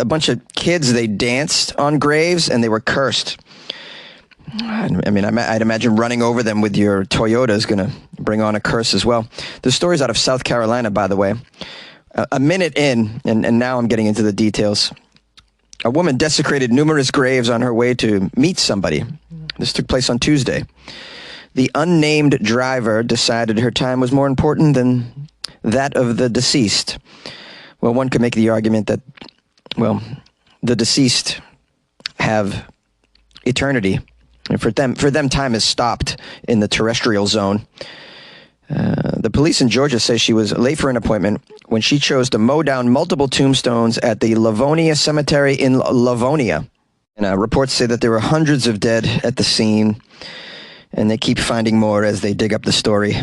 a bunch of kids, they danced on graves and they were cursed. I mean, I'd imagine running over them with your Toyota is going to bring on a curse as well. The story's out of South Carolina, by the way. A minute in, and now I'm getting into the details. A woman desecrated numerous graves on her way to meet somebody. This took place on Tuesday. The unnamed driver decided her time was more important than that of the deceased. Well, one could make the argument that, well, the deceased have eternity. And for them, time has stopped in the terrestrial zone. The police in Georgia say she was late for an appointment when she chose to mow down multiple tombstones at the Livonia Cemetery in Livonia. And reports say that there were hundreds of dead at the scene, and they keep finding more as they dig up the story.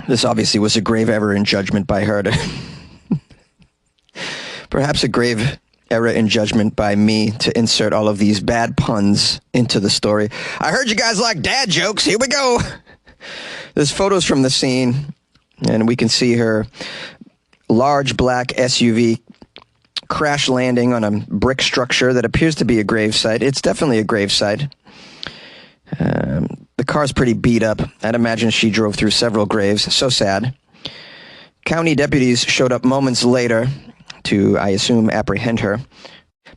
This obviously was a grave error in judgment by her. Perhaps a grave error in judgment by me to insert all of these bad puns into the story. I heard you guys like dad jokes. Here we go. There's photos from the scene, and we can see her large black SUV crash landing on a brick structure that appears to be a gravesite. It's definitely a gravesite. The car's pretty beat up. I'd imagine she drove through several graves. So sad. County deputies showed up moments later to, I assume, apprehend her.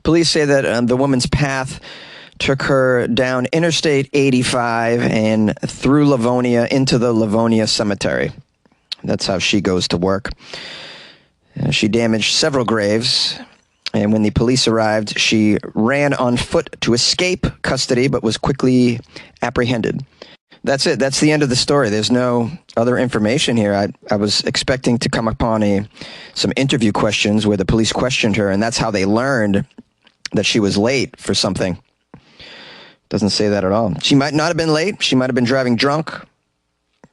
Police say that the woman's path took her down Interstate 85 and through Livonia into the Livonia Cemetery. That's how she goes to work. She damaged several graves, and when the police arrived, she ran on foot to escape custody, but was quickly apprehended. That's it. That's the end of the story. There's no other information here. I was expecting to come upon some interview questions where the police questioned her, and that's how they learned that she was late for something. Doesn't say that at all. She might not have been late. She might have been driving drunk.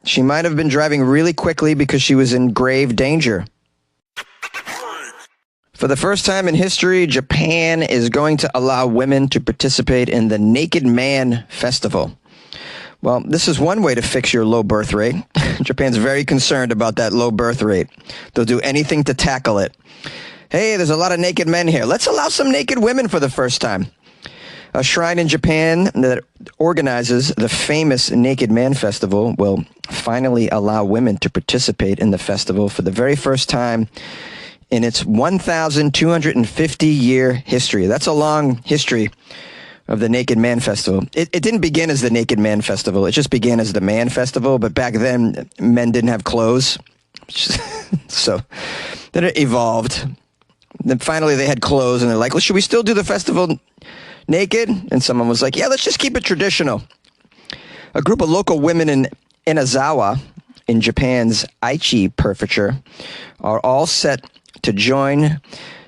She might have been driving really quickly because she was in grave danger. For the first time in history, Japan is going to allow women to participate in the Naked Man Festival. Well, this is one way to fix your low birth rate. Japan's very concerned about that low birth rate. They'll do anything to tackle it. Hey, there's a lot of naked men here. Let's allow some naked women for the first time. A shrine in Japan that organizes the famous Naked Man Festival will finally allow women to participate in the festival for the very first time in its 1,250-year history. That's a long history of the Naked Man Festival. It didn't begin as the Naked Man Festival. It just began as the Man Festival, but back then, men didn't have clothes. So then it evolved. Then finally they had clothes, and they're like, well, should we still do the festival naked? And someone was like, yeah, let's just keep it traditional. A group of local women in Inazawa, in Japan's Aichi Prefecture, are all set to join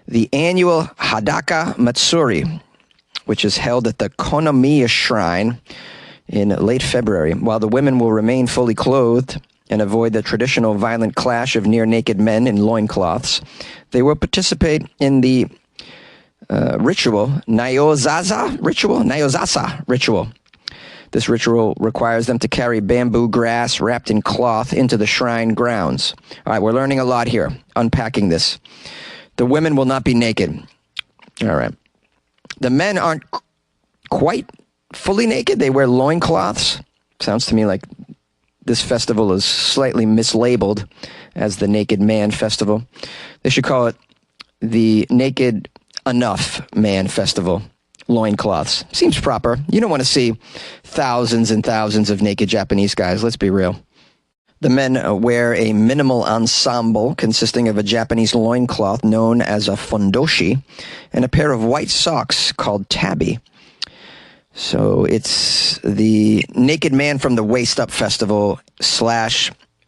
the annual Hadaka Matsuri, which is held at the Konomiya Shrine in late February. While the women will remain fully clothed and avoid the traditional violent clash of near-naked men in loincloths, they will participate in the ritual, Nyozasa ritual. This ritual requires them to carry bamboo grass wrapped in cloth into the shrine grounds. All right, we're learning a lot here, unpacking this. The women will not be naked. All right. The men aren't quite fully naked. They wear loincloths. Sounds to me like this festival is slightly mislabeled as the Naked Man Festival. They should call it the Naked Enough Man Festival. Loincloths. Seems proper. You don't want to see thousands and thousands of naked Japanese guys. Let's be real. The men wear a minimal ensemble consisting of a Japanese loincloth known as a fundoshi and a pair of white socks called tabi. So it's the Naked Man from the Waist Up Festival /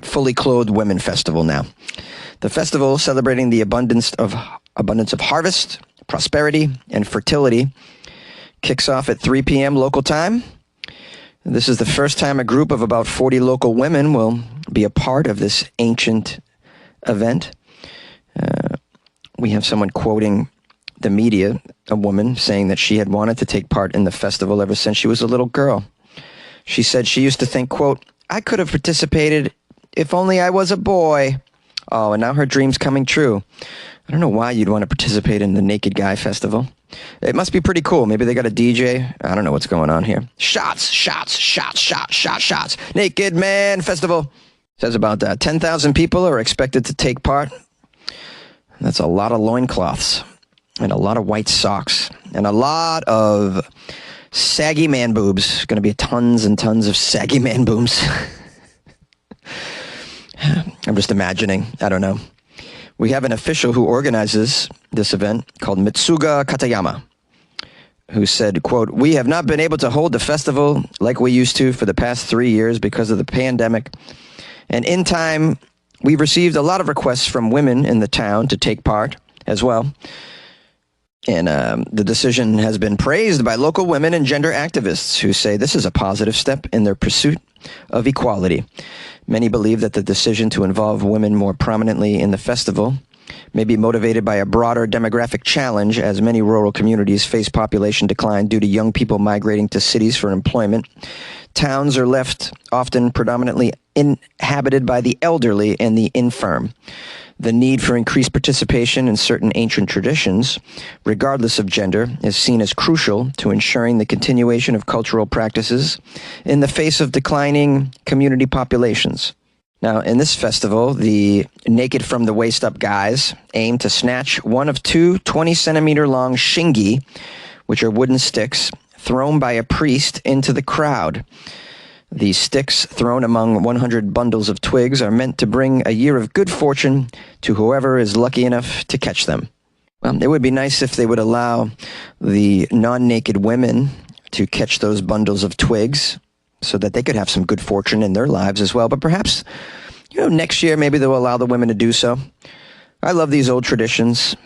Fully Clothed Women Festival now. The festival celebrating the abundance of harvest, prosperity, and fertility kicks off at 3 p.m. local time. This is the first time a group of about 40 local women will be a part of this ancient event. We have someone quoting the media, a woman, saying that she had wanted to take part in the festival ever since she was a little girl. She said she used to think, quote, I could have participated if only I was a boy. Oh, and now her dream's coming true. I don't know why you'd want to participate in the Naked Guy Festival. It must be pretty cool. Maybe they got a DJ. I don't know what's going on here. Shots, shots, shots, shots, shots, shots. Naked Man Festival. Says about 10,000 people are expected to take part. That's a lot of loincloths and a lot of white socks and a lot of saggy man boobs. Going to be tons and tons of saggy man boobs. I'm just imagining. I don't know. We have an official who organizes this event called Mitsuga Katayama, who said, quote, "We have not been able to hold the festival like we used to for the past 3 years because of the pandemic. And in time, we've received a lot of requests from women in the town to take part as well. And the decision has been praised by local women and gender activists who say this is a positive step in their pursuit of equality. Many believe that the decision to involve women more prominently in the festival may be motivated by a broader demographic challenge as many rural communities face population decline due to young people migrating to cities for employment. Towns are left often predominantly inhabited by the elderly and the infirm. The need for increased participation in certain ancient traditions, regardless of gender, is seen as crucial to ensuring the continuation of cultural practices in the face of declining community populations." Now, in this festival, the naked from the waist up guys aim to snatch one of two 20-centimeter long shingi, which are wooden sticks, thrown by a priest into the crowd. The sticks thrown among 100 bundles of twigs are meant to bring a year of good fortune to whoever is lucky enough to catch them. It would be nice if they would allow the non-naked women to catch those bundles of twigs so that they could have some good fortune in their lives as well. But perhaps, next year maybe they'll allow the women to do so. I love these old traditions.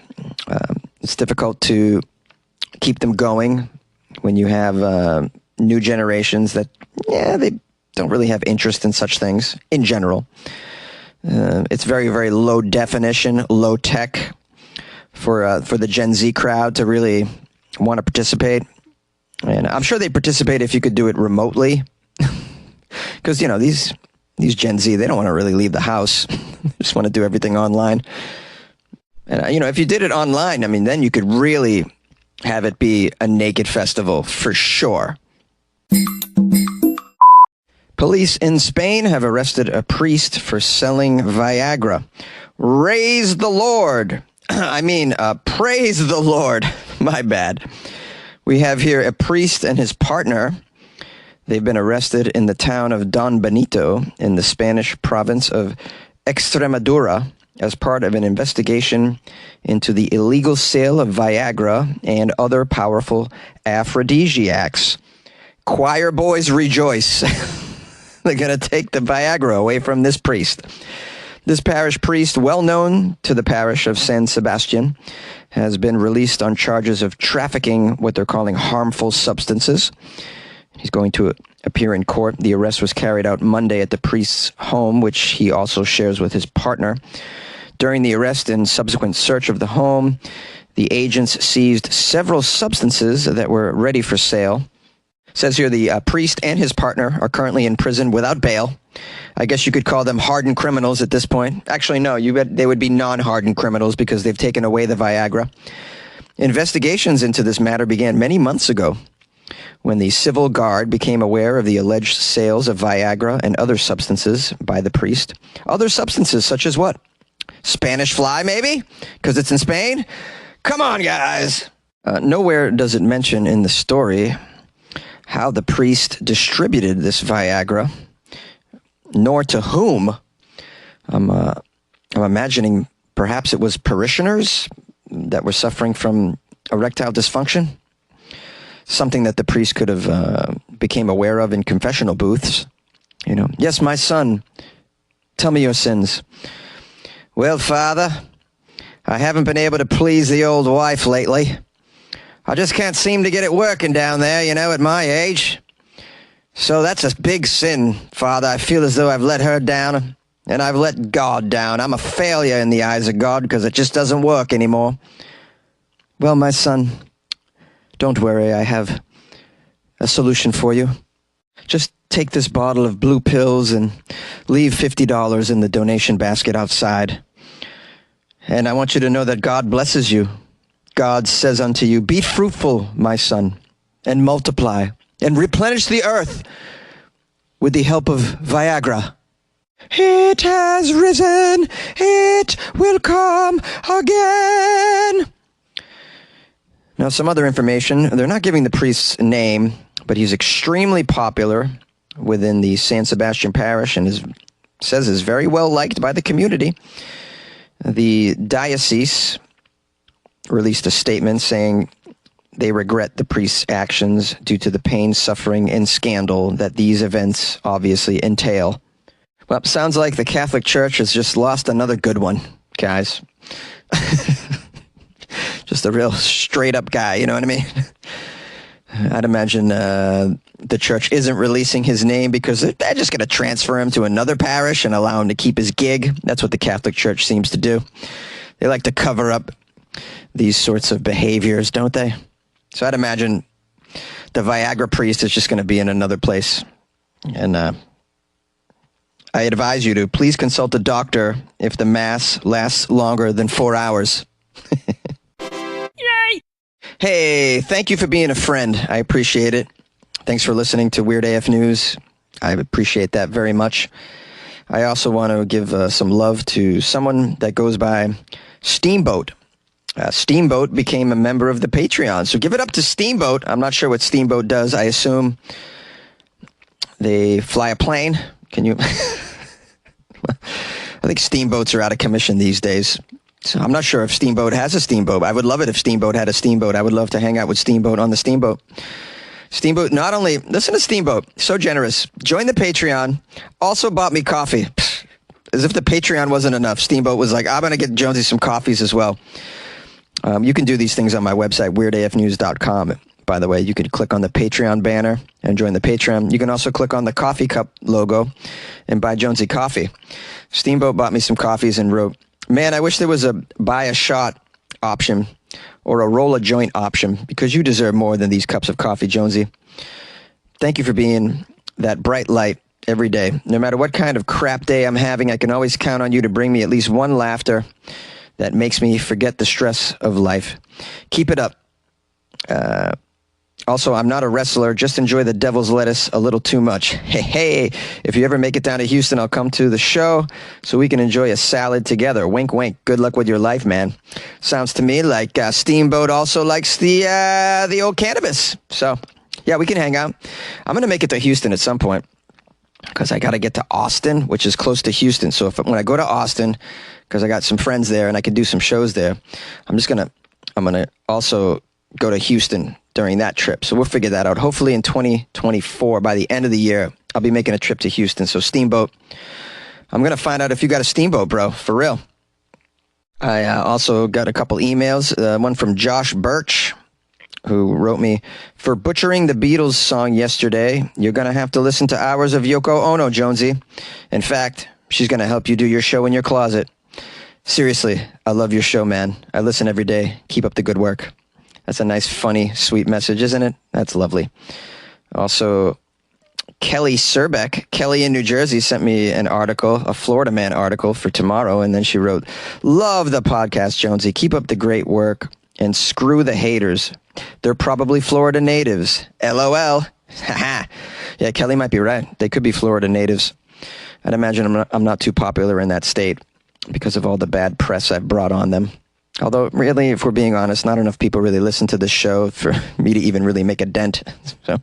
It's difficult to keep them going when you have new generations that, they don't really have interest in such things in general. It's very, very low definition, low tech for the Gen Z crowd to really want to participate. And I'm sure they'd participate if you could do it remotely. Because, these Gen Z, they don't want to really leave the house. They just want to do everything online. And, if you did it online, then you could really have it be a naked festival for sure. Police in Spain have arrested a priest for selling Viagra. Raise the Lord. Praise the Lord. My bad. We have here a priest and his partner. They've been arrested in the town of Don Benito in the Spanish province of Extremadura as part of an investigation into the illegal sale of Viagra and other powerful aphrodisiacs. Choir boys rejoice. They're going to take the Viagra away from this priest. This parish priest, well known to the parish of San Sebastian, has been released on charges of trafficking what they're calling harmful substances. He's going to appear in court. The arrest was carried out Monday at the priest's home, which he also shares with his partner. During the arrest and subsequent search of the home, the agents seized several substances that were ready for sale. It says here the priest and his partner are currently in prison without bail. I guess you could call them hardened criminals at this point. Actually, no, they would be non-hardened criminals because they've taken away the Viagra. Investigations into this matter began many months ago when the civil guard became aware of the alleged sales of Viagra and other substances by the priest. Other substances such as what? Spanish fly, maybe? Because it's in Spain? Come on, guys! Nowhere does it mention in the story how the priest distributed this Viagra, nor to whom. I'm imagining perhaps it was parishioners that were suffering from erectile dysfunction, something that the priest could have became aware of in confessional booths. Yes, my son, tell me your sins. Well, Father, I haven't been able to please the old wife lately. I just can't seem to get it working down there, at my age. So that's a big sin, Father. I feel as though I've let her down, and I've let God down. I'm a failure in the eyes of God because it just doesn't work anymore. Well, my son, don't worry. I have a solution for you. Just take this bottle of blue pills and leave $50 in the donation basket outside. And I want you to know that God blesses you. God says unto you, be fruitful, my son, and multiply, and replenish the earth with the help of Viagra. It has risen, it will come again. Now, some other information. They're not giving the priest's name, but he's extremely popular within the San Sebastian parish and says is very well liked by the community. The diocese released a statement saying they regret the priest's actions due to the pain, suffering, and scandal that these events obviously entail. Well, sounds like the Catholic Church has just lost another good one, guys. Just a real straight-up guy, you know what I mean? I'd imagine the church isn't releasing his name because they're just going to transfer him to another parish and allow him to keep his gig. That's what the Catholic Church seems to do. They like to cover up these sorts of behaviors, don't they? So I'd imagine the Viagra priest is just going to be in another place. And I advise you to please consult a doctor if the Mass lasts longer than 4 hours. Yay! Hey, thank you for being a friend. I appreciate it. Thanks for listening to Weird AF News. I appreciate that very much. I also want to give some love to someone that goes by Steamboat. Steamboat became a member of the Patreon, so give it up to Steamboat. I'm not sure what Steamboat does. I assume they fly a plane. Can you? I think steamboats are out of commission these days. So I'm not sure if Steamboat has a steamboat. I would love it if Steamboat had a steamboat. I would love to hang out with Steamboat on the steamboat. Steamboat not only, listen to Steamboat, so generous, joined the Patreon, also bought me coffee. As if the Patreon wasn't enough. Steamboat was like, I'm going to get Jonesy some coffees as well. You can do these things on my website, weirdafnews.com. By the way, you can click on the Patreon banner and join the Patreon. You can also click on the coffee cup logo and buy Jonesy coffee. Steamboat bought me some coffees and wrote, man, I wish there was a buy a shot option or a roll a joint option because you deserve more than these cups of coffee, Jonesy. Thank you for being that bright light every day. No matter what kind of crap day I'm having, I can always count on you to bring me at least one laughter that makes me forget the stress of life. Keep it up. Also, I'm not a wrestler. Just enjoy the devil's lettuce a little too much. Hey, if you ever make it down to Houston, I'll come to the show so we can enjoy a salad together. Wink, wink. Good luck with your life, man. Sounds to me like Steamboat also likes the old cannabis. So, yeah, we can hang out. I'm going to make it to Houston at some point because I got to get to Austin, which is close to Houston. So when I go to Austin, because I got some friends there and I can do some shows there, I'm going to also go to Houston during that trip. So we'll figure that out. Hopefully in 2024, by the end of the year, I'll be making a trip to Houston. So Steamboat, I'm going to find out if you got a Steamboat, bro, for real. I also got a couple emails, one from Josh Birch, who wrote me, for butchering the Beatles song yesterday, you're going to have to listen to hours of Yoko Ono, Jonesy. In fact, she's going to help you do your show in your closet. Seriously, I love your show, man. I listen every day. Keep up the good work. That's a nice, funny, sweet message, isn't it? That's lovely. Also, Kelly Serbeck, Kelly in New Jersey, sent me an article, a Florida Man article for tomorrow, and then she wrote, love the podcast, Jonesy. Keep up the great work, and screw the haters. They're probably Florida natives. LOL. Yeah, Kelly might be right. They could be Florida natives. I'd imagine I'm not too popular in that state because of all the bad press I've brought on them. Although, really, if we're being honest, not enough people really listen to this show for me to even really make a dent. So,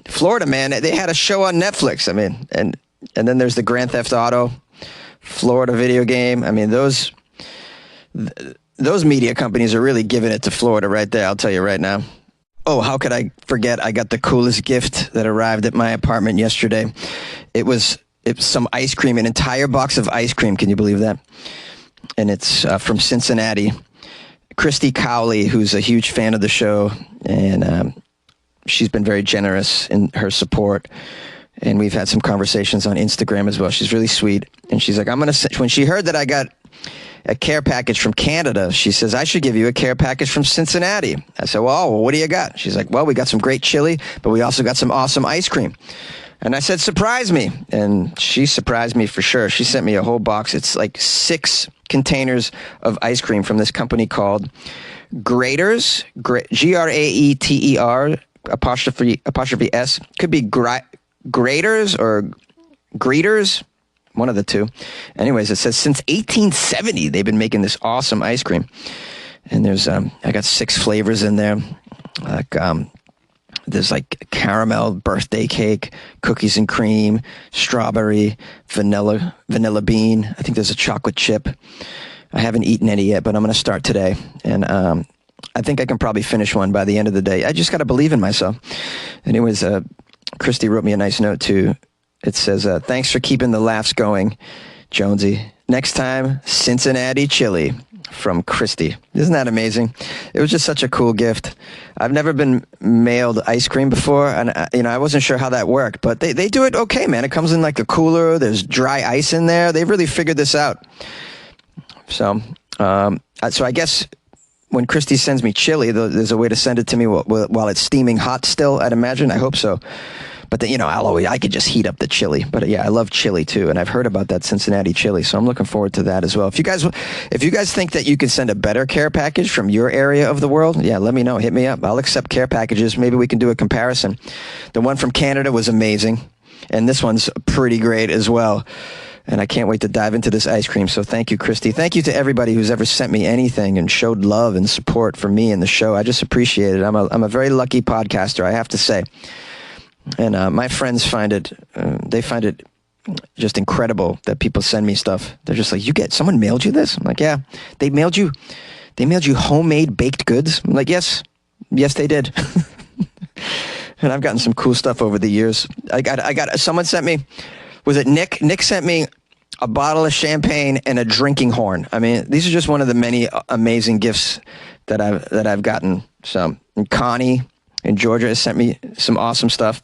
Florida Man, they had a show on Netflix. I mean, and then there's the Grand Theft Auto, Florida video game. I mean, those media companies are really giving it to Florida right there. I'll tell you right now. Oh, how could I forget? I got the coolest gift that arrived at my apartment yesterday. It was some ice cream, an entire box of ice cream. Can you believe that? And it's from Cincinnati. Christy Cowley, who's a huge fan of the show, and she's been very generous in her support. And we've had some conversations on Instagram as well. She's really sweet. And she's like, when she heard that I got a care package from Canada, she says, I should give you a care package from Cincinnati. I said, well, what do you got? She's like, well, we got some great chili, but we also got some awesome ice cream. And I said, surprise me. And she surprised me for sure. She sent me a whole box. It's like 6 containers of ice cream from this company called Graeter's, Graeter, apostrophe S. Could be Graeter's or Greeters, one of the two. Anyways, it says since 1870, they've been making this awesome ice cream. And there's, I got 6 flavors in there. Like, there's like caramel birthday cake, cookies and cream, strawberry, vanilla bean. I think there's a chocolate chip. I haven't eaten any yet, but I'm going to start today. And I think I can probably finish one by the end of the day. I just got to believe in myself. Anyways, Christy wrote me a nice note too. It says, thanks for keeping the laughs going, Jonesy. Next time, Cincinnati chili. From Christy. Isn't that amazing? It was just such a cool gift. I've never been mailed ice cream before, and I wasn't sure how that worked, but they do it okay, man. It comes in like a cooler. There's dry ice in there. They've really figured this out. So I guess when Christy sends me chili, there's a way to send it to me while it's steaming hot still, I'd imagine. I hope so. But I could just heat up the chili. But yeah, I love chili too, and I've heard about that Cincinnati chili, so I'm looking forward to that as well. If you guys think that you can send a better care package from your area of the world, yeah, let me know. Hit me up. I'll accept care packages. Maybe we can do a comparison. The one from Canada was amazing, and this one's pretty great as well. And I can't wait to dive into this ice cream. So thank you, Christy. Thank you to everybody who's ever sent me anything and showed love and support for me and the show. I just appreciate it. I'm a very lucky podcaster, I have to say. And my friends find it just incredible that people send me stuff. They're just like, someone mailed you this? I'm like, yeah, they mailed you homemade baked goods. I'm like, yes, they did. And I've gotten some cool stuff over the years. Someone sent me, was it Nick? Nick sent me a bottle of champagne and a drinking horn. I mean, these are just one of the many amazing gifts that I've gotten. So, and Connie in Georgia has sent me some awesome stuff.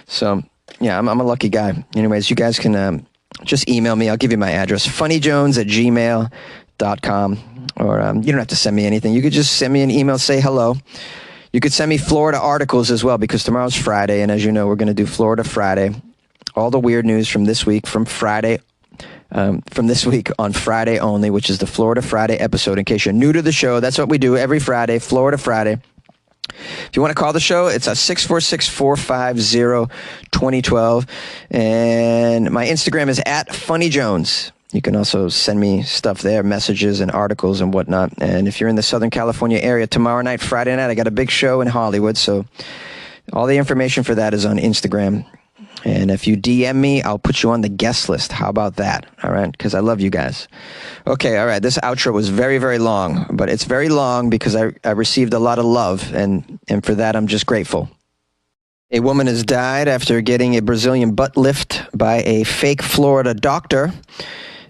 So, yeah, I'm a lucky guy. Anyways, you guys can just email me. I'll give you my address, funnyjones@gmail.com. Or you don't have to send me anything. You could just send me an email, say hello. You could send me Florida articles as well, because tomorrow's Friday, and as you know, we're going to do Florida Friday. All the weird news from this week, from this week on Friday only, which is the Florida Friday episode. In case you're new to the show, that's what we do every Friday, Florida Friday. If you want to call the show, it's 646-450-2012. And my Instagram is @FunnyJones. You can also send me stuff there, messages and articles and whatnot. And if you're in the Southern California area, tomorrow night, Friday night, I got a big show in Hollywood. So all the information for that is on Instagram. And if you DM me, I'll put you on the guest list. How about that? All right? Because I love you guys. Okay, all right. This outro was very, very long. But it's very long because I received a lot of love. And for that, I'm just grateful. A woman has died after getting a Brazilian butt lift by a fake Florida doctor.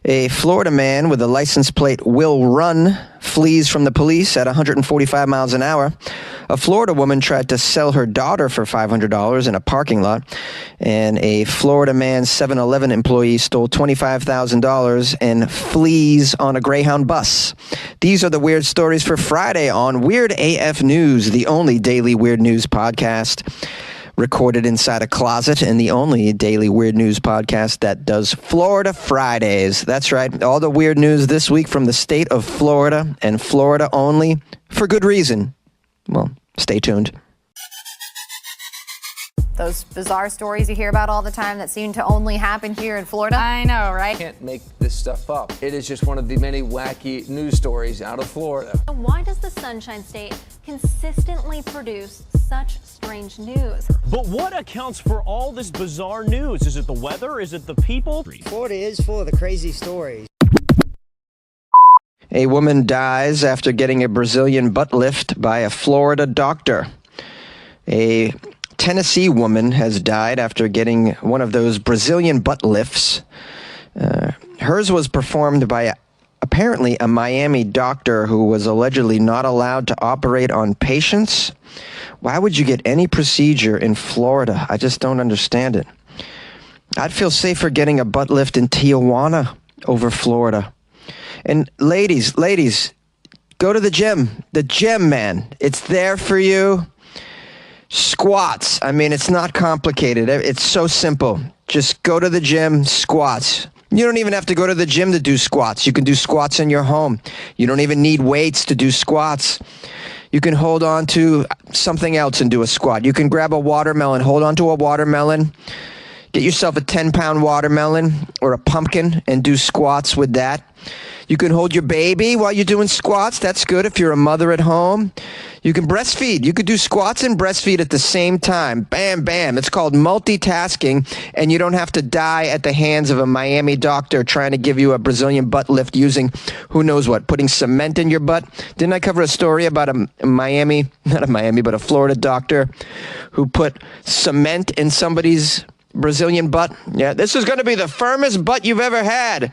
A Florida man with a license plate Will Run flees from the police at 145 miles an hour. A Florida woman tried to sell her daughter for $500 in a parking lot. And a Florida man's 7-Eleven employee stole $25,000 and flees on a Greyhound bus. These are the weird stories for Friday on Weird AF News, the only daily weird news podcast recorded inside a closet, and the only daily weird news podcast that does Florida Fridays. That's right. All the weird news this week from the state of Florida, and Florida only, for good reason. Well, stay tuned. Those bizarre stories you hear about all the time that seem to only happen here in Florida. I know, right? Can't make this stuff up. It is just one of the many wacky news stories out of Florida. Why does the Sunshine State consistently produce such strange news? But what accounts for all this bizarre news? Is it the weather? Is it the people? Florida is full of the crazy stories. A woman dies after getting a Brazilian butt lift by a Florida doctor. A Tennessee woman has died after getting one of those Brazilian butt lifts. Hers was performed by apparently a Miami doctor who was allegedly not allowed to operate on patients. Why would you get any procedure in Florida? I just don't understand it. I'd feel safer getting a butt lift in Tijuana over Florida. And ladies, go to the gym. The gym, man. It's there for you. Squats. I mean, it's not complicated. It's so simple. Just go to the gym, squats. You don't even have to go to the gym to do squats. You can do squats in your home. You don't even need weights to do squats. You can hold on to something else and do a squat. You can grab a watermelon, hold on to a watermelon, get yourself a 10-pound watermelon or a pumpkin and do squats with that. You can hold your baby while you're doing squats. That's good if you're a mother at home. You can breastfeed. You could do squats and breastfeed at the same time. Bam, bam. It's called multitasking, and you don't have to die at the hands of a Miami doctor trying to give you a Brazilian butt lift using who knows what, putting cement in your butt. Didn't I cover a story about a Florida doctor who put cement in somebody's Brazilian butt? Yeah, this is going to be the firmest butt you've ever had.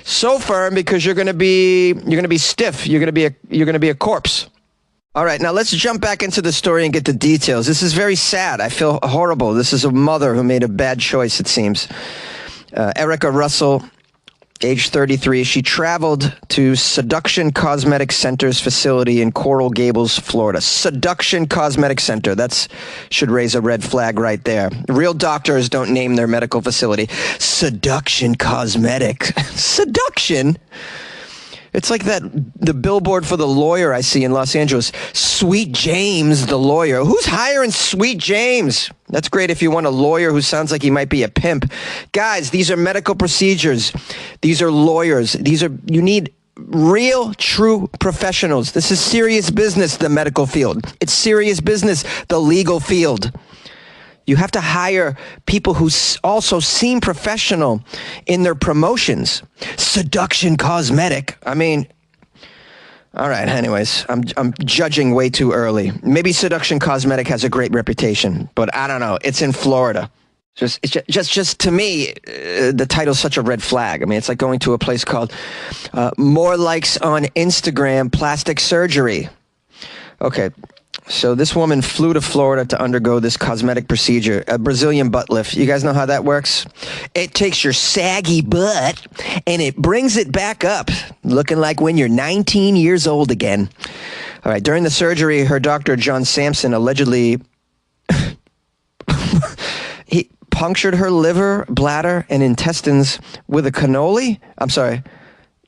So firm because you're going to be stiff. You're going to be a corpse. All right, now let's jump back into the story and get the details. This is very sad. I feel horrible. This is a mother who made a bad choice, it seems. Erica Russell, age 33, she traveled to Seduction Cosmetic Center's facility in Coral Gables, Florida. Seduction Cosmetic Center. That should raise a red flag right there. Real doctors don't name their medical facility Seduction Cosmetic. Seduction? It's like the billboard for the lawyer I see in Los Angeles. Sweet James, the lawyer. Who's hiring Sweet James? That's great if you want a lawyer who sounds like he might be a pimp. Guys, these are medical procedures. These are lawyers. You need real, true professionals. This is serious business, the medical field. It's serious business, the legal field. You have to hire people who also seem professional in their promotions. Seduction Cosmetic. I mean, all right. Anyways, I'm judging way too early. Maybe Seduction Cosmetic has a great reputation, but I don't know. It's in Florida. Just to me, the title's such a red flag. I mean, it's like going to a place called More Likes on Instagram Plastic Surgery. Okay. So this woman flew to Florida to undergo this cosmetic procedure, a Brazilian butt lift. You guys know how that works? It takes your saggy butt and it brings it back up, looking like when you're 19 years old again. All right, during the surgery, her doctor, John Sampson, allegedly he punctured her liver, bladder, and intestines with a cannoli. I'm sorry.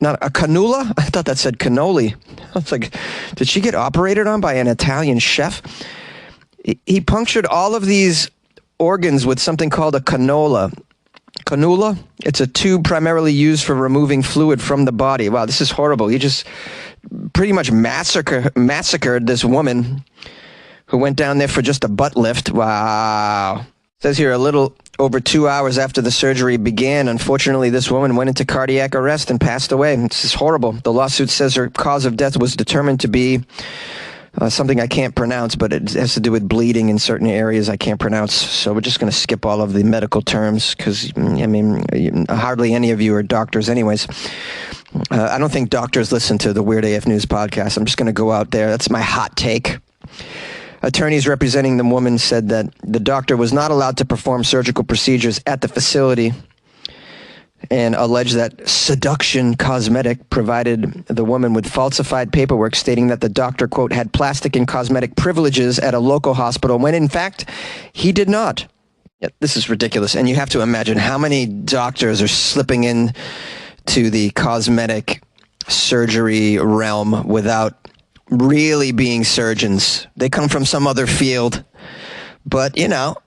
Not a cannula? I thought that said cannoli. I was like, did she get operated on by an Italian chef? He punctured all of these organs with something called a cannula. Cannula? It's a tube primarily used for removing fluid from the body. Wow, this is horrible. He just pretty much massacred this woman who went down there for just a butt lift. Wow. It says here a little over 2 hours after the surgery began, unfortunately, this woman went into cardiac arrest and passed away. This is horrible. The lawsuit says her cause of death was determined to be something I can't pronounce, but it has to do with bleeding in certain areas I can't pronounce. So we're just going to skip all of the medical terms because, I mean, hardly any of you are doctors anyways. I don't think doctors listen to the Weird AF News podcast. I'm just going to go out there. That's my hot take. Attorneys representing the woman said that the doctor was not allowed to perform surgical procedures at the facility and alleged that Seduction Cosmetic provided the woman with falsified paperwork stating that the doctor, quote, had plastic and cosmetic privileges at a local hospital when, in fact, he did not. Yeah, this is ridiculous. And you have to imagine how many doctors are slipping in to the cosmetic surgery realm without really being surgeons. They come from some other field. But, you know,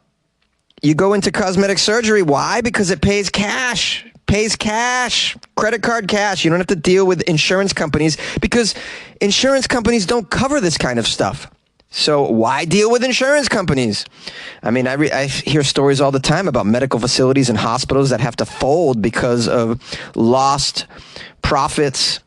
you go into cosmetic surgery. Why? Because it pays cash. Pays cash. Credit card cash. You don't have to deal with insurance companies because insurance companies don't cover this kind of stuff. So why deal with insurance companies? I mean, I hear stories all the time about medical facilities and hospitals that have to fold because of lost profits,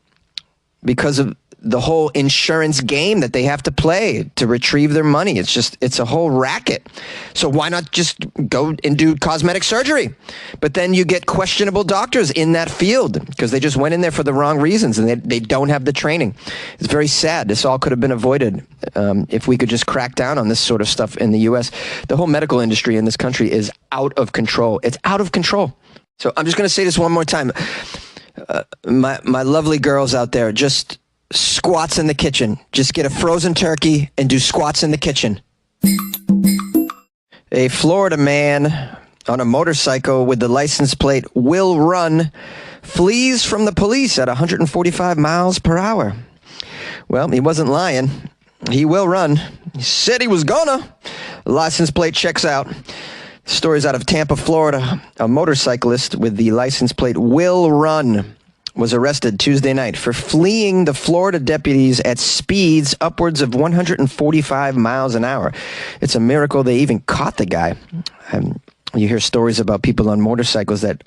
because of the whole insurance game that they have to play to retrieve their money. It's a whole racket. So why not just go and do cosmetic surgery? But then you get questionable doctors in that field because they just went in there for the wrong reasons and they don't have the training. It's very sad. This all could have been avoided if we could just crack down on this sort of stuff in the U.S. The whole medical industry in this country is out of control. It's out of control. So I'm just going to say this one more time. My lovely girls out there, just squats in the kitchen. Just get a frozen turkey and do squats in the kitchen. A Florida man on a motorcycle with the license plate "Will Run" flees from the police at 145 miles per hour. Well, he wasn't lying. He will run. He said he was gonna. License plate checks out. Stories out of Tampa, Florida. A motorcyclist with the license plate "Will Run" was arrested Tuesday night for fleeing the Florida deputies at speeds upwards of 145 miles an hour. It's a miracle they even caught the guy. You hear stories about people on motorcycles that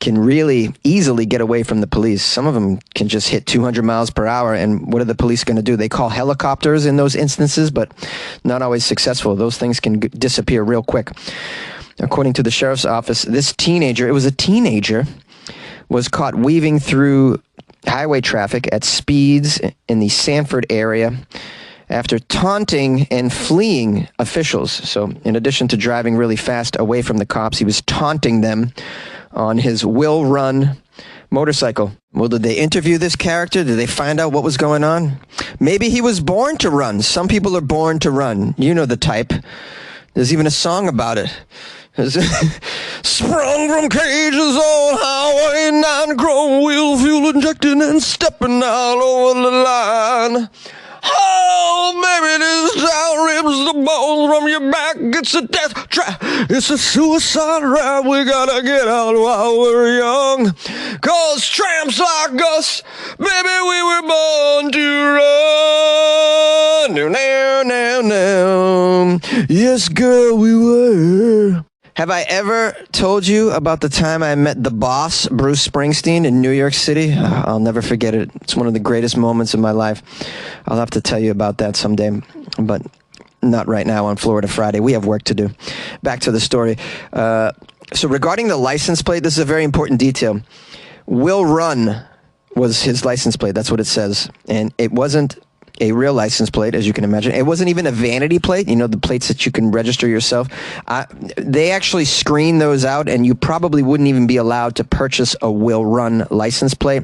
can really easily get away from the police. Some of them can just hit 200 miles per hour, and what are the police going to do? They call helicopters in those instances, but not always successful. Those things can disappear real quick. According to the sheriff's office, this teenager, it was a teenager, was caught weaving through highway traffic at speeds in the Sanford area after taunting and fleeing officials. So in addition to driving really fast away from the cops, he was taunting them on his "Will Run" motorcycle. Well, did they interview this character? Did they find out what was going on? Maybe he was born to run. Some people are born to run. You know the type. There's even a song about it. Sprung from cages on Highway 9, chrome wheel, fuel injecting and stepping out over the line. Oh, baby, this town rips the bones from your back. It's a death trap. It's a suicide rap. We gotta get out while we're young. 'Cause tramps like us, baby, we were born to run. Now. Yes, girl, we were. Have I ever told you about the time I met the boss, Bruce Springsteen, in New York City? I'll never forget it. It's one of the greatest moments of my life. I'll have to tell you about that someday, but not right now on Florida Friday. We have work to do. Back to the story. So regarding the license plate, this is a very important detail. "Will Run" was his license plate. That's what it says. And it wasn't a real license plate, as you can imagine. It wasn't even a vanity plate, you know, the plates that you can register yourself. They actually screen those out, and you probably wouldn't even be allowed to purchase a "Will Run" license plate,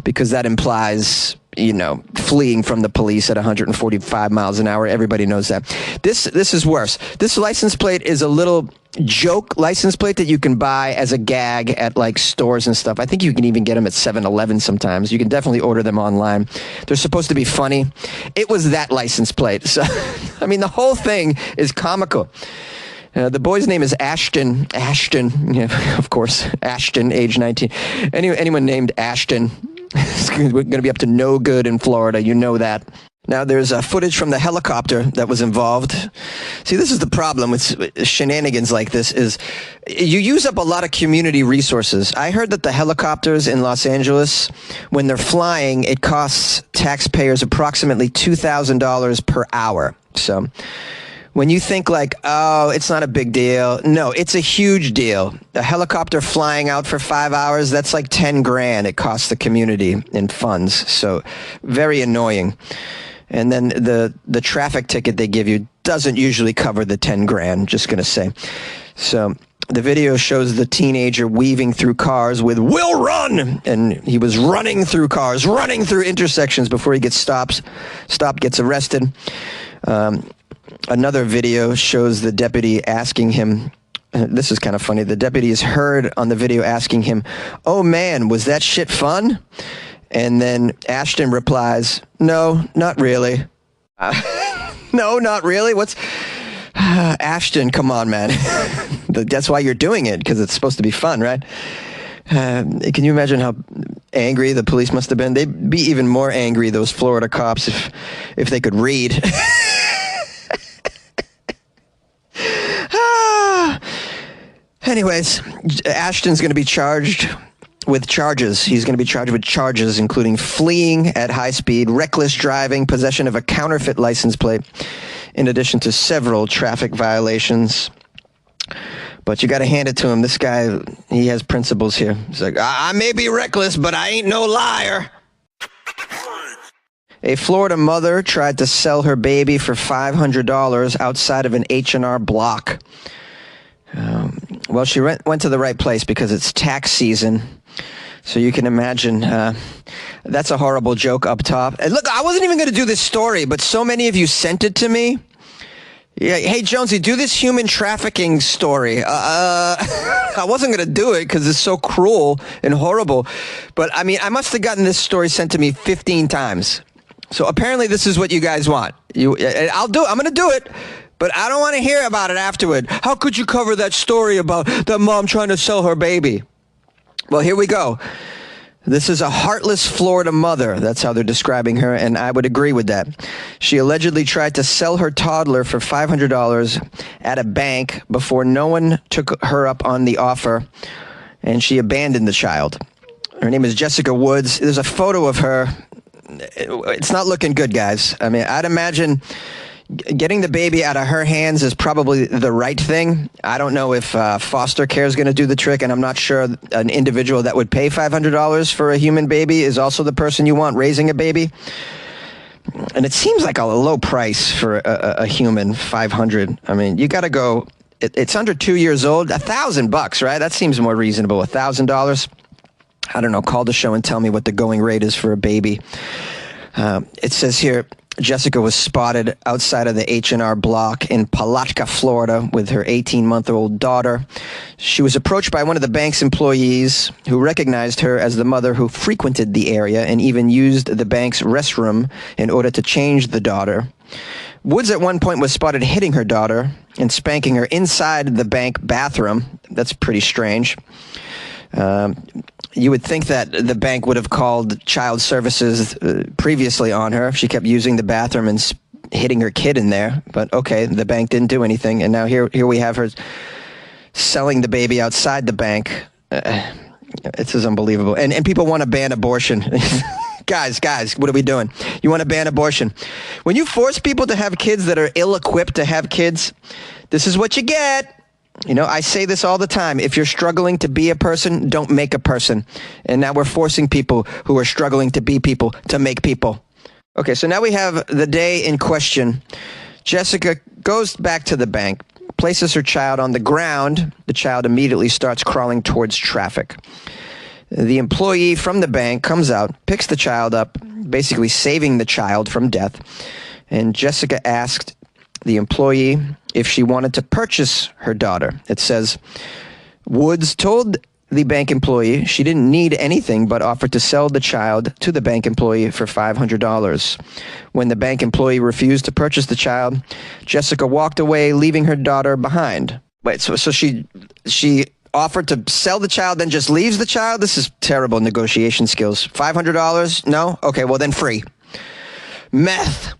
because that implies, you know, fleeing from the police at 145 miles an hour. Everybody knows that. This is worse. This license plate is a little joke license plate that you can buy as a gag at like stores and stuff. I think you can even get them at 7-Eleven sometimes. You can definitely order them online. They're supposed to be funny. It was that license plate. So, I mean, the whole thing is comical. The boy's name is Ashton. Ashton, yeah, of course, Ashton, age 19. Anyone named Ashton is going to be up to no good in Florida. You know that. Now, there's footage from the helicopter that was involved. See, this is the problem with shenanigans like this, is you use up a lot of community resources. I heard that the helicopters in Los Angeles, when they're flying, it costs taxpayers approximately $2,000 per hour. So when you think like, oh, it's not a big deal. No, it's a huge deal. A helicopter flying out for 5 hours, that's like 10 grand it costs the community in funds. So very annoying. And then the traffic ticket they give you doesn't usually cover the 10 grand, just going to say. So the video shows the teenager weaving through cars with "Will Run!" And he was running through cars, running through intersections before he gets stopped, gets arrested. Another video shows the deputy asking him, this is kind of funny, the deputy is heard on the video asking him, "Oh man, was that shit fun?" And then Ashton replies, "No, not really." No, not really? What's... Ashton, come on, man. That's why you're doing it, because it's supposed to be fun, right? Can you imagine how angry the police must have been? They'd be even more angry, those Florida cops, if they could read. Anyways, Ashton's going to be charged with charges. He's going to be charged with charges including fleeing at high speed, reckless driving, possession of a counterfeit license plate, in addition to several traffic violations. But you got to hand it to him. This guy, he has principles here. He's like, I may be reckless, but I ain't no liar. A Florida mother tried to sell her baby for $500 outside of an H&R Block. Well, she went to the right place because it's tax season. So you can imagine, that's a horrible joke up top. And look, I wasn't even going to do this story, but so many of you sent it to me. Yeah. Hey, Jonesy, do this human trafficking story. I wasn't going to do it because it's so cruel and horrible. But, I mean, I must have gotten this story sent to me 15 times. So apparently this is what you guys want. I'm going to do it. But I don't want to hear about it afterward. How could you cover that story about that mom trying to sell her baby? Well, here we go. This is a heartless Florida mother. That's how they're describing her, and I would agree with that. She allegedly tried to sell her toddler for $500 at a bank before no one took her up on the offer, and she abandoned the child. Her name is Jessica Woods. There's a photo of her. It's not looking good, guys. I mean, I'd imagine getting the baby out of her hands is probably the right thing. I don't know if foster care is going to do the trick, and I'm not sure an individual that would pay $500 for a human baby is also the person you want raising a baby. And it seems like a low price for a human, $500. I mean, you got to go. It's under 2 years old. $1,000, right? That seems more reasonable. $1,000. I don't know. Call the show and tell me what the going rate is for a baby. It says here, Jessica was spotted outside of the H&R Block in Palatka, Florida, with her 18-month-old daughter. She was approached by one of the bank's employees who recognized her as the mother who frequented the area and even used the bank's restroom in order to change the daughter. Woods at one point was spotted hitting her daughter and spanking her inside the bank bathroom. That's pretty strange. You would think that the bank would have called child services previously on her if she kept using the bathroom and hitting her kid in there. But okay, the bank didn't do anything, and now here we have her selling the baby outside the bank. It's just unbelievable. And people want to ban abortion. Guys, what are we doing? You want to ban abortion? When you force people to have kids that are ill-equipped to have kids, this is what you get. You know, I say this all the time. If you're struggling to be a person, don't make a person. And now we're forcing people who are struggling to be people to make people. Okay, so now we have the day in question. Jessica goes back to the bank, places her child on the ground. The child immediately starts crawling towards traffic. The employee from the bank comes out, picks the child up, basically saving the child from death. And Jessica asked the employee if she wanted to purchase her daughter. It says, Woods told the bank employee she didn't need anything but offered to sell the child to the bank employee for $500. When the bank employee refused to purchase the child, Jessica walked away, leaving her daughter behind. Wait, so she offered to sell the child, then just leaves the child? This is terrible negotiation skills. $500? No? Okay, well then free. Meth,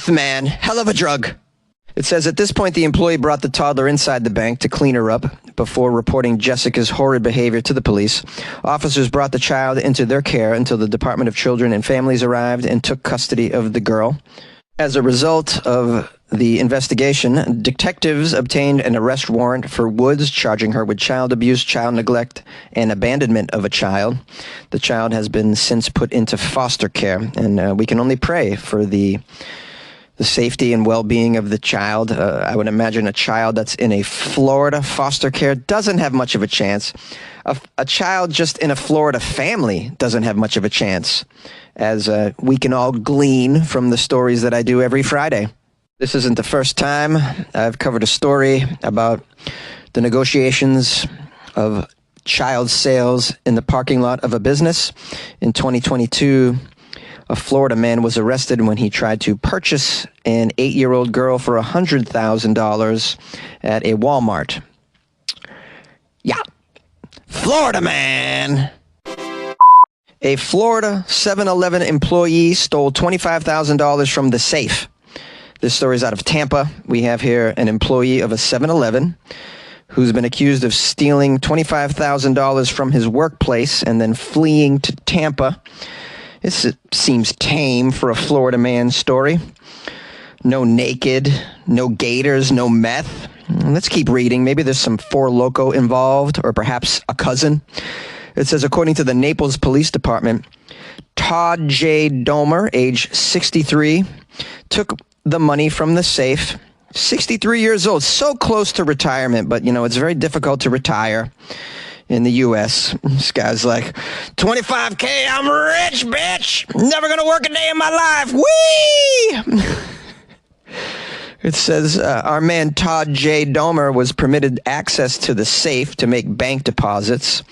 man. Hell of a drug. It says at this point, the employee brought the toddler inside the bank to clean her up before reporting Jessica's horrid behavior to the police. Officers brought the child into their care until the Department of Children and Families arrived and took custody of the girl. As a result of the investigation, detectives obtained an arrest warrant for Woods, charging her with child abuse, child neglect, and abandonment of a child. The child has been since put into foster care, and we can only pray for the safety and well-being of the child. I would imagine a child that's in a Florida foster care doesn't have much of a chance. A child just in a Florida family doesn't have much of a chance, as we can all glean from the stories that I do every Friday. This isn't the first time I've covered a story about the negotiations of child sales in the parking lot of a business. In 2022, a Florida man was arrested when he tried to purchase an 8-year-old girl for $100,000 at a Walmart. Yeah. Florida man. A Florida 7-Eleven employee stole $25,000 from the safe. This story is out of Tampa. We have here an employee of a 7-Eleven who's been accused of stealing $25,000 from his workplace and then fleeing to Tampa. This seems tame for a Florida man story. No naked, no gators, no meth. Let's keep reading. Maybe there's some Four Loko involved, or perhaps a cousin. It says, according to the Naples Police Department, Todd J. Domer, age 63, took the money from the safe. 63 years old, so close to retirement, but, you know, it's very difficult to retire in the U.S. This guy's like, $25K, I'm rich, bitch. Never going to work a day in my life. Whee! It says our man Todd J. Domer was permitted access to the safe to make bank deposits.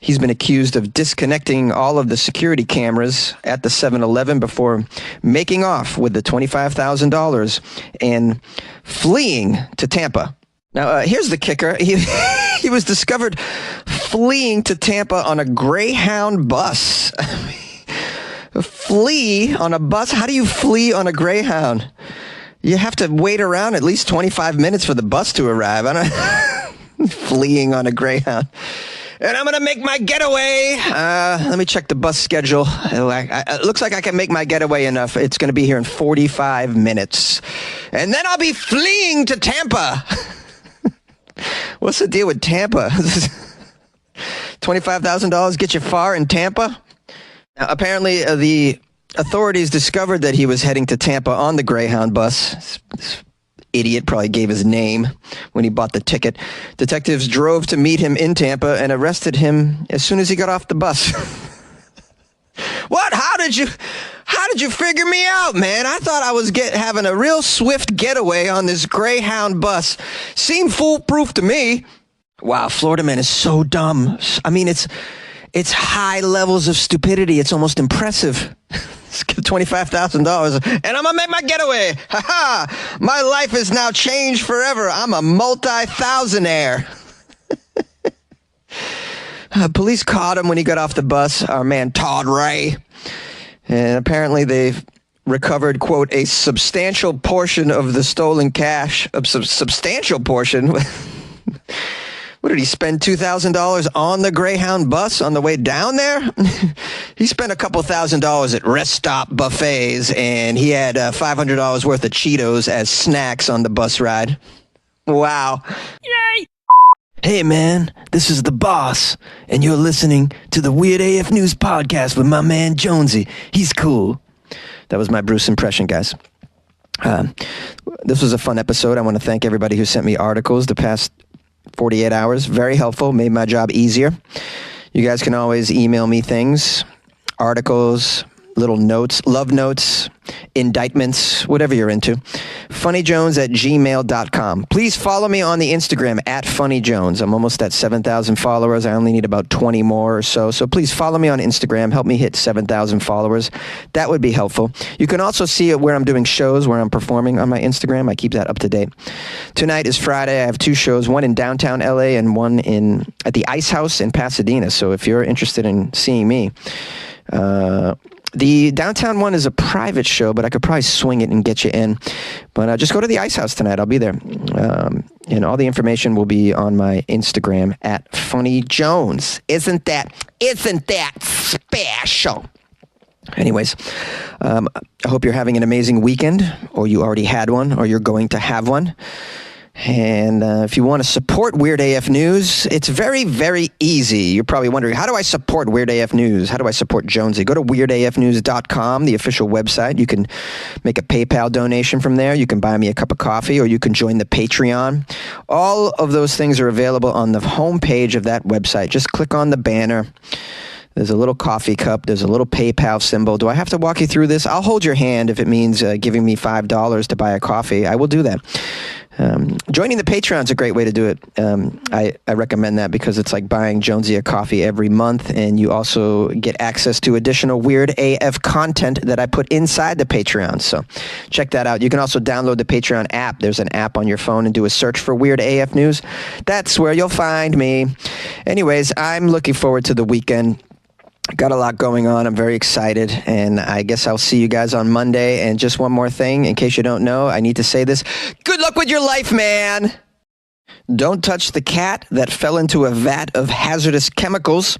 He's been accused of disconnecting all of the security cameras at the 7-Eleven before making off with the $25,000 and fleeing to Tampa. Now, here's the kicker. He was discovered fleeing to Tampa on a Greyhound bus. Flee on a bus? How do you flee on a Greyhound? You have to wait around at least 25 minutes for the bus to arrive. I don't fleeing on a Greyhound. And I'm going to make my getaway. Let me check the bus schedule. It looks like I can make my getaway enough. It's going to be here in 45 minutes. And then I'll be fleeing to Tampa. What's the deal with Tampa? $25,000 get you far in Tampa? Now, apparently, the authorities discovered that he was heading to Tampa on the Greyhound bus. This idiot probably gave his name when he bought the ticket. Detectives drove to meet him in Tampa and arrested him as soon as he got off the bus. What? How did you figure me out, man? I thought I was having a real swift getaway on this Greyhound bus. Seemed foolproof to me. Wow, Florida man is so dumb. I mean, it's high levels of stupidity. It's almost impressive. $25,000 and I'm gonna make my getaway. Ha ha! My life is now changed forever. I'm a multi-thousandaire. Police caught him when he got off the bus, our man Todd Ray. And apparently they've recovered, quote, a substantial portion of the stolen cash. A substantial portion? What did he spend, $2,000 on the Greyhound bus on the way down there? He spent a couple $1,000 at rest stop buffets, and he had $500 worth of Cheetos as snacks on the bus ride. Wow. Yay! Hey, man, this is the boss, and you're listening to the Weird AF News podcast with my man Jonesy. He's cool. That was my Bruce impression, guys. This was a fun episode. I want to thank everybody who sent me articles the past 48 hours. Very helpful. Made my job easier. You guys can always email me things, articles, little notes, love notes, indictments, whatever you're into. funnyjones@gmail.com. Please follow me on the Instagram @funnyjones. I'm almost at 7,000 followers. I only need about 20 more or so. So please follow me on Instagram. Help me hit 7,000 followers. That would be helpful. You can also see where I'm doing shows, where I'm performing on my Instagram. I keep that up to date. Tonight is Friday. I have 2 shows, one in downtown LA and one at the Ice House in Pasadena. So if you're interested in seeing me, the downtown one is a private show, but I could probably swing it and get you in. But just go to the Ice House tonight. I'll be there. And all the information will be on my Instagram @funnyjones. Isn't that special? Anyways, I hope you're having an amazing weekend, or you already had one, or you're going to have one. And if you want to support Weird AF News, it's very, very easy. You're probably wondering, how do I support Weird AF News? How do I support Jonesy? Go to weirdafnews.com, the official website. You can make a PayPal donation from there. You can buy me a cup of coffee, or you can join the Patreon. All of those things are available on the homepage of that website. Just click on the banner. There's a little coffee cup. There's a little PayPal symbol. Do I have to walk you through this? I'll hold your hand if it means giving me $5 to buy a coffee. I will do that. Joining the Patreon is a great way to do it. I recommend that because it's like buying Jonesy a coffee every month, and you also get access to additional Weird AF content that I put inside the Patreon. So check that out. You can also download the Patreon app. There's an app on your phone, and do a search for Weird AF News. That's where you'll find me. Anyways, I'm looking forward to the weekend. Got a lot going on. I'm very excited, and I guess I'll see you guys on Monday. And just one more thing, in case you don't know, I need to say this. Good luck with your life, man! Don't touch the cat that fell into a vat of hazardous chemicals.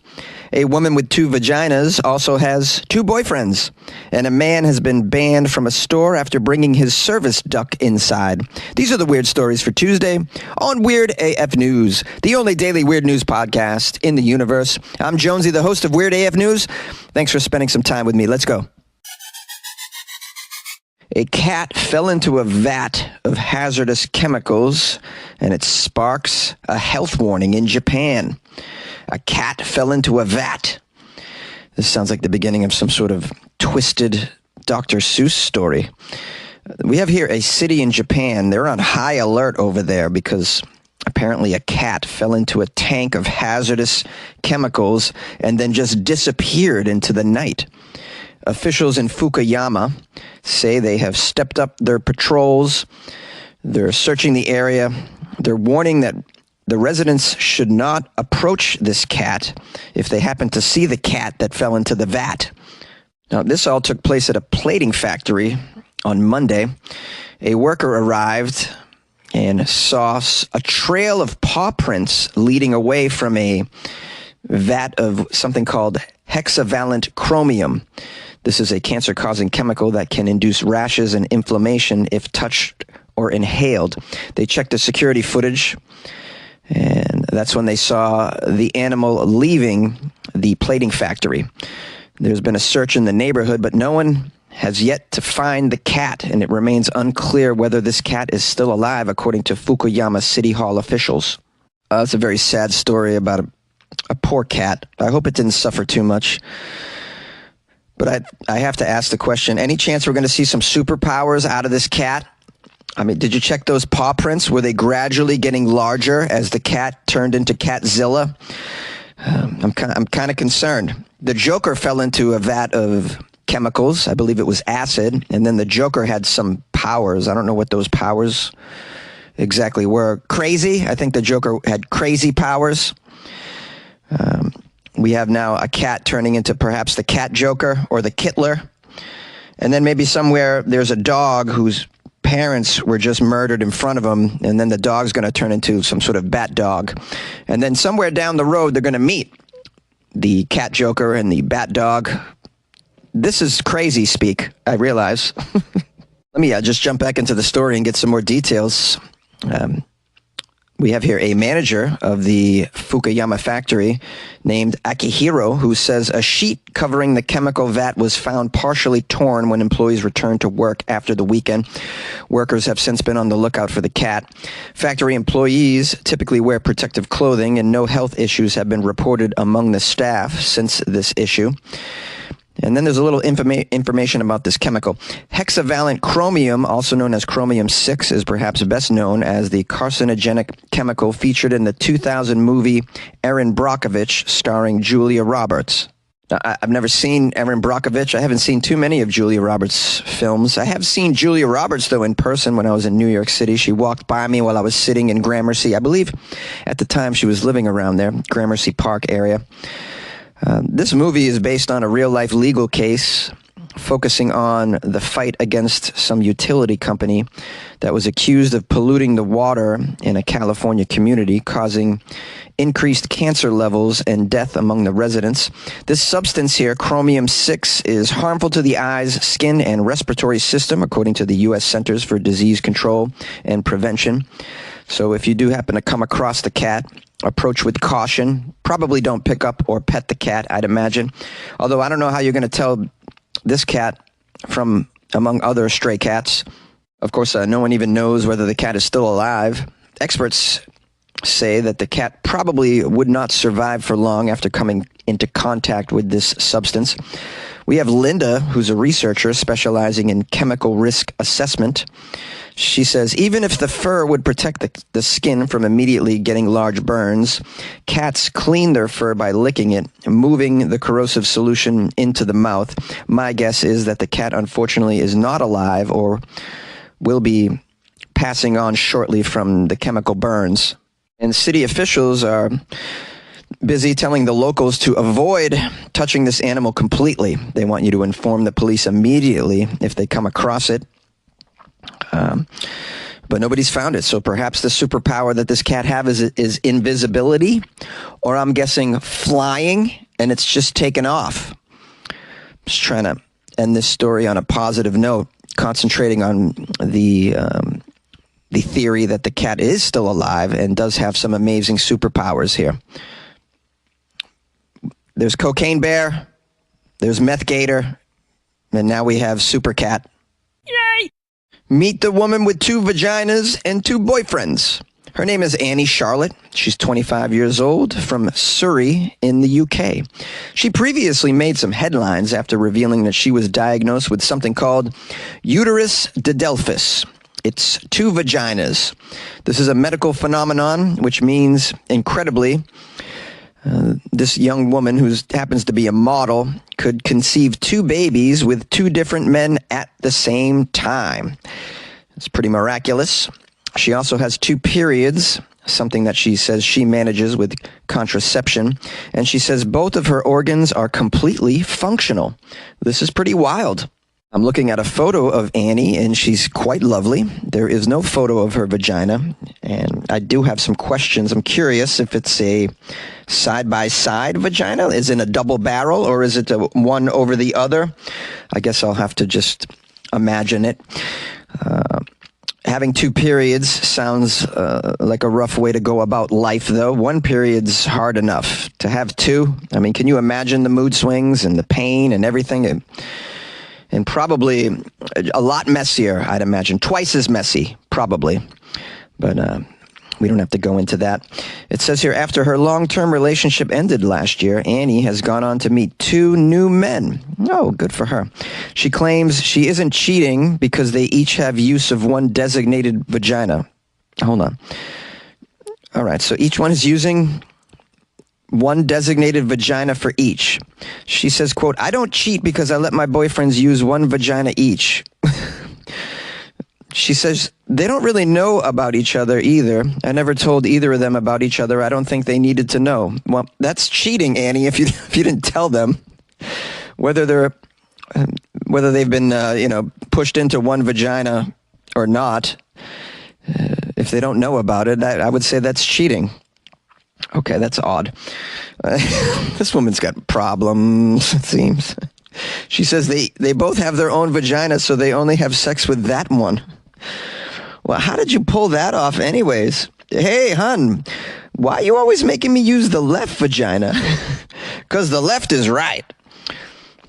A woman with 2 vaginas also has 2 boyfriends. And a man has been banned from a store after bringing his service duck inside. These are the weird stories for Tuesday on Weird AF News, the only daily weird news podcast in the universe. I'm Jonesy, the host of Weird AF News. Thanks for spending some time with me. Let's go. A cat fell into a vat of hazardous chemicals, and it sparks a health warning in Japan. A cat fell into a vat. This sounds like the beginning of some sort of twisted Dr. Seuss story. We have here a city in Japan. They're on high alert over there because apparently a cat fell into a tank of hazardous chemicals and then just disappeared into the night. Officials in Fukuyama say they have stepped up their patrols. They're searching the area. They're warning that the residents should not approach this cat if they happen to see the cat that fell into the vat. Now, this all took place at a plating factory on Monday. A worker arrived and saw a trail of paw prints leading away from a vat of something called hexavalent chromium. This is a cancer-causing chemical that can induce rashes and inflammation if touched or inhaled. They checked the security footage, and that's when they saw the animal leaving the plating factory. There's been a search in the neighborhood, but no one has yet to find the cat, and it remains unclear whether this cat is still alive, according to Fukuyama City Hall officials. It's a very sad story about a poor cat. I hope it didn't suffer too much. But I have to ask the question, any chance we're going to see some superpowers out of this cat? I mean, did you check those paw prints? Were they gradually getting larger as the cat turned into Catzilla? I'm kind of concerned. The Joker fell into a vat of chemicals. I believe it was acid. And then the Joker had some powers. I don't know what those powers exactly were. Crazy. I think the Joker had crazy powers. We have now a cat turning into perhaps the Cat Joker or the Kittler. And then maybe somewhere there's a dog whose parents were just murdered in front of him, and then the dog's going to turn into some sort of bat dog. And then somewhere down the road, they're going to meet the Cat Joker and the bat dog. This is crazy speak, I realize. Let me just jump back into the story and get some more details. We have here a manager of the Fukuyama factory named Akihiro, who says a sheet covering the chemical vat was found partially torn when employees returned to work after the weekend. Workers have since been on the lookout for the cat. Factory employees typically wear protective clothing, and no health issues have been reported among the staff since this issue. And then there's a little information about this chemical. Hexavalent chromium, also known as chromium-6, is perhaps best known as the carcinogenic chemical featured in the 2000 movie Erin Brockovich, starring Julia Roberts. Now, I've never seen Erin Brockovich. I haven't seen too many of Julia Roberts' films. I have seen Julia Roberts, though, in person when I was in New York City. She walked by me while I was sitting in Gramercy. I believe at the time she was living around there, Gramercy Park area. This movie is based on a real-life legal case focusing on the fight against some utility company that was accused of polluting the water in a California community, causing increased cancer levels and death among the residents. This substance here, chromium-6, is harmful to the eyes, skin, and respiratory system, according to the U.S. Centers for Disease Control and Prevention. So if you do happen to come across the cat, approach with caution. Probably don't pick up or pet the cat, I'd imagine. Although I don't know how you're going to tell this cat from among other stray cats. Of course, no one even knows whether the cat is still alive. Experts say that the cat probably would not survive for long after coming into contact with this substance. We have Linda, who's a researcher specializing in chemical risk assessment. She says, even if the fur would protect the skin from immediately getting large burns, cats clean their fur by licking it, moving the corrosive solution into the mouth. My guess is that the cat, unfortunately, is not alive or will be passing on shortly from the chemical burns. And city officials are busy telling the locals to avoid touching this animal completely. They want you to inform the police immediately if they come across it. But nobody's found it. So perhaps the superpower that this cat has is invisibility, or I'm guessing flying, and it's just taken off. Just trying to end this story on a positive note, concentrating on the theory that the cat is still alive and does have some amazing superpowers here. There's Cocaine Bear, there's Meth Gator, and now we have Super Cat. Yay! Meet the woman with 2 vaginas and 2 boyfriends. Her name is Annie Charlotte. She's 25 years old from Surrey in the UK. She previously made some headlines after revealing that she was diagnosed with something called uterus didelphys. It's two vaginas. This is a medical phenomenon, which means, incredibly, this young woman who happens to be a model could conceive two babies with two different men at the same time. It's pretty miraculous. She also has two periods, something that she says she manages with contraception, and she says both of her organs are completely functional. This is pretty wild. I'm looking at a photo of Annie, and she's quite lovely. There is no photo of her vagina, and I do have some questions. I'm curious if it's a side-by-side vagina. Is it a double barrel, or is it one over the other? I guess I'll have to just imagine it. Having two periods sounds like a rough way to go about life, though. One period's hard enough. To have two, I mean, can you imagine the mood swings and the pain and everything? And probably a lot messier, I'd imagine. Twice as messy, probably. But we don't have to go into that. It says here, after her long-term relationship ended last year, Annie has gone on to meet two new men. Oh, good for her. She claims she isn't cheating because they each have use of one designated vagina. Hold on. All right, so each one is using one designated vagina for each. She says, quote, I don't cheat because I let my boyfriends use one vagina each. She says they don't really know about each other either. I never told either of them about each other. I don't think they needed to know. Well, that's cheating, Annie, if you didn't tell them. Whether they've been pushed into one vagina or not, if they don't know about it, I would say that's cheating. Okay, that's odd. This woman's got problems, it seems. She says they both have their own vagina, so they only have sex with that one. Well, how did you pull that off anyways? Hey, hun, why are you always making me use the left vagina? Because the left is right.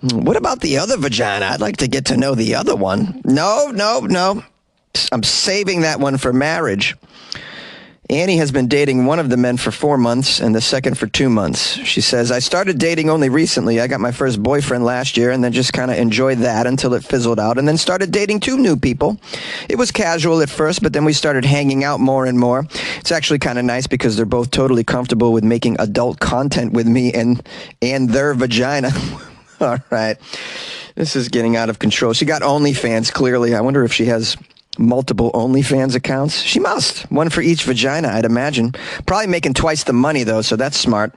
What about the other vagina? I'd like to get to know the other one. No. I'm saving that one for marriage. Annie has been dating one of the men for 4 months and the second for 2 months. She says, I started dating only recently. I got my first boyfriend last year and then just kind of enjoyed that until it fizzled out and then started dating 2 new people. It was casual at first, but then we started hanging out more and more. It's actually kind of nice because they're both totally comfortable with making adult content with me and their vagina. All right. This is getting out of control. She got OnlyFans, clearly. I wonder if she has multiple OnlyFans accounts. She must. One for each vagina, I'd imagine. Probably making twice the money, though, so that's smart.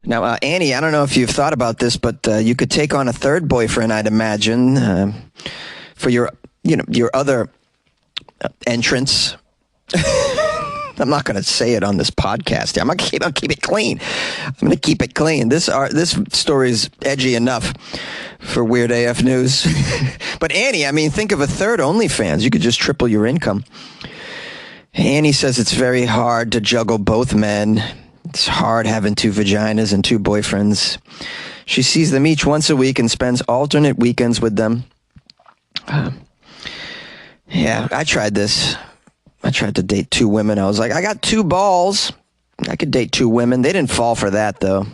Now, Annie, I don't know if you've thought about this, but you could take on a third boyfriend, I'd imagine, for your other entrance. I'm not going to say it on this podcast. I'm going to keep it clean. I'm going to keep it clean. This story's edgy enough for Weird AF News. But Annie, I mean, think of a third OnlyFans. You could just triple your income. Annie says it's very hard to juggle both men. It's hard having 2 vaginas and 2 boyfriends. She sees them each once a week and spends alternate weekends with them. Yeah, I tried this. I tried to date 2 women. I was like, I got 2 balls. I could date 2 women. They didn't fall for that, though.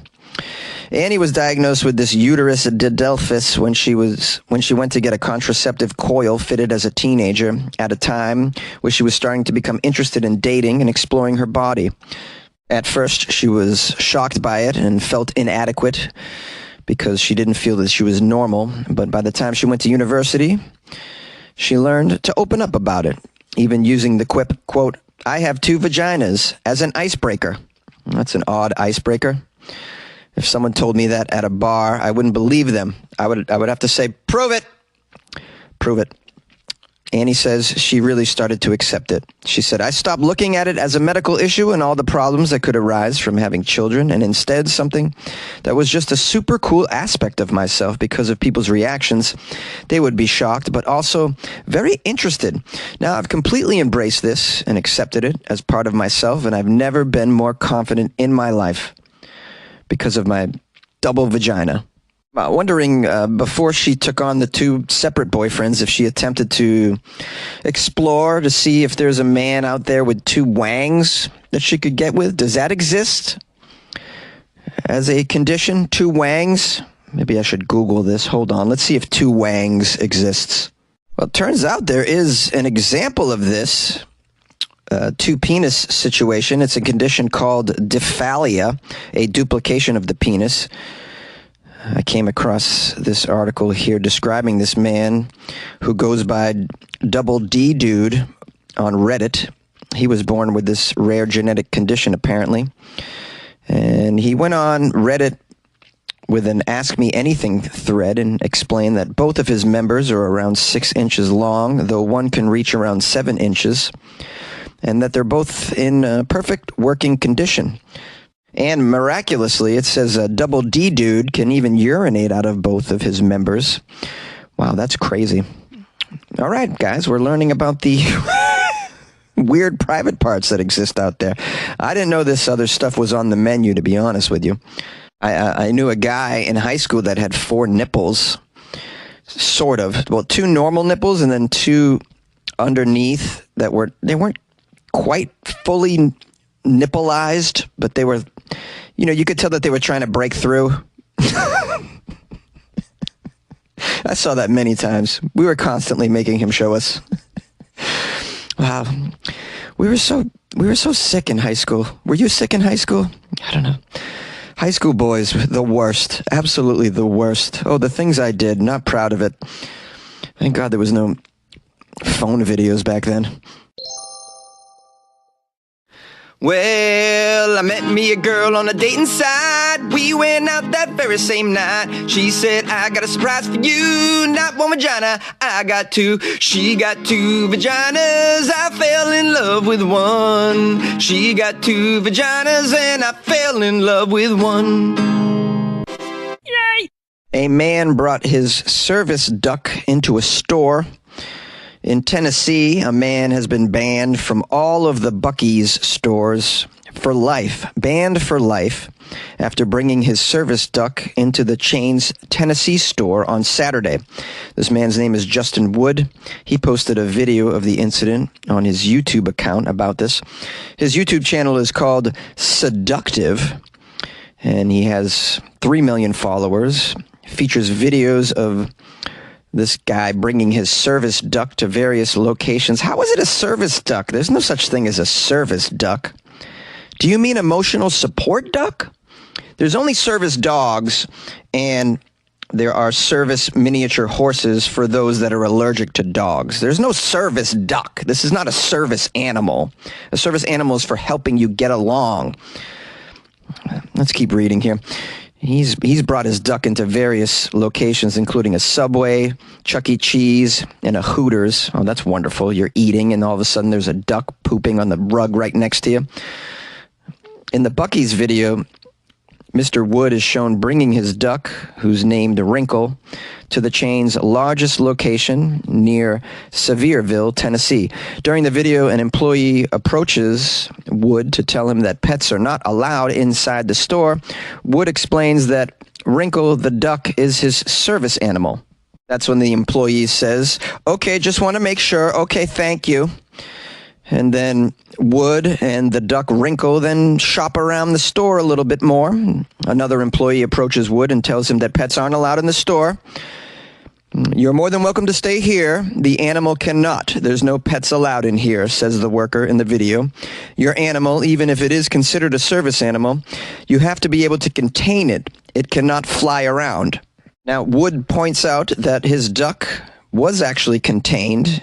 Annie was diagnosed with this uterus didelphys when she went to get a contraceptive coil fitted as a teenager at a time where she was starting to become interested in dating and exploring her body. At first, she was shocked by it and felt inadequate because she didn't feel that she was normal. But by the time she went to university, she learned to open up about it, even using the quip, quote, I have 2 vaginas, as an icebreaker. That's an odd icebreaker. If someone told me that at a bar, I wouldn't believe them. I would have to say, prove it. Prove it. Annie says she really started to accept it. She said, I stopped looking at it as a medical issue and all the problems that could arise from having children, and instead something that was just a super cool aspect of myself because of people's reactions. They would be shocked, but also very interested. Now I've completely embraced this and accepted it as part of myself, and I've never been more confident in my life because of my double vagina. Wondering before she took on the two separate boyfriends if she attempted to explore to see if there's a man out there with two wangs that she could get with. Does that exist as a condition? Two wangs? Maybe I should Google this. Hold on. Let's see if two wangs exists. Well, it turns out there is an example of this two penis situation. It's a condition called dysphalia, a duplication of the penis. I came across this article here describing this man who goes by Double D Dude on Reddit. He was born with this rare genetic condition, apparently. And he went on Reddit with an Ask Me Anything thread and explained that both of his members are around 6 inches long, though one can reach around 7 inches, and that they're both in perfect working condition. And miraculously, it says a Double D Dude can even urinate out of both of his members. Wow, that's crazy. All right, guys, we're learning about the weird private parts that exist out there. I didn't know this other stuff was on the menu, to be honest with you. I knew a guy in high school that had 4 nipples, sort of. Well, 2 normal nipples and then 2 underneath that weren't quite fully nippleized, but they were, you could tell that they were trying to break through. I saw that many times. We were constantly making him show us. Wow. We were so sick in high school. Were you sick in high school? I don't know. High school boys, the worst. Absolutely the worst. Oh, the things I did, not proud of it. Thank God there was no phone videos back then. Well, I met me a girl on a dating site. We went out that very same night. She said, I got a surprise for you. Not one vagina, I got 2. She got 2 vaginas. I fell in love with one. She got 2 vaginas and I fell in love with one. Yay! A man brought his service duck into a store. In Tennessee, a man has been banned from all of the Buc-ee's stores for life, banned for life, after bringing his service duck into the chain's Tennessee store on Saturday. This man's name is Justin Wood. He posted a video of the incident on his YouTube account about this. His YouTube channel is called Seductive, and he has 3 million followers. Features videos of this guy bringing his service duck to various locations. How is it a service duck? There's no such thing as a service duck. Do you mean emotional support duck? There's only service dogs, and there are service miniature horses for those that are allergic to dogs. There's no service duck. This is not a service animal. A service animal is for helping you get along. Let's keep reading here. He's brought his duck into various locations, including a Subway, Chuck E. Cheese, and a Hooters. Oh, that's wonderful. You're eating, and all of a sudden there's a duck pooping on the rug right next to you. In the Buc-ee's video, Mr. Wood is shown bringing his duck, who's named Wrinkle, to the chain's largest location near Sevierville, Tennessee. During the video, an employee approaches Wood to tell him that pets are not allowed inside the store. Wood explains that Wrinkle, the duck, is his service animal. That's when the employee says, "Okay, just want to make sure. Okay, thank you." And then Wood and the duck Wrinkle then shop around the store a little bit more. Another employee approaches Wood and tells him that pets aren't allowed in the store. "You're more than welcome to stay here. The animal cannot. There's no pets allowed in here," says the worker in the video. "Your animal, even if it is considered a service animal, you have to be able to contain it. It cannot fly around." Now, Wood points out that his duck was actually contained,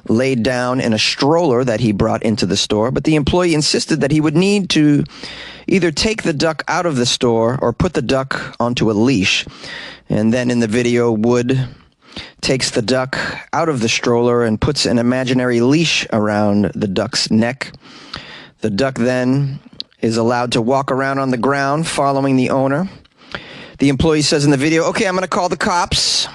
laid down in a stroller that he brought into the store, but the employee insisted that he would need to either take the duck out of the store or put the duck onto a leash. And then in the video, Wood takes the duck out of the stroller and puts an imaginary leash around the duck's neck. The duck then is allowed to walk around on the ground following the owner. The employee says in the video, "Okay, I'm going to call the cops."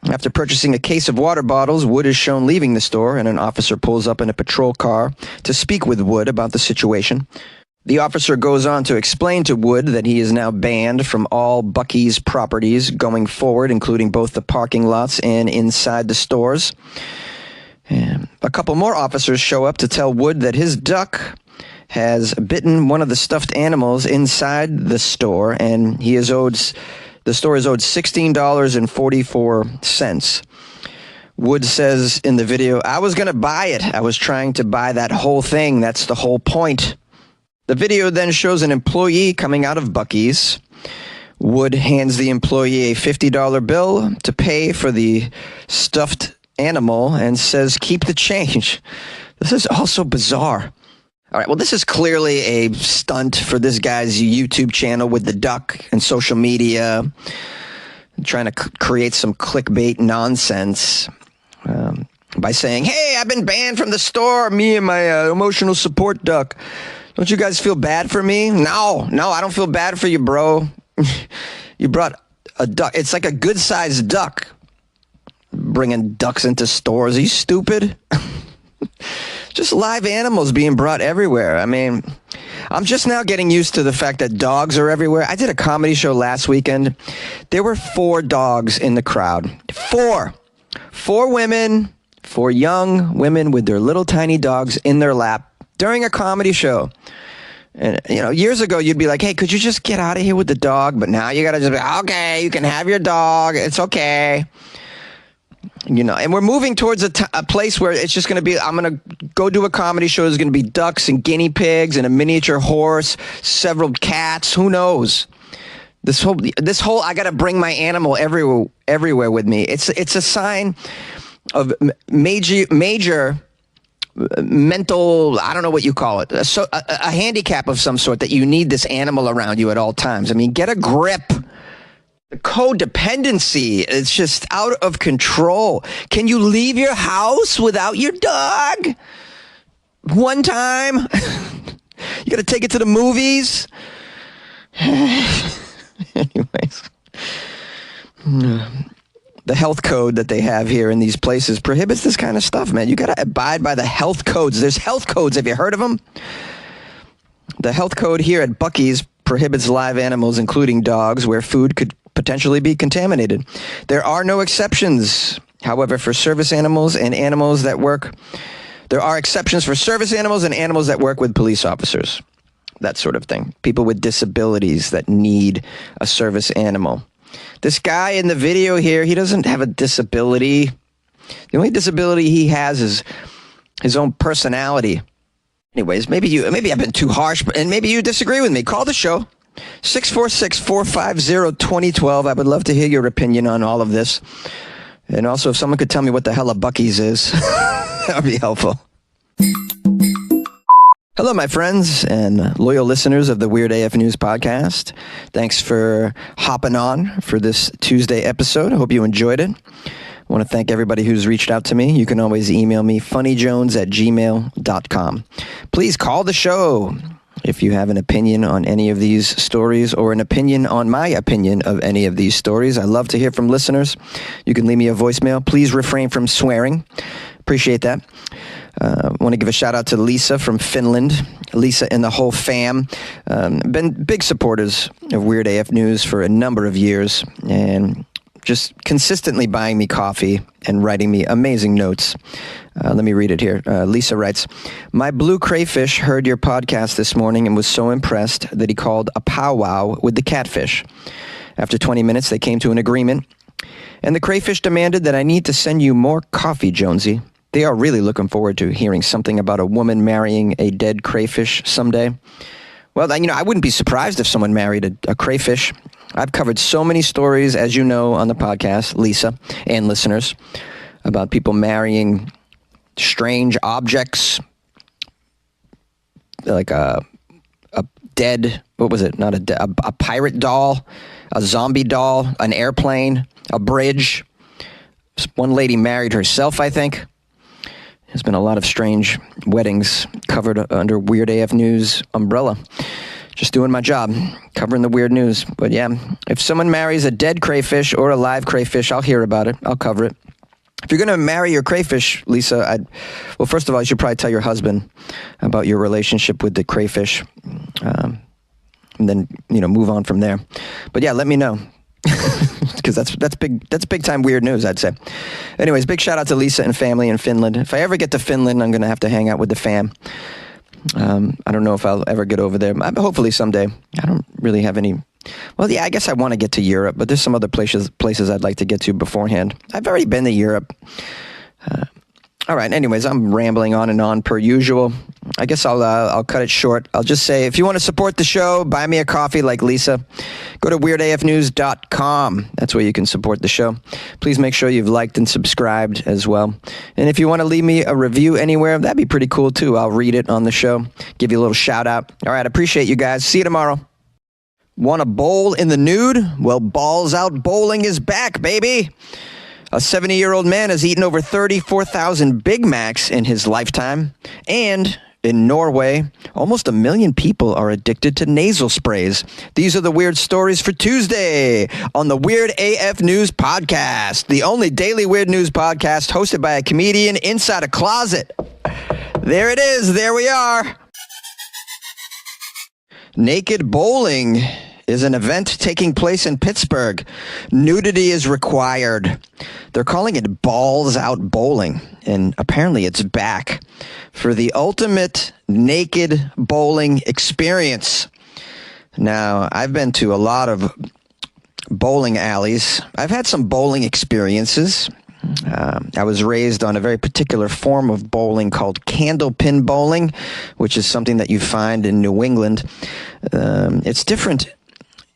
After purchasing a case of water bottles, Wood is shown leaving the store, and an officer pulls up in a patrol car to speak with Wood about the situation. The officer goes on to explain to Wood that he is now banned from all Buc-ee's properties going forward, including both the parking lots and inside the stores. And a couple more officers show up to tell Wood that his duck has bitten one of the stuffed animals inside the store, and the store is owed $16.44. Wood says in the video, "I was going to buy it. I was trying to buy that whole thing. That's the whole point." The video then shows an employee coming out of Buc-ee's. Wood hands the employee a $50 bill to pay for the stuffed animal and says, "Keep the change." This is also bizarre. All right, well, this is clearly a stunt for this guy's YouTube channel with the duck and social media, trying to create some clickbait nonsense by saying, "Hey, I've been banned from the store, me and my emotional support duck. Don't you guys feel bad for me?" No, I don't feel bad for you, bro. You brought a duck. It's like a good-sized duck. Bringing ducks into stores. Are you stupid? Just live animals being brought everywhere. I mean, I'm just now getting used to the fact that dogs are everywhere. I did a comedy show last weekend. There were 4 dogs in the crowd. 4 women, 4 young women with their little tiny dogs in their lap during a comedy show. And, years ago, you'd be like, "Hey, could you just get out of here with the dog?" But now you got to just be, "Okay, you can have your dog. It's okay." And we're moving towards a place where it's just going to be, I'm going to go do a comedy show. There's going to be ducks and guinea pigs and a miniature horse, several cats. Who knows? This whole I got to bring my animal everywhere with me. It's a sign of major mental, I don't know what you call it, a handicap of some sort, that you need this animal around you at all times. I mean, get a grip. The codependency is just out of control. Can you leave your house without your dog? One time? You got to take it to the movies? Anyways. The health code that they have here in these places prohibits this kind of stuff, man. You got to abide by the health codes. There's health codes. Have you heard of them? The health code here at Buc-ee's prohibits live animals, including dogs, where food could potentially be contaminated. There are no exceptions, however, for service animals and animals that work. There are exceptions for service animals and animals that work with police officers. That sort of thing. People with disabilities that need a service animal. This guy in the video here, he doesn't have a disability. The only disability he has is his own personality. Anyways, maybe I've been too harsh, and maybe you disagree with me. Call the show. 646-450-2012. I would love to hear your opinion on all of this. And also, if someone could tell me what the hell a Buc-ee's is, that would be helpful. Hello, my friends and loyal listeners of the Weird AF News podcast. Thanks for hopping on for this Tuesday episode. I hope you enjoyed it. I want to thank everybody who's reached out to me. You can always email me, funnyjones@gmail.com. Please call the show if you have an opinion on any of these stories or an opinion on my opinion of any of these stories. I love to hear from listeners. You can leave me a voicemail. Please refrain from swearing. Appreciate that. I want to give a shout out to Lisa from Finland. Lisa and the whole fam. Been big supporters of Weird AF News for a number of years and just consistently buying me coffee and writing me amazing notes. Let me read it here. Lisa writes, "My blue crayfish heard your podcast this morning and was so impressed that he called a powwow with the catfish. After 20 minutes, they came to an agreement, and the crayfish demanded that I need to send you more coffee, Jonesy. They are really looking forward to hearing something about a woman marrying a dead crayfish someday." Well, I wouldn't be surprised if someone married a crayfish. I've covered so many stories, as you know, on the podcast, Lisa, and listeners, about people marrying strange objects, like a dead, what was it? Not a pirate doll, a zombie doll, an airplane, a bridge. One lady married herself, I think. There's been a lot of strange weddings covered under Weird AF News umbrella. Just doing my job, covering the weird news. But yeah, if someone marries a dead crayfish or a live crayfish, I'll hear about it. I'll cover it. If you're going to marry your crayfish, Lisa, well, first of all, you should probably tell your husband about your relationship with the crayfish. and then move on from there. But yeah, let me know. Because that's big time weird news, I'd say. Anyways, big shout out to Lisa and family in Finland. If I ever get to Finland, I'm going to have to hang out with the fam. I don't know if I'll ever get over there. Hopefully someday. I don't really have any. Well, yeah, I guess I want to get to Europe, but there's some other places I'd like to get to beforehand. I've already been to Europe. All right. Anyways, I'm rambling on and on per usual. I guess I'll cut it short. I'll just say, if you want to support the show, buy me a coffee like Lisa. Go to weirdafnews.com. That's where you can support the show. Please make sure you've liked and subscribed as well. And if you want to leave me a review anywhere, that'd be pretty cool too. I'll read it on the show. Give you a little shout out. All right. Appreciate you guys. See you tomorrow. Want to bowl in the nude? Well, Balls Out Bowling is back, baby. A 70-year-old man has eaten over 34,000 Big Macs in his lifetime. And in Norway, almost 1 million people are addicted to nasal sprays. These are the weird stories for Tuesday on the Weird AF News Podcast, the only daily weird news podcast hosted by a comedian inside a closet. There it is. There we are. Naked bowling is an event taking place in Pittsburgh. Nudity is required. They're calling it Balls Out Bowling, and apparently it's back for the ultimate naked bowling experience. Now, I've been to a lot of bowling alleys. I've had some bowling experiences. I was raised on a very particular form of bowling called candlepin bowling, which is something that you find in New England. It's different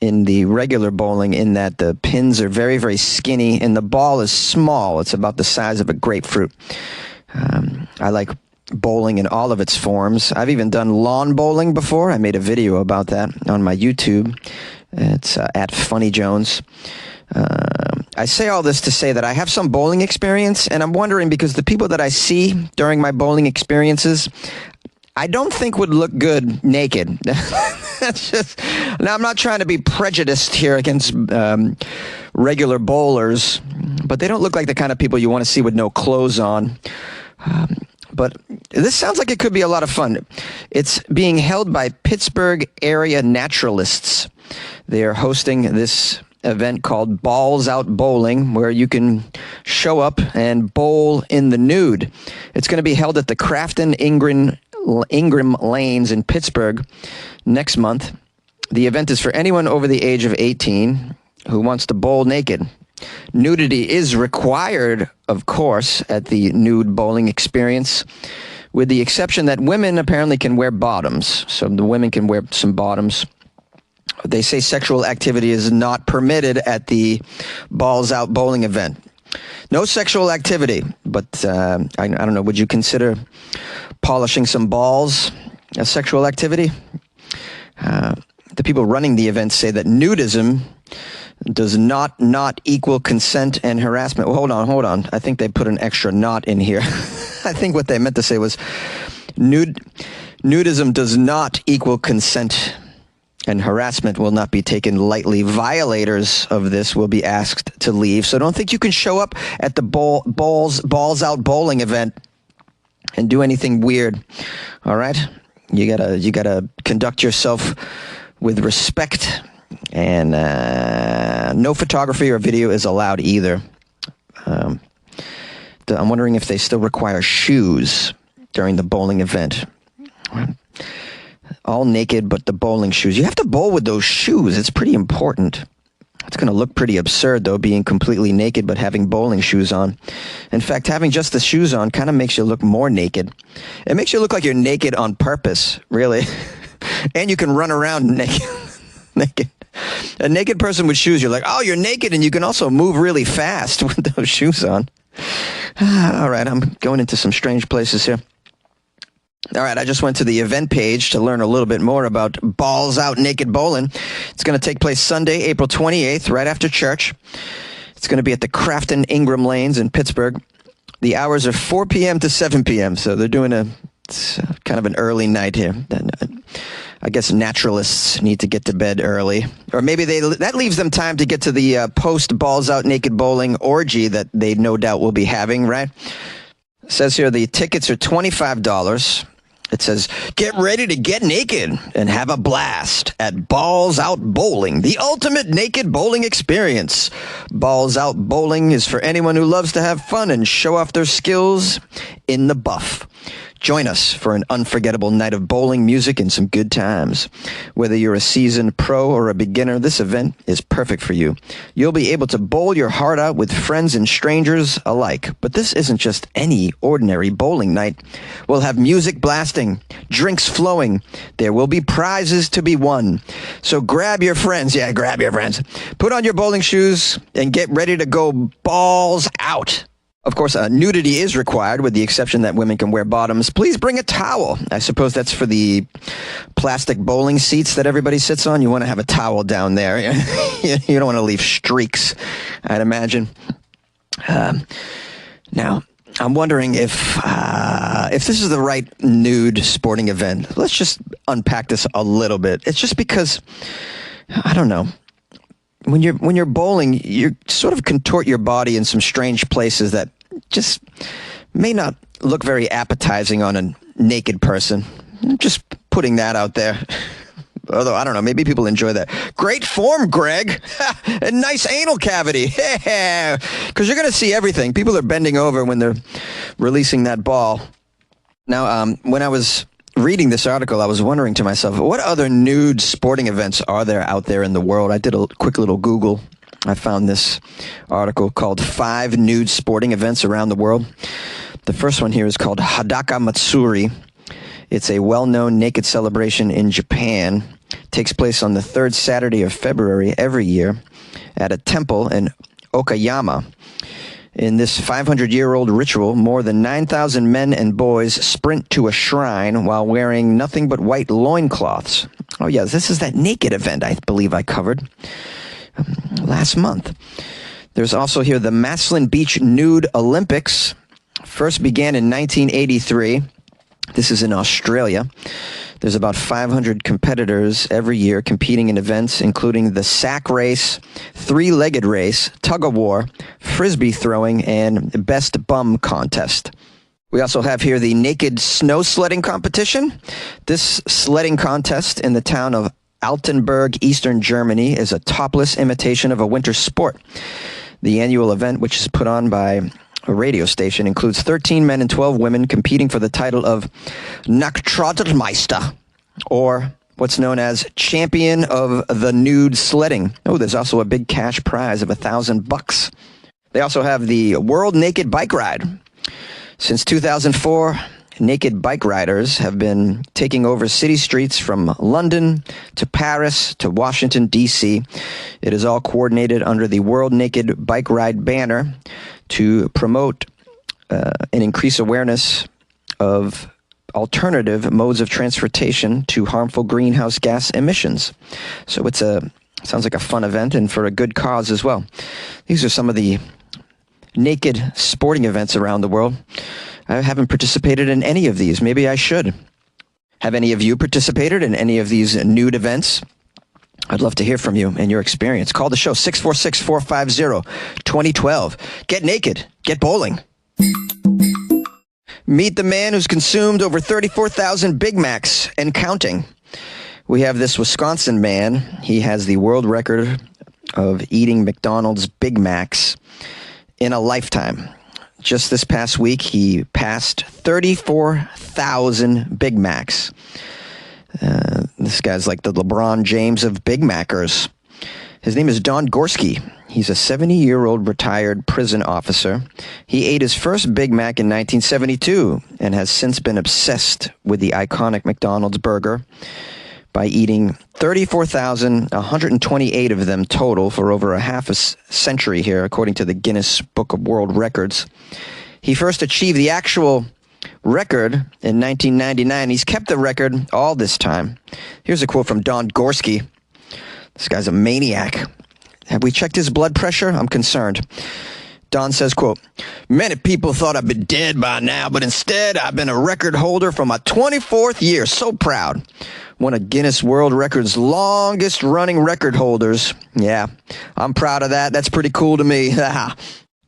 in the regular bowling in that the pins are very, very skinny and the ball is small. It's about the size of a grapefruit. I like bowling in all of its forms. I've even done lawn bowling before. I made a video about that on my YouTube. It's at Funny Jones. I say all this to say that I have some bowling experience, and I'm wondering because the people that I see during my bowling experiences, I don't think would look good naked. That's just. Now, I'm not trying to be prejudiced here against regular bowlers, but they don't look like the kind of people you want to see with no clothes on. But this sounds like it could be a lot of fun. It's being held by Pittsburgh area naturalists. They are hosting this event called Balls Out Bowling, where you can show up and bowl in the nude. It's going to be held at the Crafton Ingram Lanes in Pittsburgh next month. The event is for anyone over the age of 18 who wants to bowl naked. Nudity is required, of course, at the nude bowling experience, with the exception that women apparently can wear bottoms. So the women can wear some bottoms. They say sexual activity is not permitted at the Balls Out Bowling event. No sexual activity, but I don't know, would you consider polishing some balls a sexual activity? The people running the event say that nudism does not equal consent and harassment. Well, hold on. I think they put an extra not in here. I think what they meant to say was nudism does not equal consent and harassment will not be taken lightly. Violators of this will be asked to leave. So don't think you can show up at the Balls Out Bowling event and do anything weird. All right? You gotta conduct yourself with respect, and no photography or video is allowed either. I'm wondering if they still require shoes during the bowling event. All naked, but the bowling shoes. You have to bowl with those shoes. It's pretty important. It's going to look pretty absurd, though, being completely naked but having bowling shoes on. In fact, having just the shoes on kind of makes you look more naked. It makes you look like you're naked on purpose, really. And you can run around naked. A naked person with shoes, you're like, oh, you're naked, and you can also move really fast with those shoes on. All right, I'm going into some strange places here. All right, I just went to the event page to learn a little bit more about Balls Out Naked Bowling. It's going to take place Sunday, April 28th, right after church. It's going to be at the Crafton Ingram Lanes in Pittsburgh. The hours are 4 p.m. to 7 p.m., so they're doing it's kind of an early night here. I guess naturalists need to get to bed early. Or maybe that leaves them time to get to the post-Balls Out Naked Bowling orgy that they no doubt will be having, right? It says here the tickets are $25. It says, get ready to get naked and have a blast at Balls Out Bowling, the ultimate naked bowling experience. Balls Out Bowling is for anyone who loves to have fun and show off their skills in the buff. Join us for an unforgettable night of bowling, music, and some good times. Whether you're a seasoned pro or a beginner, this event is perfect for you. You'll be able to bowl your heart out with friends and strangers alike. But this isn't just any ordinary bowling night. We'll have music blasting, drinks flowing. There will be prizes to be won. So grab your friends. Yeah, grab your friends. Put on your bowling shoes and get ready to go balls out. Of course, nudity is required, with the exception that women can wear bottoms. Please bring a towel. I suppose that's for the plastic bowling seats that everybody sits on. You want to have a towel down there. You don't want to leave streaks, I'd imagine. Now, I'm wondering if this is the right nude sporting event. Let's just unpack this a little bit. It's just because, I don't know. When you're bowling, you sort of contort your body in some strange places that just may not look very appetizing on a naked person. I'm just putting that out there. Although, I don't know, maybe people enjoy that. Great form, Greg. A nice anal cavity. Because you're going to see everything. People are bending over when they're releasing that ball. Now, when I was reading this article, I was wondering to myself, what other nude sporting events are there out there in the world? I did a quick little Google. I found this article called 5 Nude Sporting Events Around the World. The first one here is called Hadaka Matsuri. It's a well-known naked celebration in Japan. It takes place on the 3rd Saturday of February every year at a temple in Okayama. In this 500-year-old ritual, more than 9,000 men and boys sprint to a shrine while wearing nothing but white loincloths. Oh, yes, this is that naked event I believe I covered last month. There's also here the Maslin Beach Nude Olympics. First began in 1983. This is in Australia. There's about 500 competitors every year competing in events including the sack race, 3-legged race, tug-of-war, frisbee throwing, and best bum contest. We also have here the naked snow sledding competition. This sledding contest in the town of Altenburg, Eastern Germany, is a topless imitation of a winter sport. The annual event, which is put on by a radio station, includes 13 men and 12 women competing for the title of Nachtradmeister, or what's known as Champion of the Nude Sledding. Oh, there's also a big cash prize of $1,000. They also have the World Naked Bike Ride. Since 2004, naked bike riders have been taking over city streets from London to Paris to Washington, D.C. It is all coordinated under the World Naked Bike Ride banner to promote and increase awareness of alternative modes of transportation to harmful greenhouse gas emissions. So it sounds like a fun event and for a good cause as well. These are some of the naked sporting events around the world. I haven't participated in any of these. Maybe I should. Have any of you participated in any of these nude events? I'd love to hear from you and your experience. Call the show, 646-450-2012. Get naked. Get bowling. Meet the man who's consumed over 34,000 Big Macs and counting. We have this Wisconsin man. He has the world record of eating McDonald's Big Macs in a lifetime. Just this past week, he passed 34,000 Big Macs. This guy's like the LeBron James of Big Macers. His name is Don Gorski. He's a 70-year-old retired prison officer. He ate his first Big Mac in 1972 and has since been obsessed with the iconic McDonald's burger by eating 34,128 of them total for over a half a century here, according to the Guinness Book of World Records. He first achieved the actual record in 1999. He's kept the record all this time. Here's a quote from Don Gorski. This guy's a maniac. Have we checked his blood pressure? I'm concerned. Don says, quote, "Many people thought I'd be dead by now, but instead I've been a record holder for my 24th year. So proud. One of Guinness World Records' longest running record holders. Yeah, I'm proud of that. That's pretty cool to me."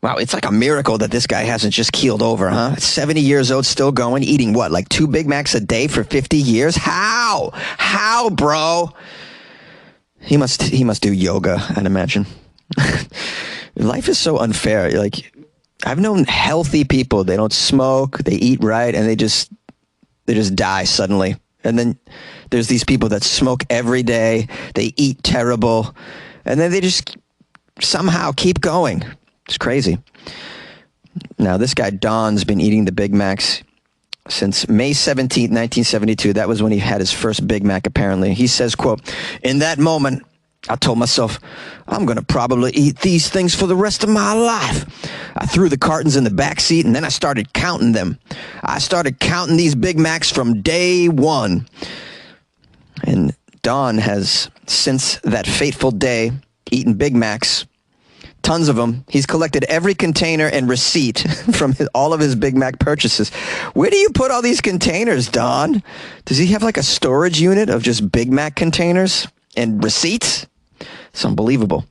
Wow, it's like a miracle that this guy hasn't just keeled over, huh? 70 years old, still going, eating what, like 2 Big Macs a day for 50 years? How? How, bro? He must do yoga, I'd imagine. Life is so unfair. Like, I've known healthy people. They don't smoke, they eat right, and they just die suddenly. And then there's these people that smoke every day, they eat terrible, and then they just somehow keep going. It's crazy. Now, this guy, Don's been eating the Big Macs since May 17th, 1972. That was when he had his first Big Mac, apparently. He says, quote, "In that moment, I told myself, I'm going to probably eat these things for the rest of my life. I threw the cartons in the back seat, and then I started counting them. I started counting these Big Macs from day one." And Don has, since that fateful day, eaten Big Macs, tons of them. He's collected every container and receipt from all of his Big Mac purchases. Where do you put all these containers, Don? Does he have like a storage unit of just Big Mac containers and receipts? It's unbelievable.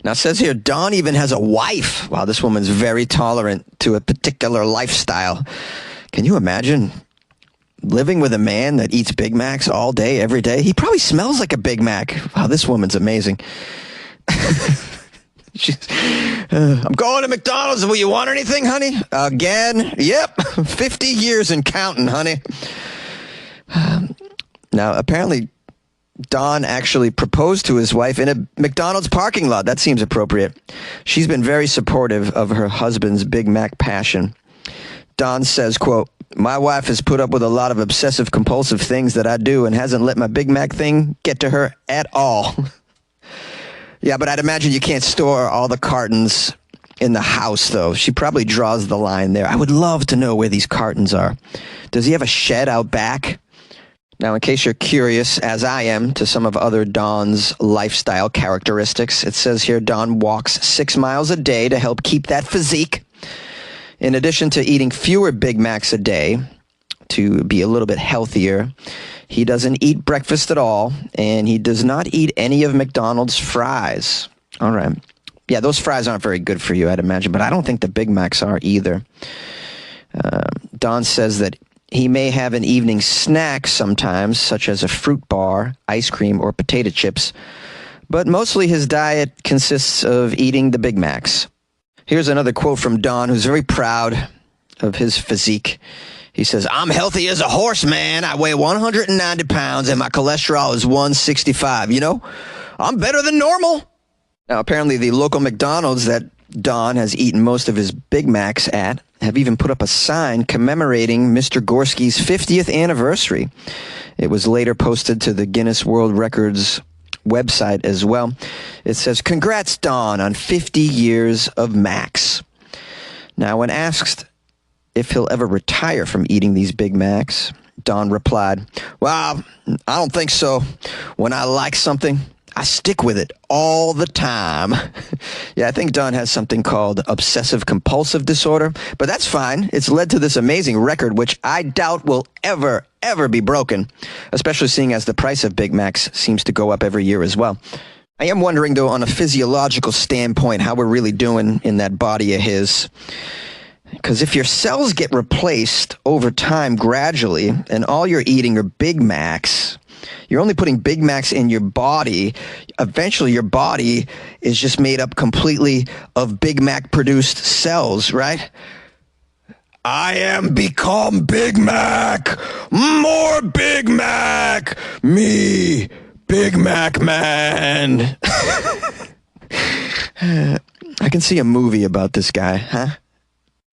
Now, it says here, Don even has a wife. Wow, this woman's very tolerant to a particular lifestyle. Can you imagine living with a man that eats Big Macs all day, every day? He probably smells like a Big Mac. Wow, this woman's amazing. I'm going to McDonald's. Will you want anything, honey? Again? Yep. 50 years and counting, honey. Now, apparently, Don actually proposed to his wife in a McDonald's parking lot. That seems appropriate. She's been very supportive of her husband's Big Mac passion. Don says, quote, "My wife has put up with a lot of obsessive compulsive things that I do and hasn't let my Big Mac thing get to her at all." Yeah, but I'd imagine you can't store all the cartons in the house, though. She probably draws the line there. I would love to know where these cartons are. Does he have a shed out back? Now, in case you're curious, as I am, to some of other Don's lifestyle characteristics, it says here Don walks 6 miles a day to help keep that physique. In addition to eating fewer Big Macs a day to be a little bit healthier, he doesn't eat breakfast at all, and he does not eat any of McDonald's fries. All right. Yeah, those fries aren't very good for you, I'd imagine, but I don't think the Big Macs are either. Don says that he may have an evening snack sometimes, such as a fruit bar, ice cream, or potato chips, but mostly his diet consists of eating the Big Macs. Here's another quote from Don, who's very proud of his physique. He says, "I'm healthy as a horse, man. I weigh 190 pounds and my cholesterol is 165. You know, I'm better than normal." Now, apparently the local McDonald's that Don has eaten most of his Big Macs at have even put up a sign commemorating Mr. Gorski's 50th anniversary. It was later posted to the Guinness World Records website as well. It says, "Congrats, Don, on 50 years of Macs." Now, when asked if he'll ever retire from eating these Big Macs, Don replied, "Well, I don't think so. When I like something, I stick with it all the time." Yeah, I think Don has something called obsessive compulsive disorder, but that's fine. It's led to this amazing record, which I doubt will ever be broken, especially seeing as the price of Big Macs seems to go up every year as well. I am wondering, though, on a physiological standpoint, how we're really doing in that body of his. Because if your cells get replaced over time gradually, and all you're eating are Big Macs, you're only putting Big Macs in your body, eventually your body is just made up completely of Big Mac-produced cells, right? I am become Big Mac, more Big Mac, me, Big Mac man. I can see a movie about this guy, huh?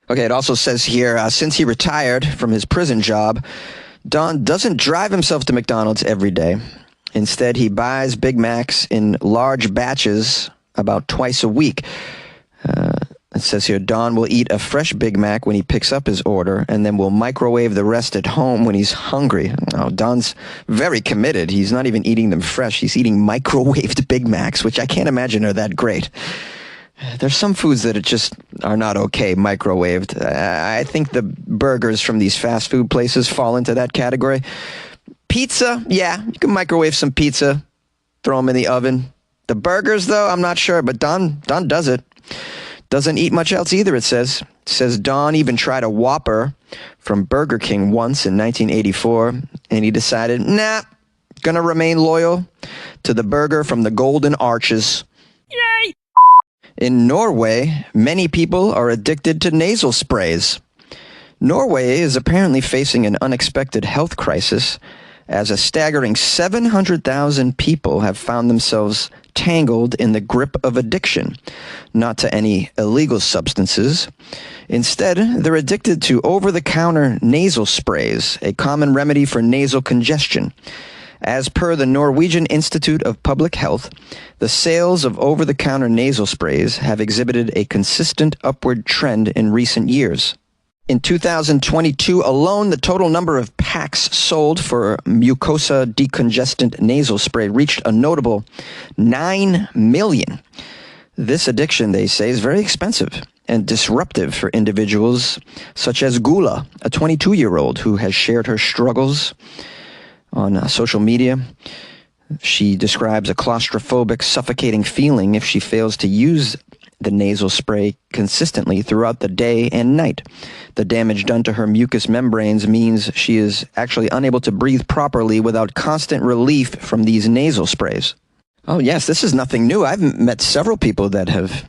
Okay, it also says here, since he retired from his prison job, Don doesn't drive himself to McDonald's every day. Instead, he buys Big Macs in large batches about twice a week. It says here, Don will eat a fresh Big Mac when he picks up his order and then will microwave the rest at home when he's hungry. Oh, Don's very committed. He's not even eating them fresh. He's eating microwaved Big Macs, which I can't imagine are that great. There's some foods that just are not okay microwaved. I think the burgers from these fast food places fall into that category. Pizza, yeah, you can microwave some pizza, throw them in the oven. The burgers, though, I'm not sure, but Don does it. Doesn't eat much else either, it says. It says Don even tried a Whopper from Burger King once in 1984, and he decided, nah, gonna remain loyal to the burger from the Golden Arches. Yay! In Norway, many people are addicted to nasal sprays. Norway is apparently facing an unexpected health crisis, as a staggering 700,000 people have found themselves tangled in the grip of addiction, not to any illegal substances. Instead, they're addicted to over-the-counter nasal sprays, a common remedy for nasal congestion. As per the Norwegian Institute of Public Health, the sales of over-the-counter nasal sprays have exhibited a consistent upward trend in recent years. In 2022 alone, the total number of packs sold for mucosa decongestant nasal spray reached a notable 9 million. This addiction, they say, is very expensive and disruptive for individuals such as Gula, a 22-year-old who has shared her struggles on social media. She describes a claustrophobic, suffocating feeling if she fails to use the nasal spray consistently throughout the day and night. The damage done to her mucous membranes means she is actually unable to breathe properly without constant relief from these nasal sprays. Oh yes, this is nothing new. I've met several people that have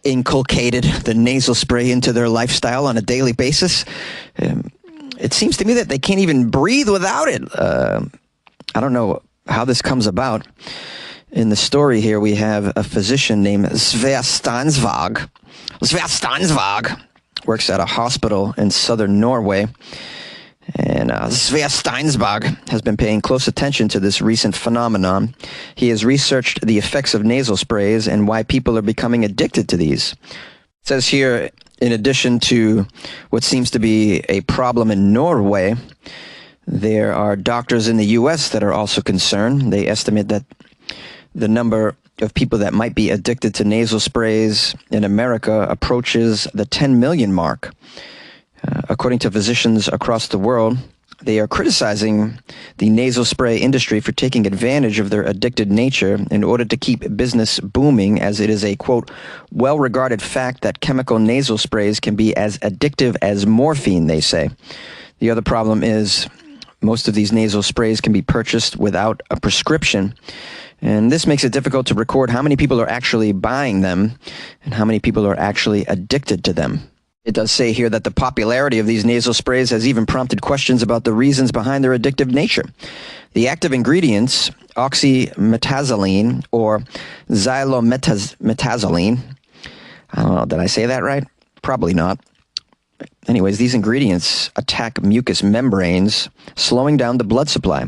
inculcated the nasal spray into their lifestyle on a daily basis. It seems to me that they can't even breathe without it. I don't know how this comes about. In the story here, we have a physician named Sverre Steinsvåg. Sverre Steinsvåg works at a hospital in southern Norway. And Sverre Steinsvåg has been paying close attention to this recent phenomenon. He has researched the effects of nasal sprays and why people are becoming addicted to these. It says here, in addition to what seems to be a problem in Norway, there are doctors in the U.S. that are also concerned. They estimate that the number of people that might be addicted to nasal sprays in America approaches the 10 million mark. According to physicians across the world, they are criticizing the nasal spray industry for taking advantage of their addicted nature in order to keep business booming, as it is a, quote, well-regarded fact that chemical nasal sprays can be as addictive as morphine, they say. The other problem is most of these nasal sprays can be purchased without a prescription, and this makes it difficult to record how many people are actually buying them and how many people are actually addicted to them. It does say here that the popularity of these nasal sprays has even prompted questions about the reasons behind their addictive nature. The active ingredients, oxymetazoline or xylometazoline, I don't know, did I say that right? Probably not. Anyways, these ingredients attack mucous membranes, slowing down the blood supply.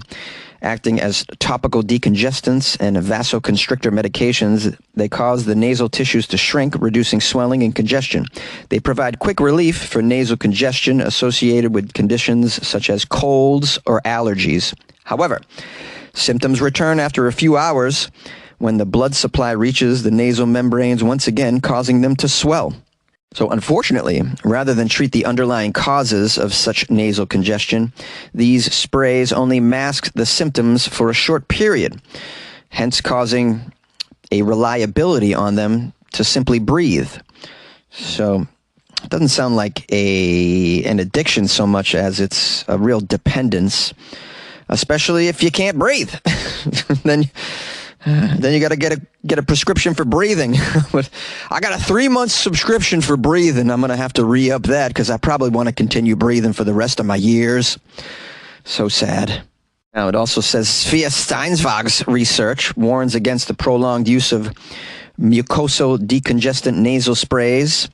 Acting as topical decongestants and vasoconstrictor medications, they cause the nasal tissues to shrink, reducing swelling and congestion. They provide quick relief for nasal congestion associated with conditions such as colds or allergies. However, symptoms return after a few hours when the blood supply reaches the nasal membranes once again, causing them to swell. So unfortunately, rather than treat the underlying causes of such nasal congestion, these sprays only mask the symptoms for a short period, hence causing a reliability on them to simply breathe. So it doesn't sound like an addiction so much as it's a real dependence, especially if you can't breathe. Then you got to get a prescription for breathing. But I got a 3-month subscription for breathing. I'm going to have to re-up that because I probably want to continue breathing for the rest of my years. So sad. Now, it also says Sverre Steinsvåg's research warns against the prolonged use of mucosal decongestant nasal sprays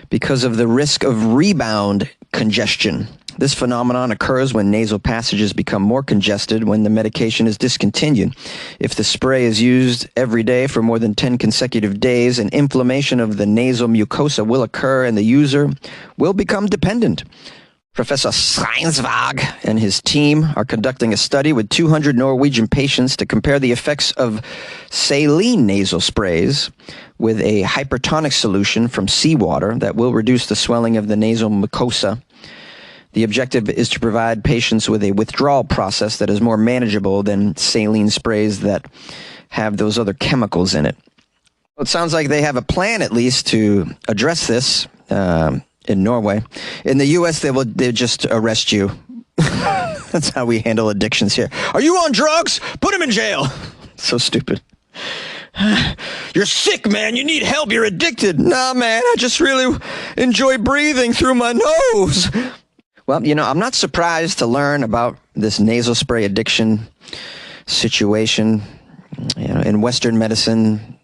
because of the risk of rebound congestion. This phenomenon occurs when nasal passages become more congested when the medication is discontinued. If the spray is used every day for more than 10 consecutive days, an inflammation of the nasal mucosa will occur and the user will become dependent. Professor Steinsvåg and his team are conducting a study with 200 Norwegian patients to compare the effects of saline nasal sprays with a hypertonic solution from seawater that will reduce the swelling of the nasal mucosa. The objective is to provide patients with a withdrawal process that is more manageable than saline sprays that have those other chemicals in it. Well, it sounds like they have a plan, at least, to address this in Norway. In the U.S., they'll just arrest you. That's how we handle addictions here. Are you on drugs? Put him in jail. So stupid. You're sick, man. You need help. You're addicted. Nah, man. I just really enjoy breathing through my nose. Well, I'm not surprised to learn about this nasal spray addiction situation. In Western medicine,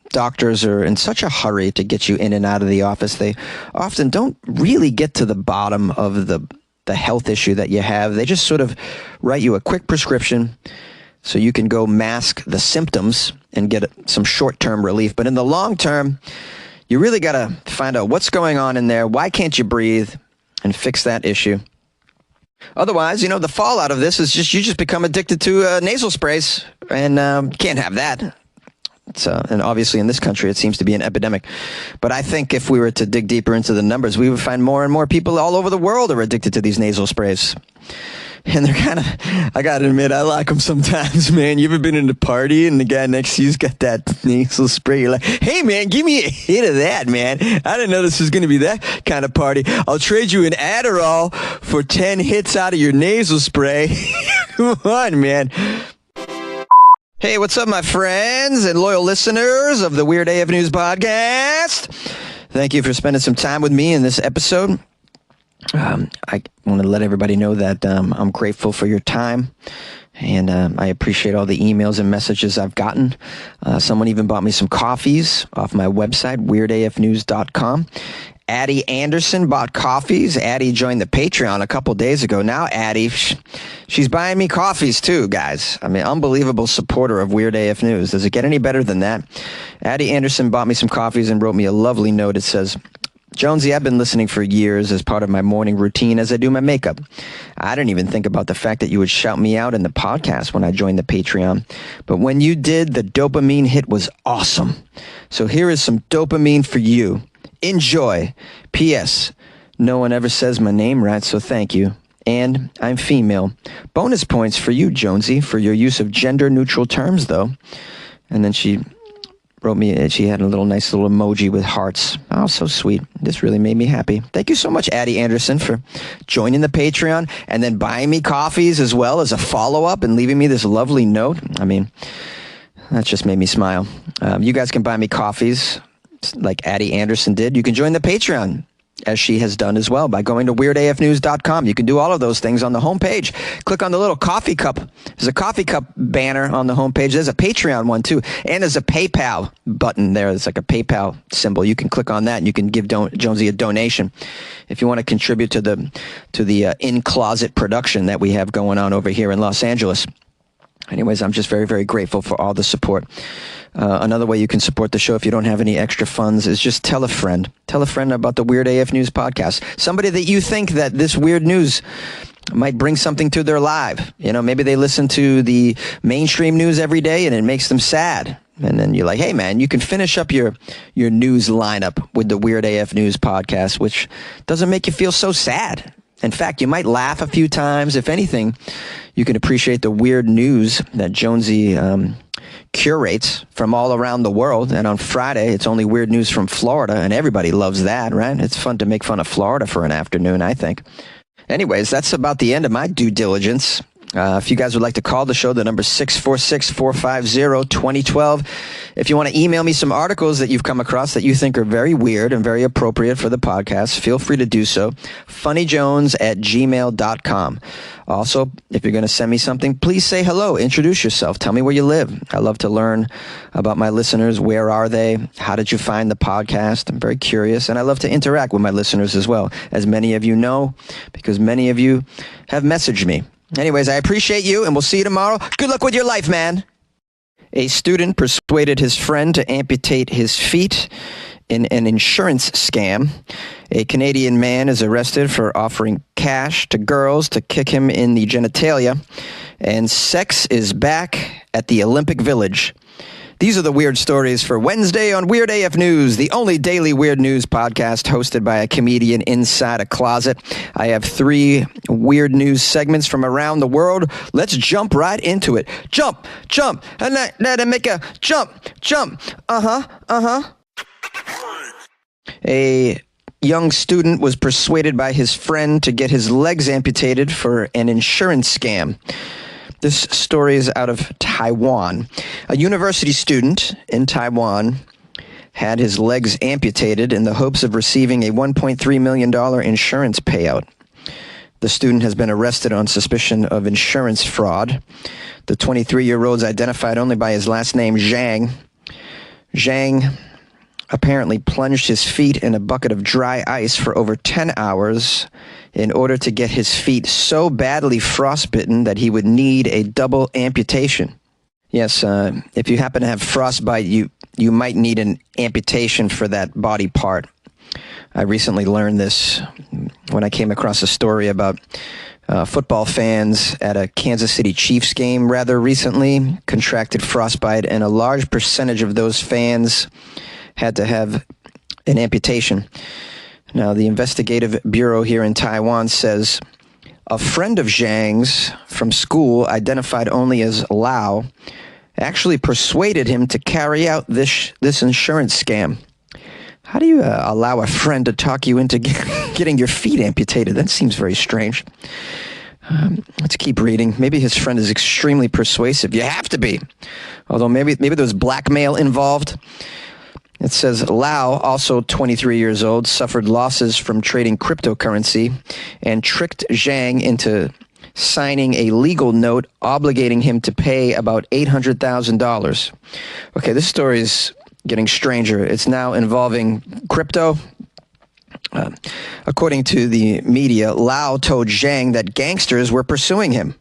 doctors are in such a hurry to get you in and out of the office. They often don't really get to the bottom of the health issue that you have. They just sort of write you a quick prescription so you can go mask the symptoms and get some short-term relief. But in the long term, you really got to find out what's going on in there. Why can't you breathe? And fix that issue. Otherwise, the fallout of this is you just become addicted to nasal sprays, and can't have that. And obviously in this country, it seems to be an epidemic. But I think if we were to dig deeper into the numbers, we would find more and more people all over the world are addicted to these nasal sprays. And they're kind of, I got to admit, I like them sometimes, man. You ever been in a party and the guy next to you's got that nasal spray? You're like, hey, man, give me a hit of that, man. I didn't know this was going to be that kind of party. I'll trade you an Adderall for 10 hits out of your nasal spray. Come on, man. Hey, what's up, my friends and loyal listeners of the Weird AF News podcast? Thank you for spending some time with me in this episode. I want to let everybody know that I'm grateful for your time, and I appreciate all the emails and messages I've gotten. Someone even bought me some coffees off my website, weirdafnews.com. Addie Anderson bought coffees. Addie joined the Patreon a couple days ago. Now Addie, she's buying me coffees too, guys. I mean, unbelievable supporter of Weird AF News. Does it get any better than that? Addie Anderson bought me some coffees and wrote me a lovely note. It says, Jonesy, I've been listening for years as part of my morning routine as I do my makeup. I didn't even think about the fact that you would shout me out in the podcast when I joined the Patreon. But when you did, the dopamine hit was awesome. So here is some dopamine for you. Enjoy. P.S. No one ever says my name right, so thank you. And I'm female. Bonus points for you, Jonesy, for your use of gender-neutral terms, though. And then she wrote me, she had a nice little emoji with hearts. Oh, so sweet. This really made me happy. Thank you so much, Addie Anderson, for joining the Patreon and then buying me coffees as well as a follow-up and leaving me this lovely note. I mean, that just made me smile. You guys can buy me coffees like Addie Anderson did. You can join the Patreon, as she has done as well, by going to weirdafnews.com. You can do all of those things on the homepage. Click on the little coffee cup. There's a coffee cup banner on the homepage. There's a Patreon one too. And there's a PayPal button there. It's like a PayPal symbol. You can click on that and you can give Jonesy a donation if you want to contribute to the in-closet production that we have going on over here in Los Angeles. Anyways, I'm just very, very grateful for all the support. Another way you can support the show if you don't have any extra funds is just tell a friend. Tell a friend about the Weird AF News podcast. Somebody that you think that this weird news might bring something to their life. Maybe they listen to the mainstream news every day and it makes them sad. And then you're like, hey, man, you can finish up your news lineup with the Weird AF News podcast, which doesn't make you feel so sad. In fact, you might laugh a few times. If anything, you can appreciate the weird news that Jonesy curates from all around the world. And on Friday, it's only weird news from Florida, and everybody loves that, right? It's fun to make fun of Florida for an afternoon, I think. Anyways, that's about the end of my due diligence. If you guys would like to call the show, the number is 646-450-2012. If you want to email me some articles that you've come across that you think are very weird and very appropriate for the podcast, feel free to do so. funnyjones@gmail.com. Also, if you're going to send me something, please say hello. Introduce yourself. Tell me where you live. I love to learn about my listeners. Where are they? How did you find the podcast? I'm very curious, and I love to interact with my listeners as well, as many of you know, because many of you have messaged me. Anyways, I appreciate you, and we'll see you tomorrow. Good luck with your life, man. A student persuaded his friend to amputate his feet in an insurance scam. A Canadian man is arrested for offering cash to girls to kick him in the genitalia. And sex is back at the Olympic Village. These are the weird stories for Wednesday on Weird AF News, the only daily weird news podcast hosted by a comedian inside a closet. I have 3 weird news segments from around the world. Let's jump right into it. Jump, jump, and let it make a jump, jump. A young student was persuaded by his friend to get his legs amputated for an insurance scam. This story is out of Taiwan. A university student in Taiwan had his legs amputated in the hopes of receiving a $1.3 million insurance payout. The student has been arrested on suspicion of insurance fraud. The 23-year-old is identified only by his last name, Zhang. Zhang apparently plunged his feet in a bucket of dry ice for over 10 hours in order to get his feet so badly frostbitten that he would need a double amputation. Yes, if you happen to have frostbite, you might need an amputation for that body part. I recently learned this when I came across a story about football fans at a Kansas City Chiefs game rather recently contracted frostbite, and a large percentage of those fans had to have an amputation. Now, the investigative bureau here in Taiwan says a friend of Zhang's from school, identified only as Lao, actually persuaded him to carry out this insurance scam. How do you allow a friend to talk you into getting your feet amputated? That seems very strange. Let's keep reading. Maybe his friend is extremely persuasive. You have to be. Although maybe there was blackmail involved. It says Lau, also 23 years old, suffered losses from trading cryptocurrency and tricked Zhang into signing a legal note obligating him to pay about $800,000. Okay, this story is getting stranger. It's now involving crypto. According to the media, Lau told Zhang that gangsters were pursuing him.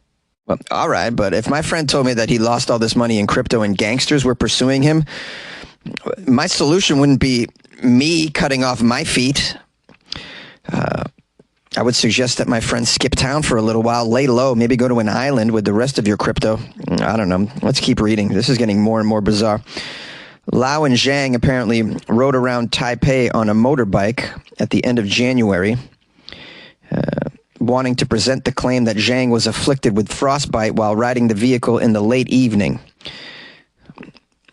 Well, all right, but if my friend told me that he lost all this money in crypto and gangsters were pursuing him, my solution wouldn't be me cutting off my feet. I would suggest that my friend skip town for a little while, lay low, maybe go to an island with the rest of your crypto. I don't know. Let's keep reading. This is getting more and more bizarre. Lau and Zhang apparently rode around Taipei on a motorbike at the end of January, wanting to present the claim that Zhang was afflicted with frostbite while riding the vehicle in the late evening.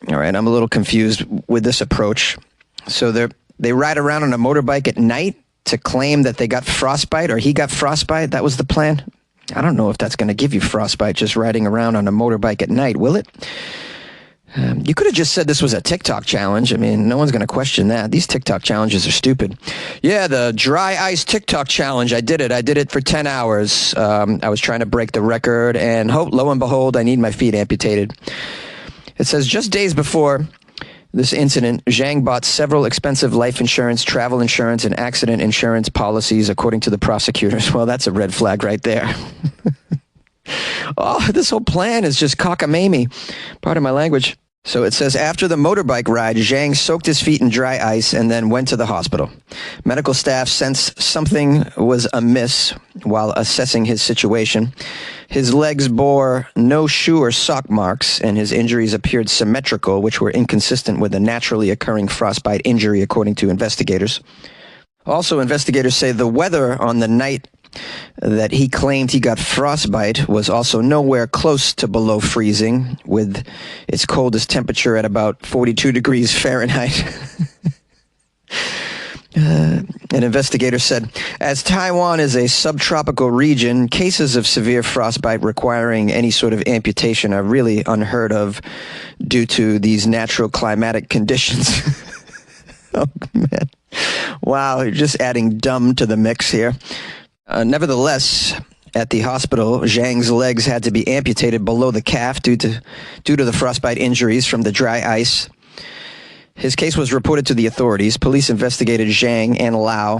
All right, I'm a little confused with this approach. So they ride around on a motorbike at night to claim that they got frostbite, or he got frostbite? That was the plan? I don't know if that's going to give you frostbite, just riding around on a motorbike at night, will it? You could have just said this was a TikTok challenge. I mean, no one's going to question that. These TikTok challenges are stupid. Yeah, the dry ice TikTok challenge. I did it for 10 hours. I was trying to break the record, and lo and behold, I need my feet amputated. It says just days before this incident, Zhang bought several expensive life insurance, travel insurance, and accident insurance policies, according to the prosecutors. Well, that's a red flag right there. Oh, this whole plan is just cockamamie. Pardon my language. So it says, after the motorbike ride, Zhang soaked his feet in dry ice and then went to the hospital. Medical staff sensed something was amiss while assessing his situation. His legs bore no shoe or sock marks, and his injuries appeared symmetrical, which were inconsistent with a naturally occurring frostbite injury, according to investigators. Also, investigators say the weather on the night that he claimed he got frostbite was also nowhere close to below freezing, with its coldest temperature at about 42 degrees Fahrenheit. An investigator said, as Taiwan is a subtropical region, cases of severe frostbite requiring any sort of amputation are really unheard of due to these natural climatic conditions. Oh, man. Wow, you're just adding dumb to the mix here. Nevertheless, at the hospital, Zhang's legs had to be amputated below the calf due to the frostbite injuries from the dry ice. His case was reported to the authorities. Police investigated Zhang and Lau.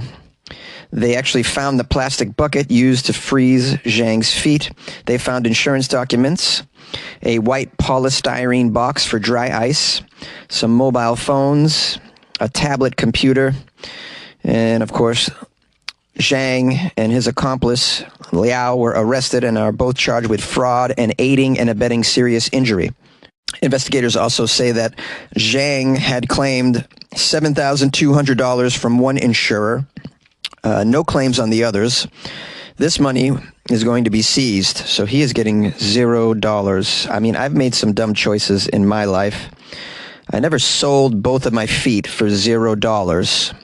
They actually found the plastic bucket used to freeze Zhang's feet. They found insurance documents, a white polystyrene box for dry ice, some mobile phones, a tablet computer, and of course, Zhang and his accomplice, Liao, were arrested and are both charged with fraud and aiding and abetting serious injury. Investigators also say that Zhang had claimed $7,200 from one insurer, no claims on the others. This money is going to be seized, so he is getting $0. I mean, I've made some dumb choices in my life. I never sold both of my feet for $0.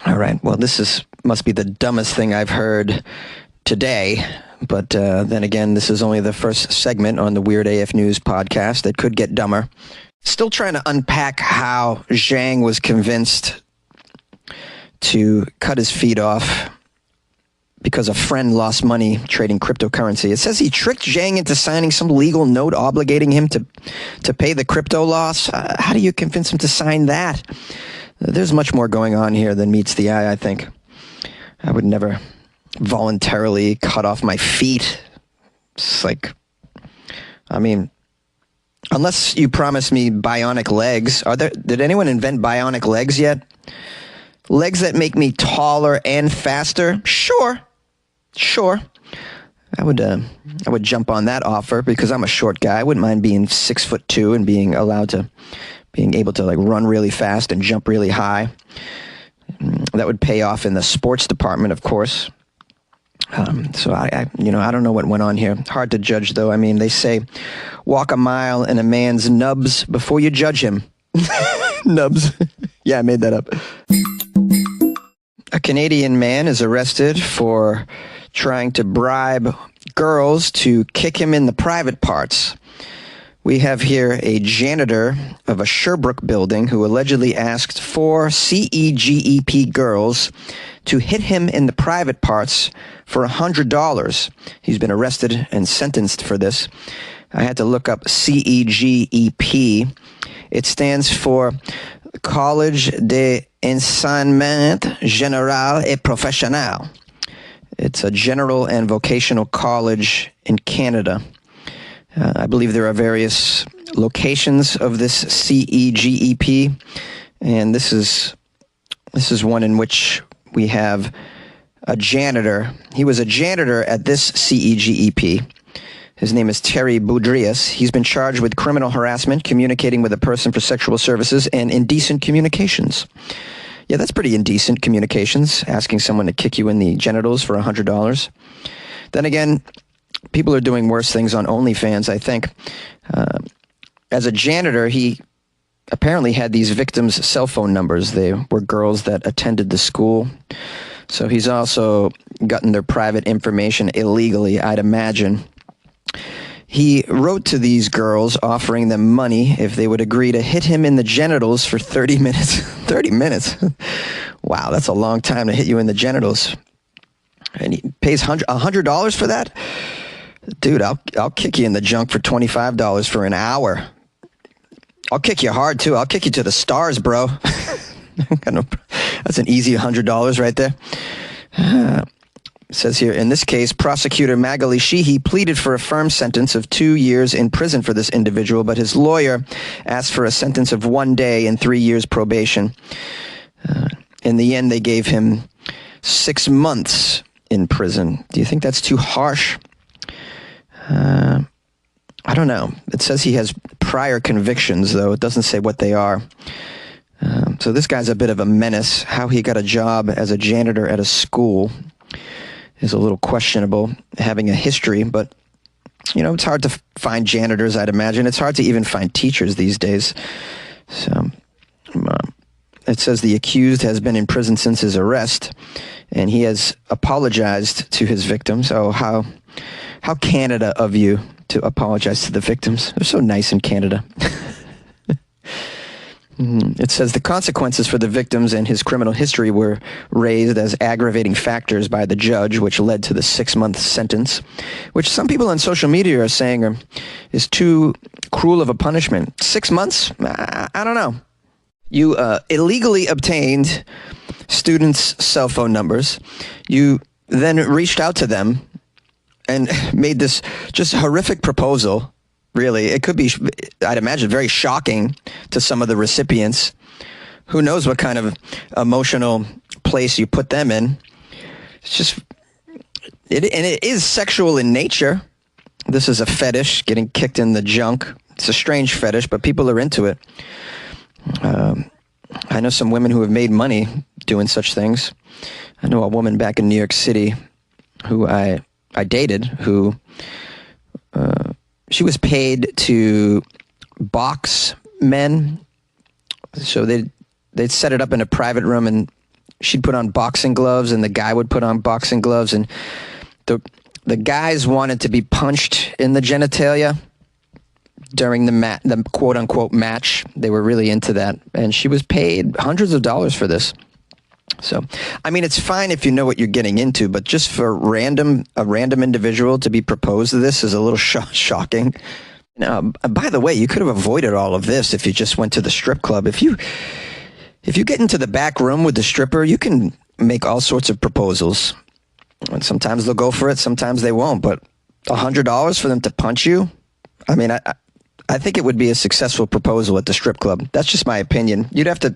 All right, well, must be the dumbest thing I've heard today. But then again, this is only the first segment on the Weird AF News podcast that could get dumber. Still trying to unpack how Zhang was convinced to cut his feet off because a friend lost money trading cryptocurrency. It says he tricked Zhang into signing some legal note obligating him to pay the crypto loss. How do you convince him to sign that? There's much more going on here than meets the eye, I think. I would never voluntarily cut off my feet. It's like, I mean, unless you promise me bionic legs. Did anyone invent bionic legs yet? Legs that make me taller and faster? Sure. I would jump on that offer because I'm a short guy. I wouldn't mind being 6'2" and being able to like run really fast and jump really high. That would pay off in the sports department, of course. So I don't know what went on here. Hard to judge, though. I mean, they say, walk a mile in a man's nubs before you judge him. Nubs. Yeah, I made that up. A Canadian man is arrested for trying to bribe girls to kick him in the private parts. We have here a janitor of a Sherbrooke building who allegedly asked 4 CEGEP girls to hit him in the private parts for $100. He's been arrested and sentenced for this. I had to look up CEGEP. It stands for Collège d'Enseignement Général et Professionnel. It's a general and vocational college in Canada. I believe there are various locations of this CEGEP, and this is one in which we have a janitor. He was a janitor at this CEGEP. His name is Terry Boudrias. He's been charged with criminal harassment, communicating with a person for sexual services, and indecent communications. Yeah, that's pretty indecent communications, asking someone to kick you in the genitals for $100. Then again, people are doing worse things on OnlyFans, I think. As a janitor, he apparently had these victims' cell phone numbers. They were girls that attended the school. So he's also gotten their private information illegally, I'd imagine. He wrote to these girls offering them money if they would agree to hit him in the genitals for 30 minutes. 30 minutes? Wow, that's a long time to hit you in the genitals. And he pays $100 for that? Dude, I'll kick you in the junk for $25 for an hour. I'll kick you hard, too. I'll kick you to the stars, bro. That's an easy $100 right there. It says here, in this case, prosecutor Magali Sheehy pleaded for a firm sentence of 2 years in prison for this individual, but his lawyer asked for a sentence of 1 day and 3 years probation. In the end, they gave him 6 months in prison. Do you think that's too harsh? I don't know. It says he has prior convictions, though. It doesn't say what they are. So this guy's a bit of a menace. How he got a job as a janitor at a school is a little questionable, having a history, but, it's hard to find janitors, I'd imagine. It's hard to even find teachers these days. So it says the accused has been in prison since his arrest, and he has apologized to his victims. Oh, how Canada of you to apologize to the victims. They're so nice in Canada. It says the consequences for the victims and his criminal history were raised as aggravating factors by the judge, which led to the 6-month sentence, which some people on social media are saying is too cruel of a punishment. 6 months? I don't know. You illegally obtained students' cell phone numbers. You then reached out to them and made this just horrific proposal. Really, it could be, I'd imagine, very shocking to some of the recipients. Who knows what kind of emotional place you put them in. It's just, it is sexual in nature. This is a fetish, getting kicked in the junk. It's a strange fetish, but people are into it. I know some women who have made money doing such things. I know a woman back in New York City who I dated, who she was paid to box men. So they'd set it up in a private room, and she'd put on boxing gloves, and the guy would put on boxing gloves, and the guys wanted to be punched in the genitalia during the quote-unquote match. They were really into that, and she was paid hundreds of dollars for this. So, I mean, it's fine if you know what you're getting into, but just for a random individual to be proposed to this is a little shocking. Now, by the way, you could have avoided all of this if you just went to the strip club. If you get into the back room with the stripper, you can make all sorts of proposals. And sometimes they'll go for it, sometimes they won't. But $100 for them to punch you? I mean, I think it would be a successful proposal at the strip club. That's just my opinion. You'd have to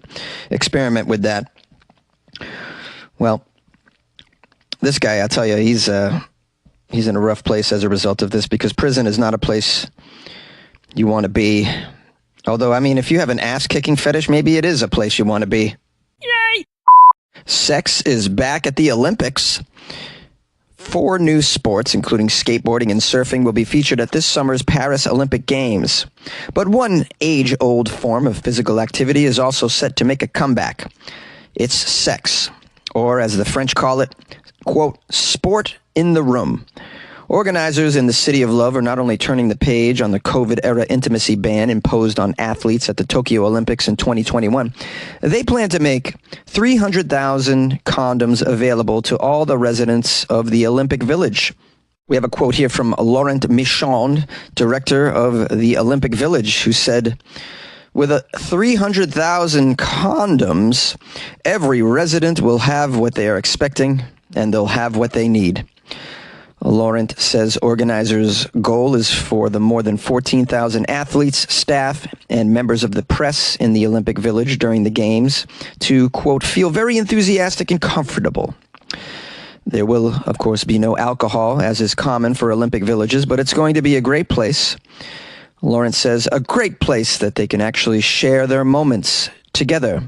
experiment with that. Well, this guy, I'll tell you, he's in a rough place as a result of this, because prison is not a place you want to be. Although, I mean, if you have an ass-kicking fetish, maybe it is a place you want to be. Yay! Sex is back at the Olympics. 4 new sports, including skateboarding and surfing, will be featured at this summer's Paris Olympic Games. But one age-old form of physical activity is also set to make a comeback. It's sex, or as the French call it, quote, sport in the room. Organizers in the City of Love are not only turning the page on the COVID-era intimacy ban imposed on athletes at the Tokyo Olympics in 2021, they plan to make 300,000 condoms available to all the residents of the Olympic Village. We have a quote here from Laurent Michon, director of the Olympic Village, who said, with 300,000 condoms, every resident will have what they are expecting, and they'll have what they need. Laurent says organizers' goal is for the more than 14,000 athletes, staff, and members of the press in the Olympic Village during the Games to, quote, feel very enthusiastic and comfortable. There will, of course, be no alcohol, as is common for Olympic villages, but it's going to be a great place. Lawrence says, a great place that they can actually share their moments together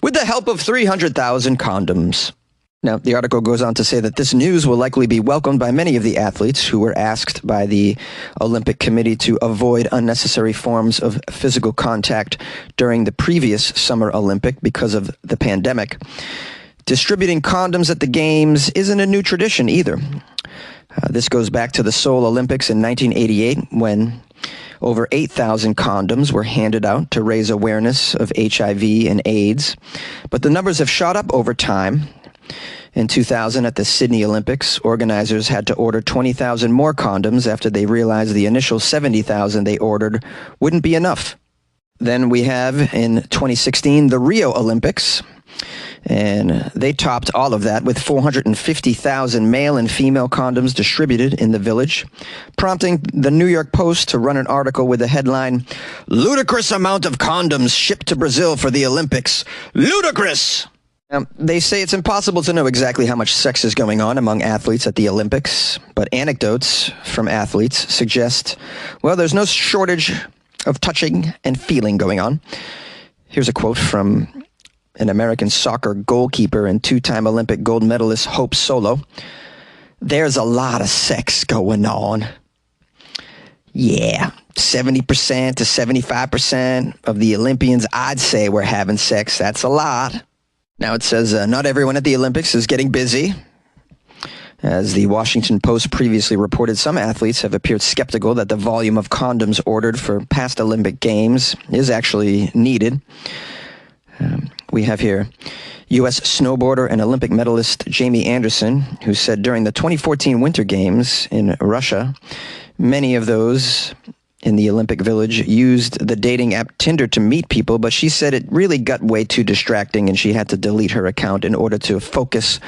with the help of 300,000 condoms. Now, the article goes on to say that this news will likely be welcomed by many of the athletes who were asked by the Olympic Committee to avoid unnecessary forms of physical contact during the previous Summer Olympic because of the pandemic. Distributing condoms at the Games isn't a new tradition either. This goes back to the Seoul Olympics in 1988 when over 8,000 condoms were handed out to raise awareness of HIV and AIDS. But the numbers have shot up over time. In 2000, at the Sydney Olympics, organizers had to order 20,000 more condoms after they realized the initial 70,000 they ordered wouldn't be enough. Then we have, in 2016, the Rio Olympics, and they topped all of that with 450,000 male and female condoms distributed in the village, prompting the New York Post to run an article with the headline, "Ludicrous amount of condoms shipped to Brazil for the Olympics. Ludicrous!" They say it's impossible to know exactly how much sex is going on among athletes at the Olympics, but anecdotes from athletes suggest, well, there's no shortage of touching and feeling going on. Here's a quote from an American soccer goalkeeper and 2-time Olympic gold medalist Hope Solo. "There's a lot of sex going on." Yeah, 70% to 75% of the Olympians, I'd say, were having sex. That's a lot. Now it says not everyone at the Olympics is getting busy. As the Washington Post previously reported, some athletes have appeared skeptical that the volume of condoms ordered for past Olympic Games is actually needed. We have here U.S. snowboarder and Olympic medalist Jamie Anderson, who said during the 2014 Winter Games in Russia, many of those in the Olympic Village used the dating app Tinder to meet people, but she said it really got way too distracting and she had to delete her account in order to focus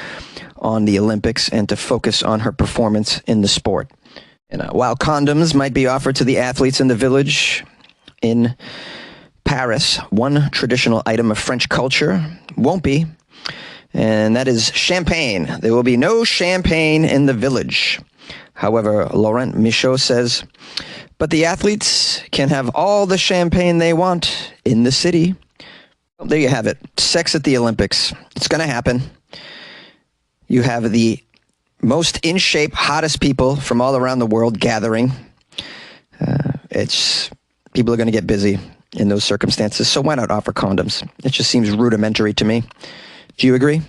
on the Olympics and to focus on her performance in the sport. And while condoms might be offered to the athletes in the village in Paris, one traditional item of French culture won't be, and that is champagne. There will be no champagne in the village. However, Laurent Michaud says, but the athletes can have all the champagne they want in the city. Well, there you have it. Sex at the Olympics. It's going to happen. You have the most in shape, hottest people from all around the world gathering. People are going to get busy in those circumstances. So why not offer condoms? It just seems rudimentary to me. Do you agree?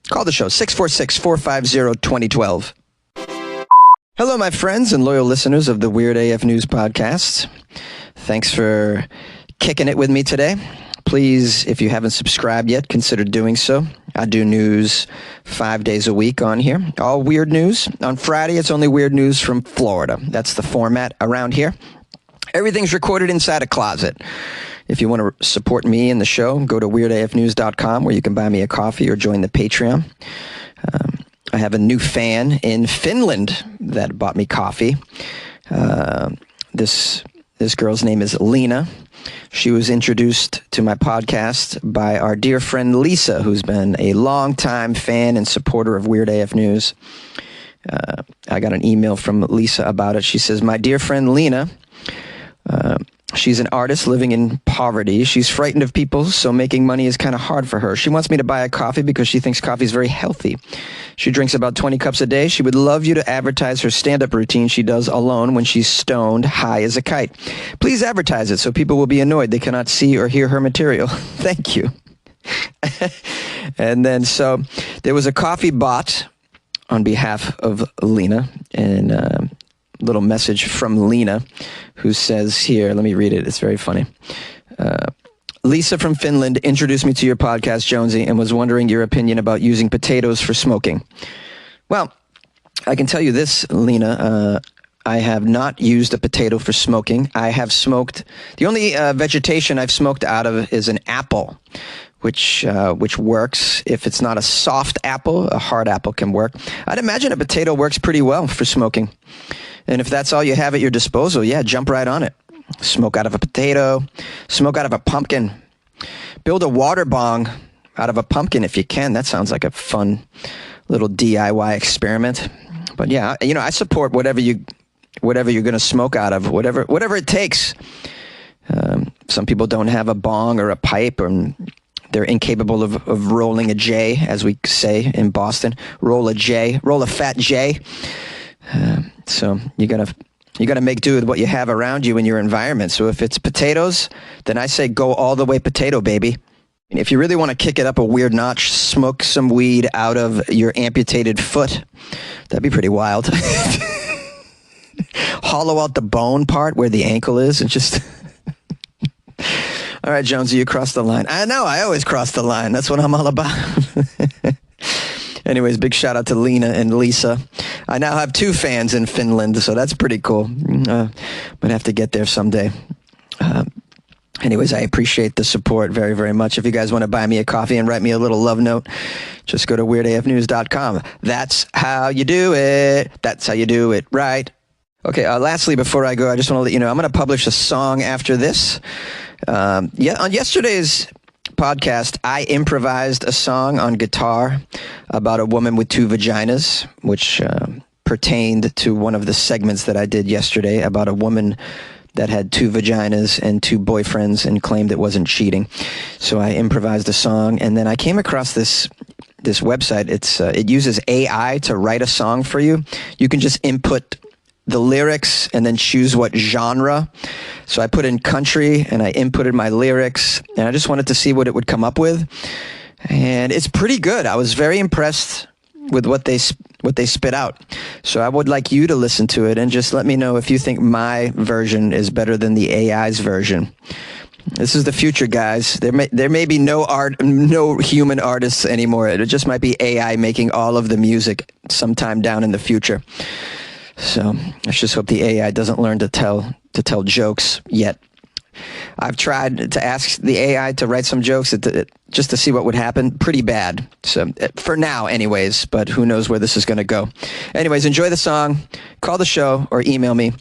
Call the show 646-450-2012. Hello, my friends and loyal listeners of the Weird AF News podcast. Thanks for kicking it with me today. Please, if you haven't subscribed yet, consider doing so. I do news 5 days a week on here. All weird news. On Friday, it's only weird news from Florida. That's the format around here. Everything's recorded inside a closet. If you want to support me and the show, go to weirdafnews.com where you can buy me a coffee or join the Patreon. I have a new fan in Finland that bought me coffee. This girl's name is Lena. She was introduced to my podcast by our dear friend Lisa, who's been a longtime fan and supporter of Weird AF News. I got an email from Lisa about it. She says, my dear friend Lena, she's an artist living in poverty. She's frightened of people, so making money is kind of hard for her. She wants me to buy a coffee because she thinks coffee is very healthy. She drinks about 20 cups a day. She would love you to advertise her stand-up routine she does alone when she's stoned, high as a kite. Please advertise it so people will be annoyed they cannot see or hear her material. Thank you. And then so there was a coffee bought on behalf of Lena, and little message from Lena, who says here, let me read it. It's very funny. Lisa from Finland introduced me to your podcast, Jonesy, and was wondering your opinion about using potatoes for smoking. Well, I can tell you this, Lena. I have not used a potato for smoking. I have smoked. The only vegetation I've smoked out of is an apple, which works. If it's not a soft apple, a hard apple can work. I'd imagine a potato works pretty well for smoking. And if that's all you have at your disposal, yeah, jump right on it. Smoke out of a potato, smoke out of a pumpkin. Build a water bong out of a pumpkin if you can. That sounds like a fun little DIY experiment. But yeah, I support whatever you're going to smoke out of, whatever it takes. Some people don't have a bong or a pipe, or they're incapable of rolling a J, as we say in Boston. Roll a fat J. So you gotta make do with what you have around you in your environment. So if it's potatoes, then I say go all the way potato, baby. And if you really want to kick it up a weird notch, smoke some weed out of your amputated foot. That'd be pretty wild. Hollow out the bone part where the ankle is and just... All right, Jonesy, you crossed the line. I know, I always cross the line. That's what I'm all about. Anyways, big shout out to Lena and Lisa. I now have 2 fans in Finland, so that's pretty cool. Might have to get there someday. Anyways, I appreciate the support very, very much. If you guys want to buy me a coffee and write me a little love note, just go to weirdafnews.com. That's how you do it. That's how you do it, right? Okay, lastly, before I go, I just want to let you know, I'm going to publish a song after this. On yesterday's podcast, I improvised a song on guitar about a woman with 2 vaginas, which pertained to one of the segments that I did yesterday about a woman that had 2 vaginas and 2 boyfriends and claimed it wasn't cheating. So I improvised a song, and then I came across this website. It uses AI to write a song for you. You can just input the lyrics and then choose what genre. So I put in country and I inputted my lyrics, and I just wanted to see what it would come up with. And it's pretty good. I was very impressed with what they spit out. So I would like you to listen to it and just let me know if you think my version is better than the AI's version. This is the future, guys. There may be no human artists anymore. It just might be AI making all of the music sometime down in the future. So let's just hope the AI doesn't learn to tell jokes yet. I've tried to ask the AI to write some jokes just to see what would happen. Pretty bad. So for now, anyways, but who knows where this is going to go. Anyways, enjoy the song, call the show, or email me.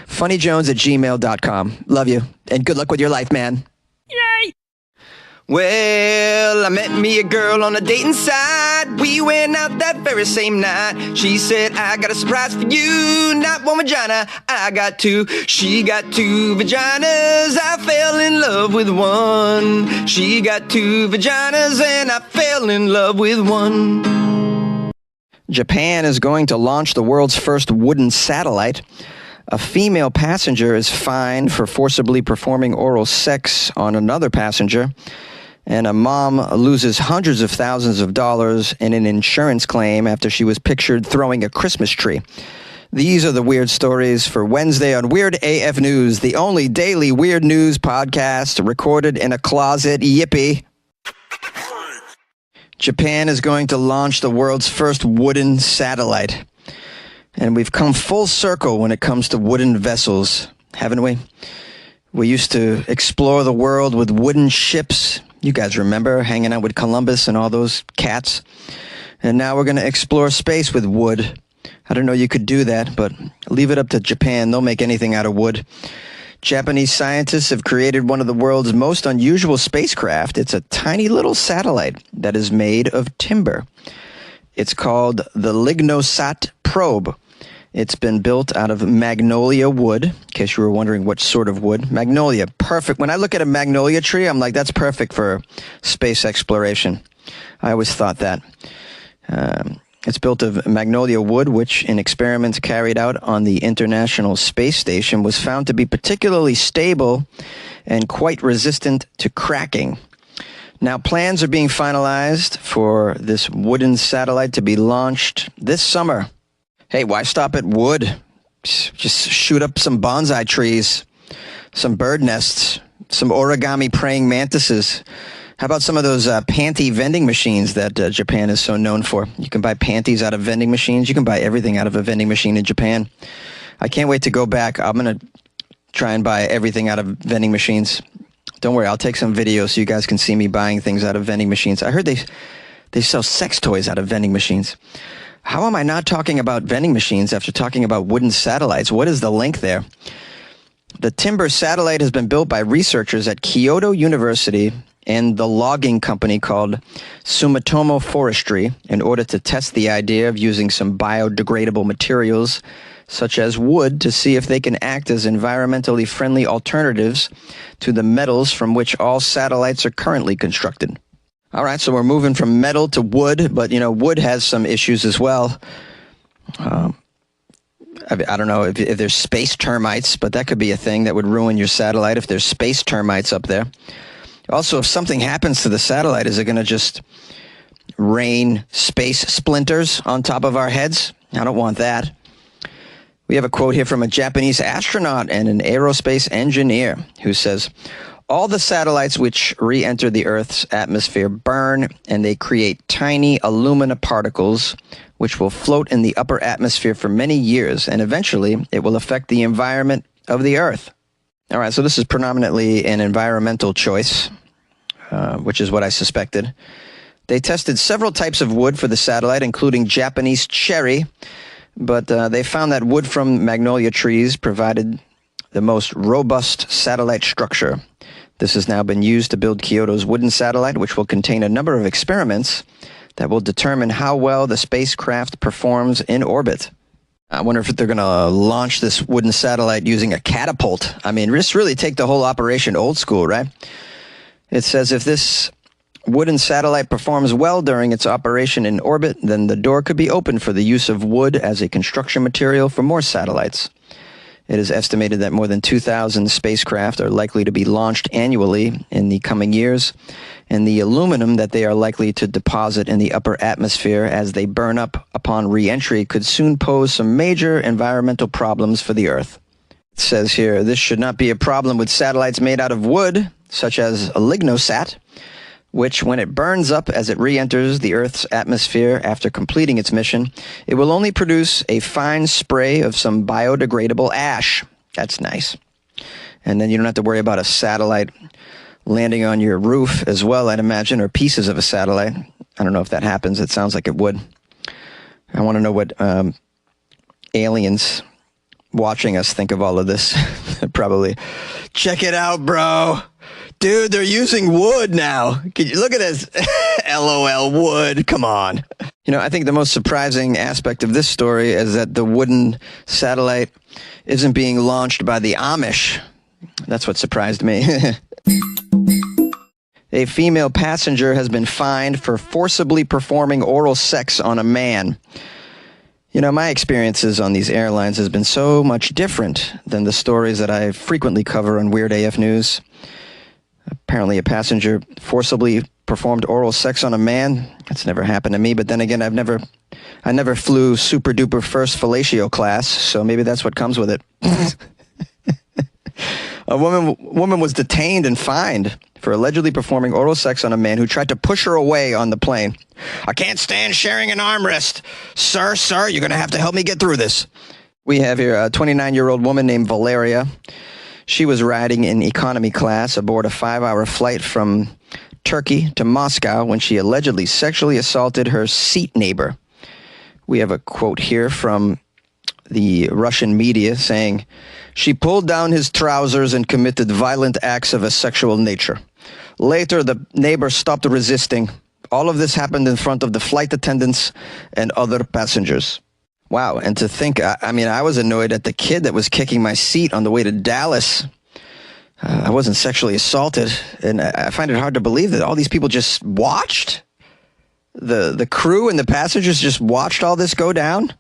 funnyjones@gmail.com. Love you, and good luck with your life, man. Yay! Well, I met me a girl on a dating site. We went out that very same night. She said, I got a surprise for you. Not one vagina, I got two. She got two vaginas. I fell in love with one. She got two vaginas and I fell in love with one. Japan is going to launch the world's first wooden satellite. A female passenger is fined for forcibly performing oral sex on another passenger. And a mom loses hundreds of thousands of dollars in an insurance claim after she was pictured throwing a Christmas tree. These are the weird stories for Wednesday on Weird AF News, the only daily weird news podcast recorded in a closet. Yippee. Japan is going to launch the world's first wooden satellite. And we've come full circle when it comes to wooden vessels, haven't we? We used to explore the world with wooden ships. You guys remember hanging out with Columbus and all those cats? And now we're going to explore space with wood. I don't know you could do that, but leave it up to Japan. They'll make anything out of wood. Japanese scientists have created one of the world's most unusual spacecraft. It's a tiny little satellite that is made of timber. It's called the Lignosat Probe. It's been built out of magnolia wood, in case you were wondering what sort of wood. Magnolia, perfect. When I look at a magnolia tree, I'm like, that's perfect for space exploration. I always thought that. It's built of magnolia wood, which in experiments carried out on the International Space Station was found to be particularly stable and quite resistant to cracking. Now, plans are being finalized for this wooden satellite to be launched this summer. Hey, why stop at wood? Just shoot up some bonsai trees, some bird nests, some origami praying mantises. How about some of those panty vending machines that Japan is so known for? You can buy panties out of vending machines. You can buy everything out of a vending machine in Japan. I can't wait to go back. I'm going to try and buy everything out of vending machines. Don't worry, I'll take some videos so you guys can see me buying things out of vending machines. I heard they sell sex toys out of vending machines. How am I not talking about vending machines after talking about wooden satellites? What is the link there? The timber satellite has been built by researchers at Kyoto University and the logging company called Sumitomo Forestry in order to test the idea of using some biodegradable materials such as wood to see if they can act as environmentally friendly alternatives to the metals from which all satellites are currently constructed. All right, so we're moving from metal to wood, but, wood has some issues as well. I don't know if there's space termites, but that could be a thing that would ruin your satellite if there's space termites up there. Also, if something happens to the satellite, is it going to just rain space splinters on top of our heads? I don't want that. We have a quote here from a Japanese astronaut and an aerospace engineer who says, all the satellites which re-enter the Earth's atmosphere burn, and they create tiny alumina particles which will float in the upper atmosphere for many years, and eventually it will affect the environment of the Earth. All right, so this is predominantly an environmental choice, which is what I suspected. They tested several types of wood for the satellite, including Japanese cherry, but they found that wood from magnolia trees provided the most robust satellite structure. This has now been used to build Kyoto's wooden satellite, which will contain a number of experiments that will determine how well the spacecraft performs in orbit. I wonder if they're going to launch this wooden satellite using a catapult. I mean, just really take the whole operation old school, right? It says if this wooden satellite performs well during its operation in orbit, then the door could be opened for the use of wood as a construction material for more satellites. It is estimated that more than 2,000 spacecraft are likely to be launched annually in the coming years, and the aluminum that they are likely to deposit in the upper atmosphere as they burn up upon re-entry could soon pose some major environmental problems for the Earth. It says here, this should not be a problem with satellites made out of wood, such as a Lignosat, which, when it burns up as it re-enters the Earth's atmosphere after completing its mission, it will only produce a fine spray of some biodegradable ash. That's nice. And then you don't have to worry about a satellite landing on your roof as well, I'd imagine, or pieces of a satellite. I don't know if that happens. It sounds like it would. I want to know what aliens watching us think of all of this. Probably, check it out, bro. Dude, they're using wood now. Can you look at this? LOL, wood. Come on. You know, I think the most surprising aspect of this story is that the wooden satellite isn't being launched by the Amish. That's what surprised me. A female passenger has been fined for forcibly performing oral sex on a man. You know, my experiences on these airlines has been so much different than the stories that I frequently cover on Weird AF News. Apparently a passenger forcibly performed oral sex on a man. That's never happened to me, but then again, I never flew super duper first fellatio class, so maybe that's what comes with it. A woman was detained and fined for allegedly performing oral sex on a man who tried to push her away on the plane. I can't stand sharing an armrest. Sir, you're going to have to help me get through this. We have here a 29-year-old woman named Valeria. She was riding in economy class aboard a 5-hour flight from Turkey to Moscow when she allegedly sexually assaulted her seat neighbor. We have a quote here from the Russian media saying, she pulled down his trousers and committed violent acts of a sexual nature. Later, the neighbor stopped resisting. All of this happened in front of the flight attendants and other passengers. Wow, and to think, I was annoyed at the kid that was kicking my seat on the way to Dallas. I wasn't sexually assaulted, and I find it hard to believe that all these people just watched. The crew and the passengers just watched all this go down.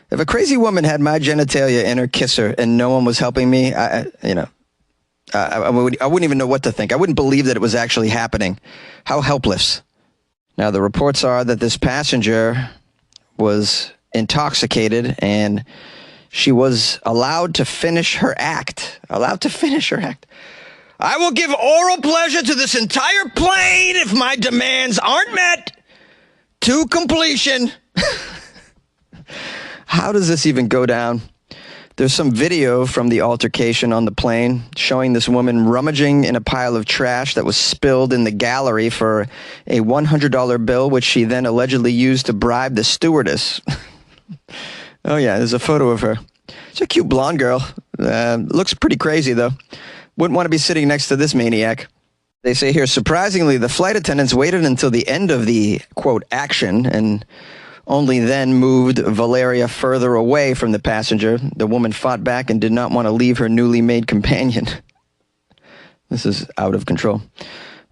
If a crazy woman had my genitalia in her kisser and no one was helping me, I wouldn't even know what to think. I wouldn't believe that it was actually happening. How helpless. Now, the reports are that this passenger was intoxicated and she was allowed to finish her act. I will give oral pleasure to this entire plane if my demands aren't met to completion. How does this even go down? There's some video from the altercation on the plane showing this woman rummaging in a pile of trash that was spilled in the gallery for a $100 bill, which she then allegedly used to bribe the stewardess. Oh, yeah, there's a photo of her. She's a cute blonde girl. Looks pretty crazy, though. Wouldn't want to be sitting next to this maniac. They say here, surprisingly, the flight attendants waited until the end of the, quote, action and only then moved Valeria further away from the passenger. The woman fought back and did not want to leave her newly made companion. This is out of control.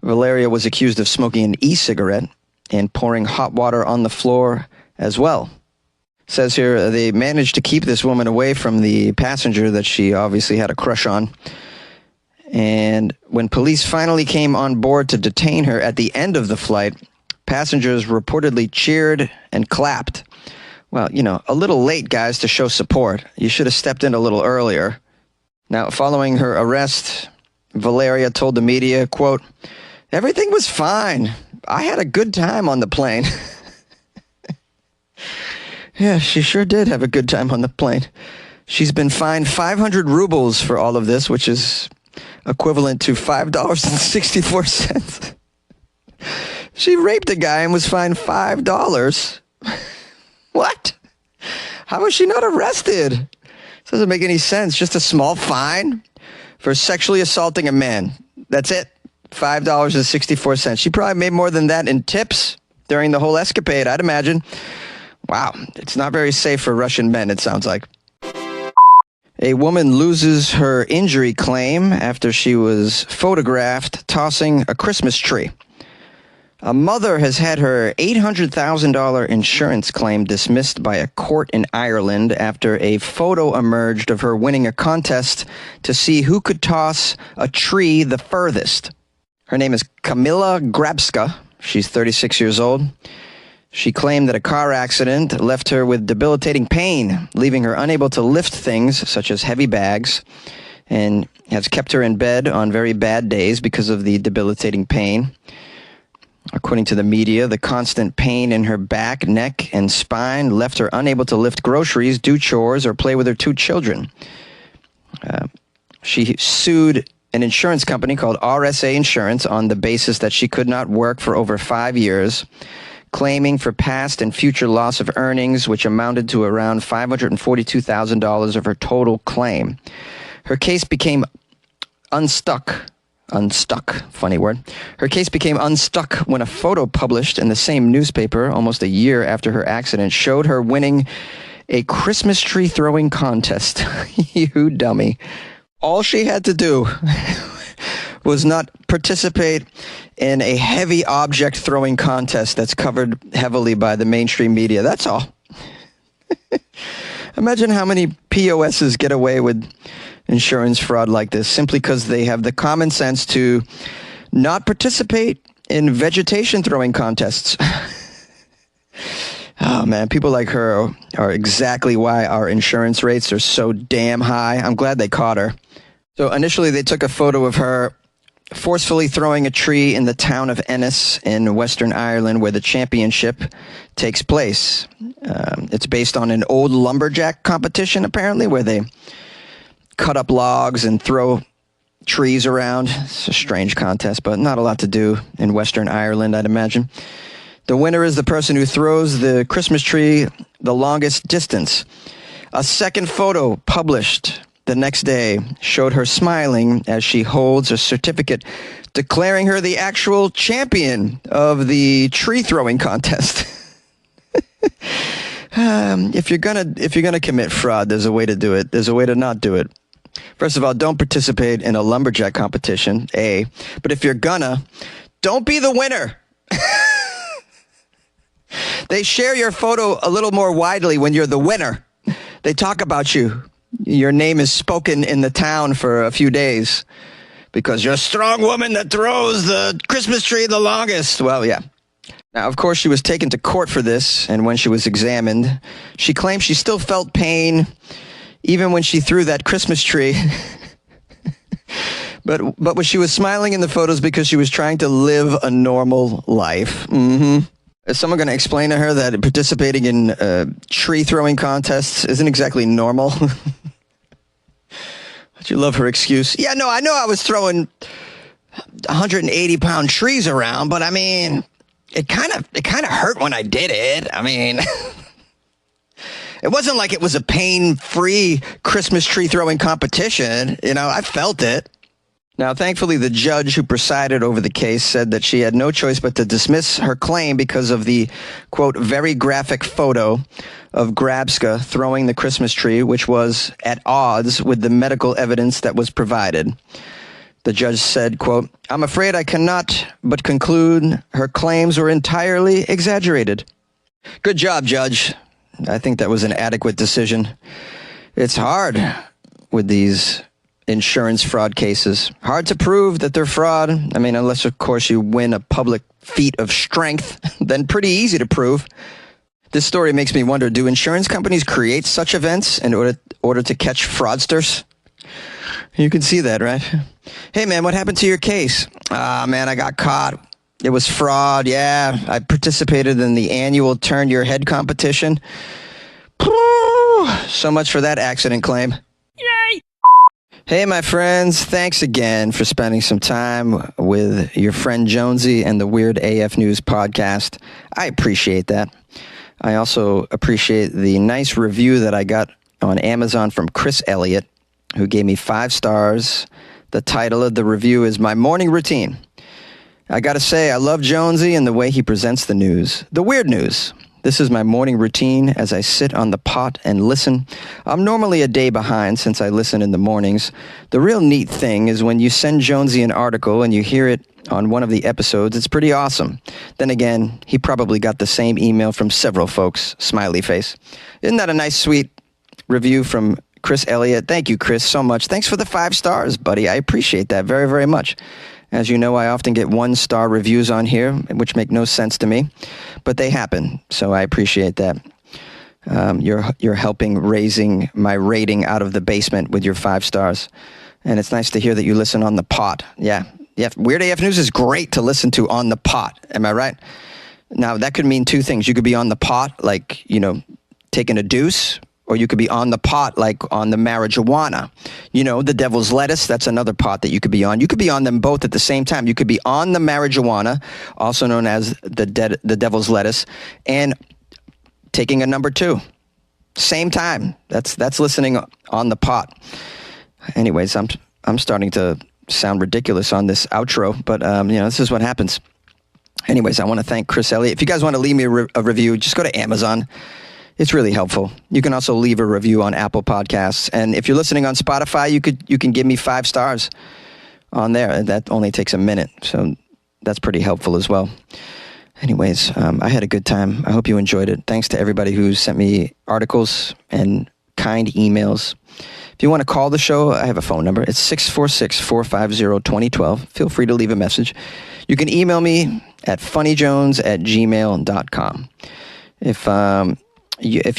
Valeria was accused of smoking an e-cigarette and pouring hot water on the floor as well. It says here they managed to keep this woman away from the passenger that she obviously had a crush on. And when police finally came on board to detain her at the end of the flight, passengers reportedly cheered and clapped. Well, you know, a little late, guys, to show support. You should have stepped in a little earlier. Now, following her arrest, Valeria told the media, quote, everything was fine. I had a good time on the plane. Yeah, she sure did have a good time on the plane. She's been fined 500 rubles for all of this, which is equivalent to $5.64. She raped a guy and was fined $5. What? How was she not arrested? This doesn't make any sense. Just a small fine for sexually assaulting a man. That's it. $5.64. She probably made more than that in tips during the whole escapade, I'd imagine. Wow. It's not very safe for Russian men, it sounds like. A woman loses her injury claim after she was photographed tossing a Christmas tree. A mother has had her $800,000 insurance claim dismissed by a court in Ireland after a photo emerged of her winning a contest to see who could toss a tree the furthest. Her name is Kamila Grabska. She's 36 years old. She claimed that a car accident left her with debilitating pain, leaving her unable to lift things such as heavy bags, and has kept her in bed on very bad days because of the debilitating pain. According to the media, the constant pain in her back, neck, and spine left her unable to lift groceries, do chores, or play with her 2 children. She sued an insurance company called RSA Insurance on the basis that she could not work for over 5 years, claiming for past and future loss of earnings, which amounted to around $542,000 of her total claim. Her case became unstuck unstuck, funny word. Her case became unstuck when a photo published in the same newspaper almost a year after her accident showed her winning a Christmas tree throwing contest. You dummy. All she had to do was not participate in a heavy object throwing contest that's covered heavily by the mainstream media. That's all. Imagine how many POSs get away with insurance fraud like this simply because they have the common sense to not participate in vegetation throwing contests. Oh, man, people like her are exactly why our insurance rates are so damn high. I'm glad they caught her. So initially, they took a photo of her forcefully throwing a tree in the town of Ennis in Western Ireland, where the championship takes place. It's based on an old lumberjack competition, apparently, where they cut up logs and throw trees around. It's a strange contest, but not a lot to do in Western Ireland, I'd imagine. The winner is the person who throws the Christmas tree the longest distance. A second photo published the next day showed her smiling as she holds a certificate declaring her the actual champion of the tree throwing contest. If you're gonna commit fraud, there's a way to do it. There's a way to not do it. First of all, don't participate in a lumberjack competition, A. But if you're gonna, don't be the winner. They share your photo a little more widely when you're the winner. They talk about you. Your name is spoken in the town for a few days because you're a strong woman that throws the Christmas tree the longest. Well, yeah. Now, of course, she was taken to court for this, and when she was examined, she claimed she still felt pain even when she threw that Christmas tree. But she was smiling in the photos because she was trying to live a normal life. Mm-hmm. Is someone going to explain to her that participating in tree throwing contests isn't exactly normal? But you love her excuse. Yeah, no, I know I was throwing 180-pound trees around, but I mean, it kind of hurt when I did it. I mean, it wasn't like it was a pain-free Christmas tree throwing competition. You know, I felt it. Now, thankfully, the judge who presided over the case said that she had no choice but to dismiss her claim because of the, quote, very graphic photo of Grabska throwing the Christmas tree, which was at odds with the medical evidence that was provided. The judge said, quote, "I'm afraid I cannot but conclude her claims were entirely exaggerated." Good job, Judge. I think that was an adequate decision. It's hard with these insurance fraud cases. Hard to prove that they're fraud. I mean, unless, of course, you win a public feat of strength, then pretty easy to prove. This story makes me wonder, do insurance companies create such events in order to catch fraudsters? You can see that, right? Hey, man, what happened to your case? Man, I got caught. It was fraud. Yeah, I participated in the annual Turn Your Head competition. So much for that accident claim. Yay! Hey, my friends, thanks again for spending some time with your friend Jonesy and the Weird AF News podcast. I appreciate that. I also appreciate the nice review that I got on Amazon from Chris Elliott, who gave me 5 stars. The title of the review is My Morning Routine. I gotta say, I love Jonesy and the way he presents the news. The weird news. This is my morning routine as I sit on the pot and listen. I'm normally a day behind since I listen in the mornings. The real neat thing is when you send Jonesy an article and you hear it on one of the episodes, it's pretty awesome. Then again, he probably got the same email from several folks. Smiley face. Isn't that a nice, sweet review from Chris Elliott? Thank you, Chris, so much. Thanks for the 5 stars, buddy. I appreciate that very, very much. As you know, I often get 1-star reviews on here, which make no sense to me, but they happen, so I appreciate that. You're helping raising my rating out of the basement with your 5 stars, and it's nice to hear that you listen on the pot. Yeah, Weird AF News is great to listen to on the pot. Am I right? Now, that could mean 2 things. You could be on the pot, like, you know, taking a deuce, or you could be on the pot, like on the marijuana. You know, the devil's lettuce, that's another pot that you could be on. You could be on them both at the same time. You could be on the marijuana, also known as the devil's lettuce, and taking a number 2. Same time. That's listening on the pot. Anyways, I'm starting to sound ridiculous on this outro, but this is what happens. Anyways, I want to thank Chris Elliott. If you guys want to leave me a review, just go to Amazon. It's really helpful. You can also leave a review on Apple Podcasts, and if you're listening on Spotify, you can give me 5 stars on there. That only takes a minute, so that's pretty helpful as well. Anyways, I had a good time. I hope you enjoyed it. Thanks to everybody who sent me articles and kind emails. If you want to call the show, I have a phone number. It's 646-450-2012. Feel free to leave a message. You can email me at funnyjones@gmail.com. If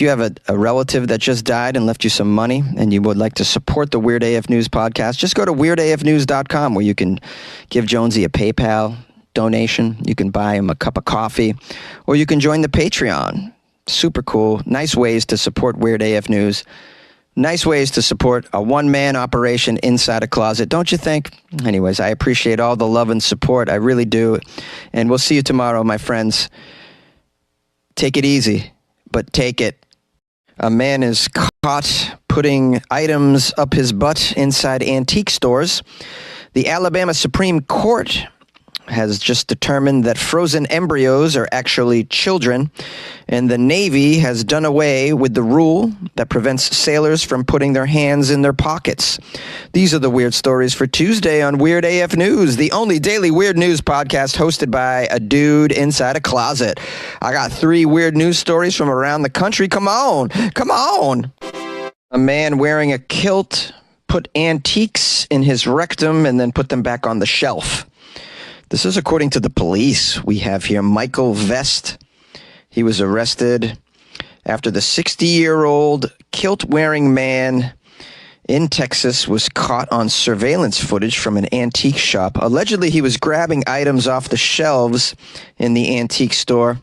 you have a relative that just died and left you some money and you would like to support the Weird AF News podcast, just go to weirdafnews.com where you can give Jonesy a PayPal donation. You can buy him a cup of coffee, or you can join the Patreon. Super cool. Nice ways to support Weird AF News. Nice ways to support a one-man operation inside a closet, don't you think? Anyways, I appreciate all the love and support. I really do. And we'll see you tomorrow, my friends. Take it easy, but take it. A man is caught putting items up his butt inside antique stores. The Alabama Supreme Court has just determined that frozen embryos are actually children, and the Navy has done away with the rule that prevents sailors from putting their hands in their pockets. These are the weird stories for Tuesday on Weird AF News, the only daily weird news podcast hosted by a dude inside a closet. I got 3 weird news stories from around the country. Come on. A man wearing a kilt put antiques in his rectum and then put them back on the shelf. This is according to the police. We have here Michael Vest. He was arrested after the 60-year-old kilt-wearing man in Texas was caught on surveillance footage from an antique shop. Allegedly, he was grabbing items off the shelves in the antique store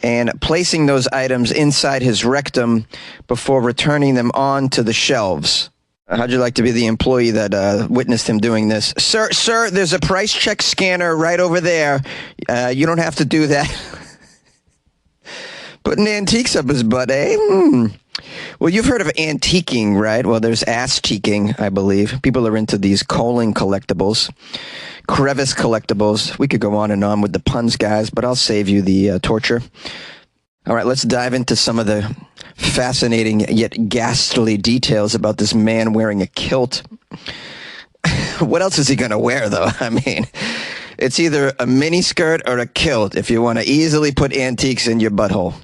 and placing those items inside his rectum before returning them onto the shelves. How'd you like to be the employee that witnessed him doing this? Sir, there's a price check scanner right over there. You don't have to do that. Putting antiques up his butt, eh? Well, you've heard of antiquing, right? Well, there's ass-cheeking, I believe. People are into these Colin collectibles, crevice collectibles. We could go on and on with the puns, guys, but I'll save you the torture. All right, let's dive into some of the fascinating yet ghastly details about this man wearing a kilt. What else is he going to wear, though? I mean, it's either a mini skirt or a kilt if you want to easily put antiques in your butthole.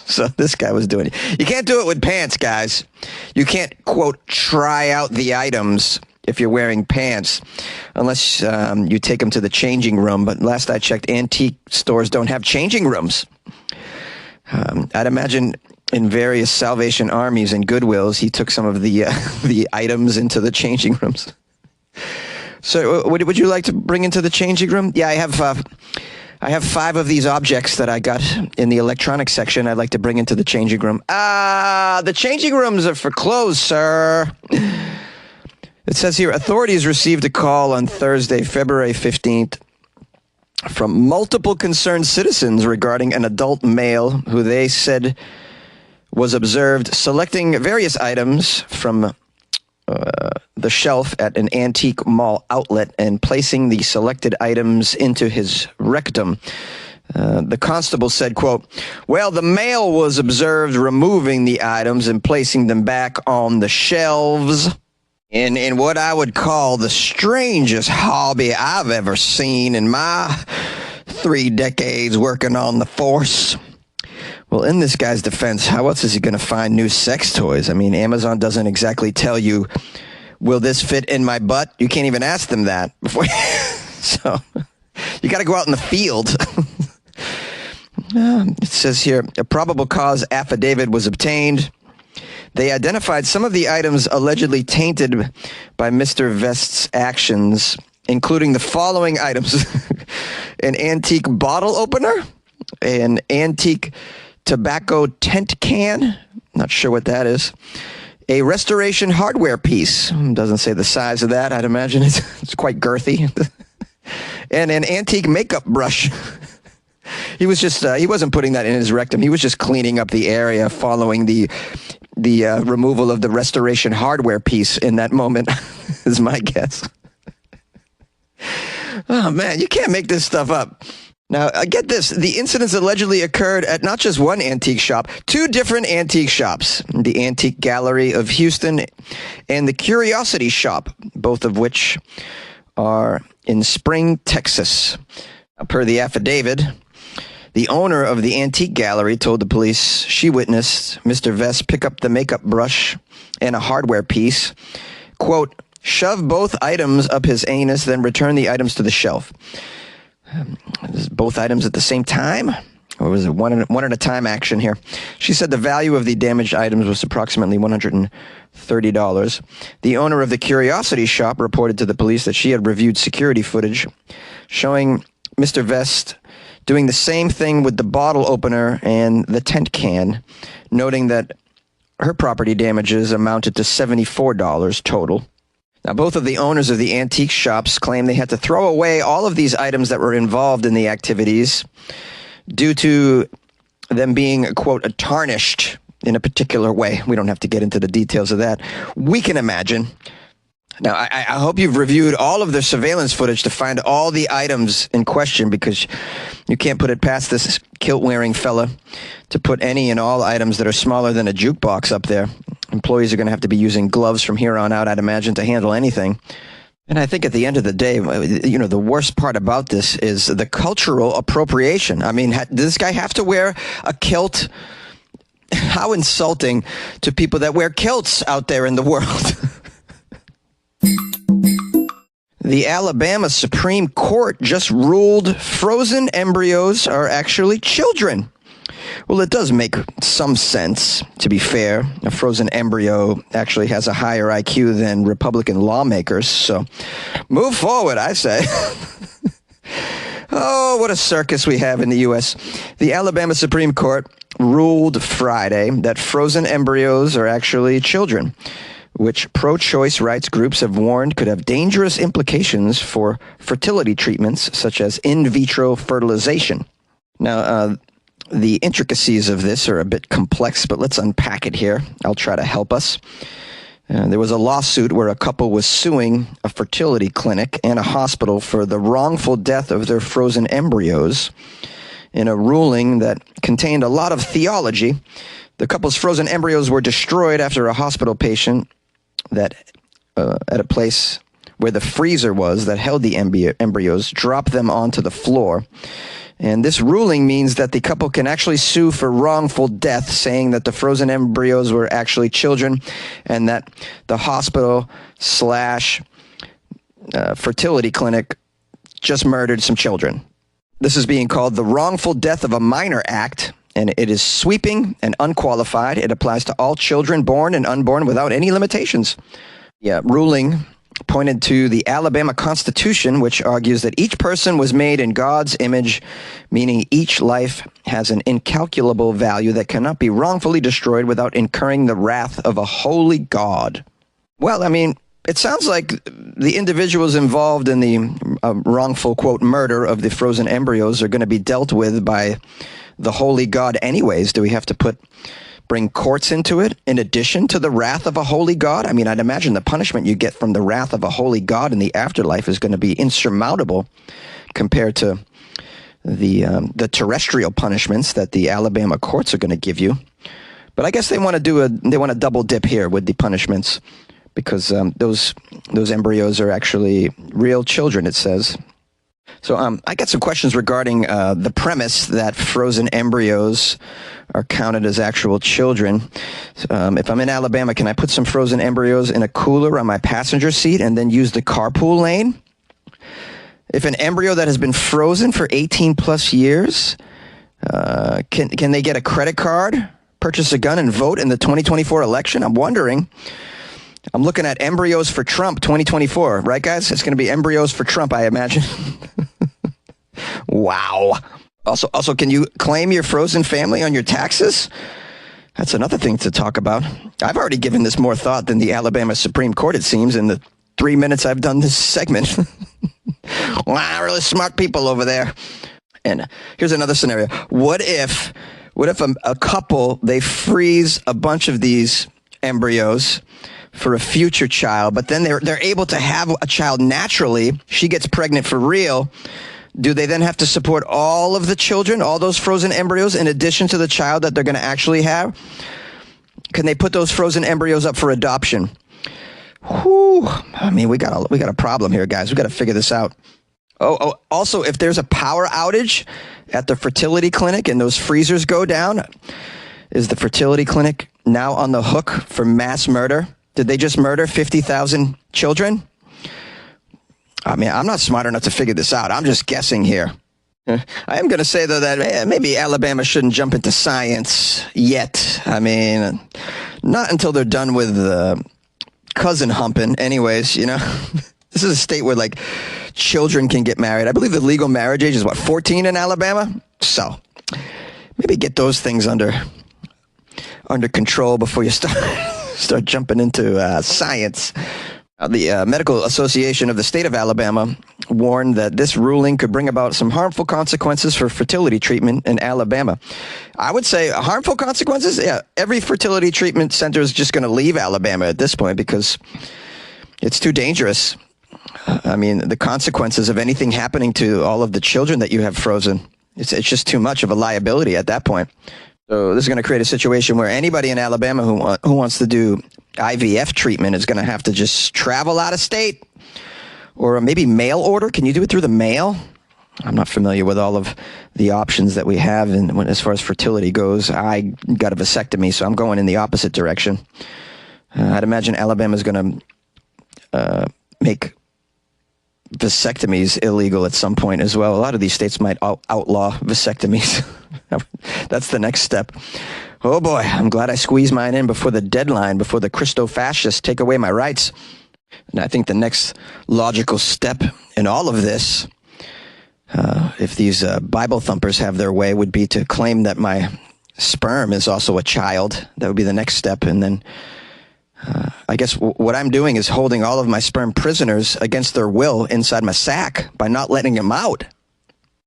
So this guy was doing it. You can't do it with pants, guys. You can't, quote, try out the items if you're wearing pants, unless you take them to the changing room. But last I checked, antique stores don't have changing rooms. I'd imagine in various Salvation Armies and Goodwills, he took some of the items into the changing rooms. So what would you like to bring into the changing room? Yeah, I have 5 of these objects that I got in the electronics section I'd like to bring into the changing room. The changing rooms are for clothes, sir. It says here, authorities received a call on Thursday, February 15th, from multiple concerned citizens regarding an adult male who they said was observed selecting various items from the shelf at an antique mall outlet and placing the selected items into his rectum. The constable said, quote, well, the male was observed removing the items and placing them back on the shelves in what I would call the strangest hobby I've ever seen in my 3 decades working on the force. Well, in this guy's defense, how else is he going to find new sex toys? I mean, Amazon doesn't exactly tell you, will this fit in my butt? You can't even ask them that before. So you got to go out in the field. It says here, a probable cause affidavit was obtained. They identified some of the items allegedly tainted by Mr. Vest's actions, including the following items: an antique bottle opener, an antique tobacco tent can, not sure what that is, a restoration hardware piece, doesn't say the size of that, I'd imagine it's quite girthy, and an antique makeup brush. He was just, he wasn't putting that in his rectum, he was just cleaning up the area following the removal of the restoration hardware piece in that moment, is my guess. Oh, man, you can't make this stuff up. Now, get this. The incidents allegedly occurred at not just one antique shop, two different antique shops, the Antique Gallery of Houston and the Curiosity Shop, both of which are in Spring, Texas. Per the affidavit, the owner of the Antique Gallery told the police she witnessed Mr. Vest pick up the makeup brush and a hardware piece, quote, shove both items up his anus, then return the items to the shelf. Both items at the same time? Or was it one at a time action here? She said the value of the damaged items was approximately $130. The owner of the Curiosity Shop reported to the police that she had reviewed security footage showing Mr. Vest doing the same thing with the bottle opener and the tent can, noting that her property damages amounted to $74 total. Now, both of the owners of the antique shops claim they had to throw away all of these items that were involved in the activities due to them being, quote, tarnished in a particular way. We don't have to get into the details of that. We can imagine. Now, I hope you've reviewed all of the surveillance footage to find all the items in question, because you can't put it past this kilt-wearing fella to put any and all items that are smaller than a jukebox up there. Employees are going to have to be using gloves from here on out, I'd imagine, to handle anything. And I think at the end of the day, you know, the worst part about this is the cultural appropriation. I mean, does this guy have to wear a kilt? How insulting to people that wear kilts out there in the world. The Alabama Supreme Court just ruled frozen embryos are actually children. Well, it does make some sense, to be fair. A frozen embryo actually has a higher IQ than Republican lawmakers, so move forward, I say. Oh, what a circus we have in the U.S. The Alabama Supreme Court ruled Friday that frozen embryos are actually children, which pro-choice rights groups have warned could have dangerous implications for fertility treatments such as in vitro fertilization. Now, the intricacies of this are a bit complex, but let's unpack it here. I'll try to help us. There was a lawsuit where a couple was suing a fertility clinic and a hospital for the wrongful death of their frozen embryos. In a ruling that contained a lot of theology, the couple's frozen embryos were destroyed after a hospital patient that at a place where the freezer was that held the embryos dropped them onto the floor. And this ruling means that the couple can actually sue for wrongful death, saying that the frozen embryos were actually children and that the hospital / fertility clinic just murdered some children. This is being called the Wrongful Death of a Minor Act, and it is sweeping and unqualified. It applies to all children born and unborn without any limitations. Ruling pointed to the Alabama Constitution, which argues that each person was made in God's image, meaning each life has an incalculable value that cannot be wrongfully destroyed without incurring the wrath of a holy God. Well, I mean, it sounds like the individuals involved in the wrongful, quote, murder of the frozen embryos are going to be dealt with by the holy God anyways. Do we have to bring courts into it in addition to the wrath of a holy God? I mean, I'd imagine the punishment you get from the wrath of a holy God in the afterlife is going to be insurmountable compared to the terrestrial punishments that the Alabama courts are going to give you. But I guess they want to double dip here with the punishments, because those embryos are actually real children, it says. So I got some questions regarding the premise that frozen embryos are counted as actual children. If I'm in Alabama, can I put some frozen embryos in a cooler on my passenger seat and then use the carpool lane? If an embryo that has been frozen for 18 plus years, can they get a credit card, purchase a gun, and vote in the 2024 election? I'm wondering. I'm looking at embryos for Trump 2024, right, guys? It's going to be embryos for Trump, I imagine. Wow. Also, can you claim your frozen family on your taxes? That's another thing to talk about. I've already given this more thought than the Alabama Supreme Court, it seems, in the 3 minutes I've done this segment. Wow, really smart people over there. And here's another scenario. What if a couple, they freeze a bunch of these embryos for a future child, but then they're able to have a child naturally. She gets pregnant for real. Do they then have to support all of the children, all those frozen embryos, in addition to the child that they're going to actually have? Can they put those frozen embryos up for adoption? Whew. I mean, we got a problem here, guys. We got to figure this out. Oh, also, if there's a power outage at the fertility clinic and those freezers go down, is the fertility clinic now on the hook for mass murder? Did they just murder 50,000 children? I mean, I'm not smart enough to figure this out. I'm just guessing here. I am going to say, though, that maybe Alabama shouldn't jump into science yet. I mean, not until they're done with cousin humping. Anyways, you know, this is a state where, like, children can get married. I believe the legal marriage age is, 14 in Alabama? So maybe get those things under control before you start jumping into science. The Medical Association of the state of Alabama warned that this ruling could bring about some harmful consequences for fertility treatment in Alabama. I would say harmful consequences? Yeah, every fertility treatment center is just going to leave Alabama at this point because it's too dangerous. I mean, the consequences of anything happening to all of the children that you have frozen, it's just too much of a liability at that point. So this is going to create a situation where anybody in Alabama who wants to do IVF treatment is going to have to just travel out of state, or maybe mail order. Can you do it through the mail? I'm not familiar with all of the options that we have as far as fertility goes. I got a vasectomy, so I'm going in the opposite direction. I'd imagine Alabama is going to make vasectomies illegal at some point as well. A lot of these states might outlaw vasectomies. That's the next step. Oh boy, I'm glad I squeezed mine in before the deadline, before the Christo-fascists take away my rights. And I think the next logical step in all of this, if these Bible thumpers have their way, would be to claim that my sperm is also a child. That would be the next step. And then I guess what I'm doing is holding all of my sperm prisoners against their will inside my sack by not letting them out.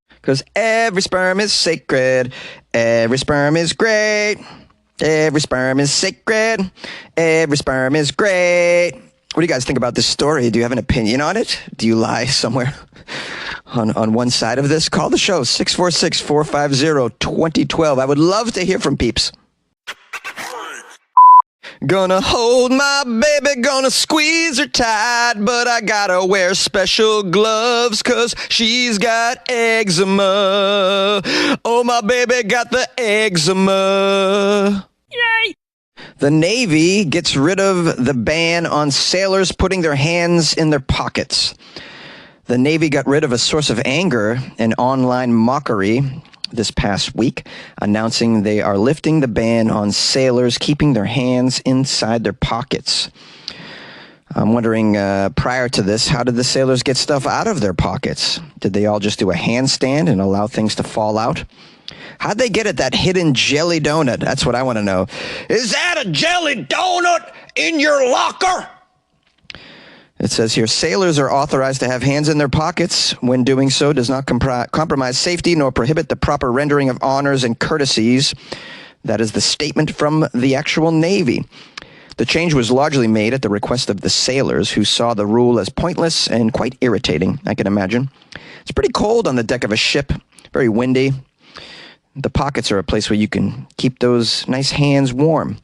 Because every sperm is sacred. Every sperm is great. Every sperm is sacred. Every sperm is great. What do you guys think about this story? Do you have an opinion on it? Do you lie somewhere on one side of this? Call the show, 646-450-2012. I would love to hear from peeps. Gonna hold my baby, gonna squeeze her tight, but I gotta wear special gloves 'cause she's got eczema. Oh, my baby got the eczema. Yay! The Navy gets rid of the ban on sailors putting their hands in their pockets. The Navy got rid of a source of anger and online mockery this past week, announcing they are lifting the ban on sailors keeping their hands inside their pockets. I'm wondering, prior to this, how did the sailors get stuff out of their pockets? Did they all just do a handstand and allow things to fall out? How'd they get at that hidden jelly donut? That's what I want to know. Is that a jelly donut in your locker? It says here, sailors are authorized to have hands in their pockets. When doing so, does not compromise safety nor prohibit the proper rendering of honors and courtesies. That is the statement from the actual Navy. The change was largely made at the request of the sailors, who saw the rule as pointless and quite irritating, I can imagine. It's pretty cold on the deck of a ship, very windy. The pockets are a place where you can keep those nice hands warm.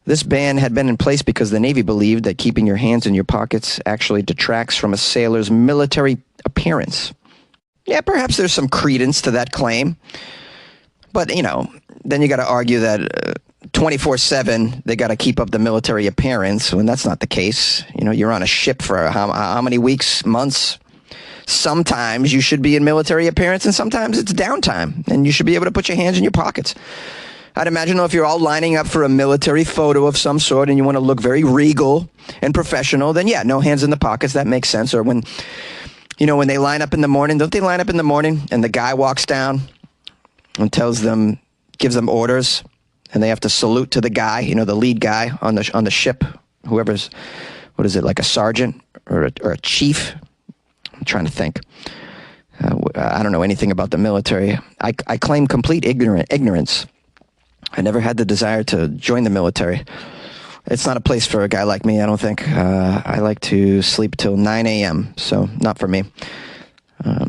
This ban had been in place because the Navy believed that keeping your hands in your pockets actually detracts from a sailor's military appearance. Yeah, perhaps there's some credence to that claim. But, you know, then you got to argue that 24/7, they got to keep up the military appearance, when that's not the case. You know, you're on a ship for how many weeks, months? Sometimes you should be in military appearance, and sometimes it's downtime, and you should be able to put your hands in your pockets. I'd imagine if you're all lining up for a military photo of some sort and you want to look very regal and professional, then yeah, no hands in the pockets, that makes sense. Or when, you know, when they line up in the morning, don't they line up in the morning and the guy walks down and gives them orders, and they have to salute to the guy, you know, the lead guy on the ship, whoever's, what is it, like a sergeant or a chief? I'm trying to think. I don't know anything about the military. I claim complete ignorance. I never had the desire to join the military. It's not a place for a guy like me, I don't think. I like to sleep till 9 a.m., so not for me.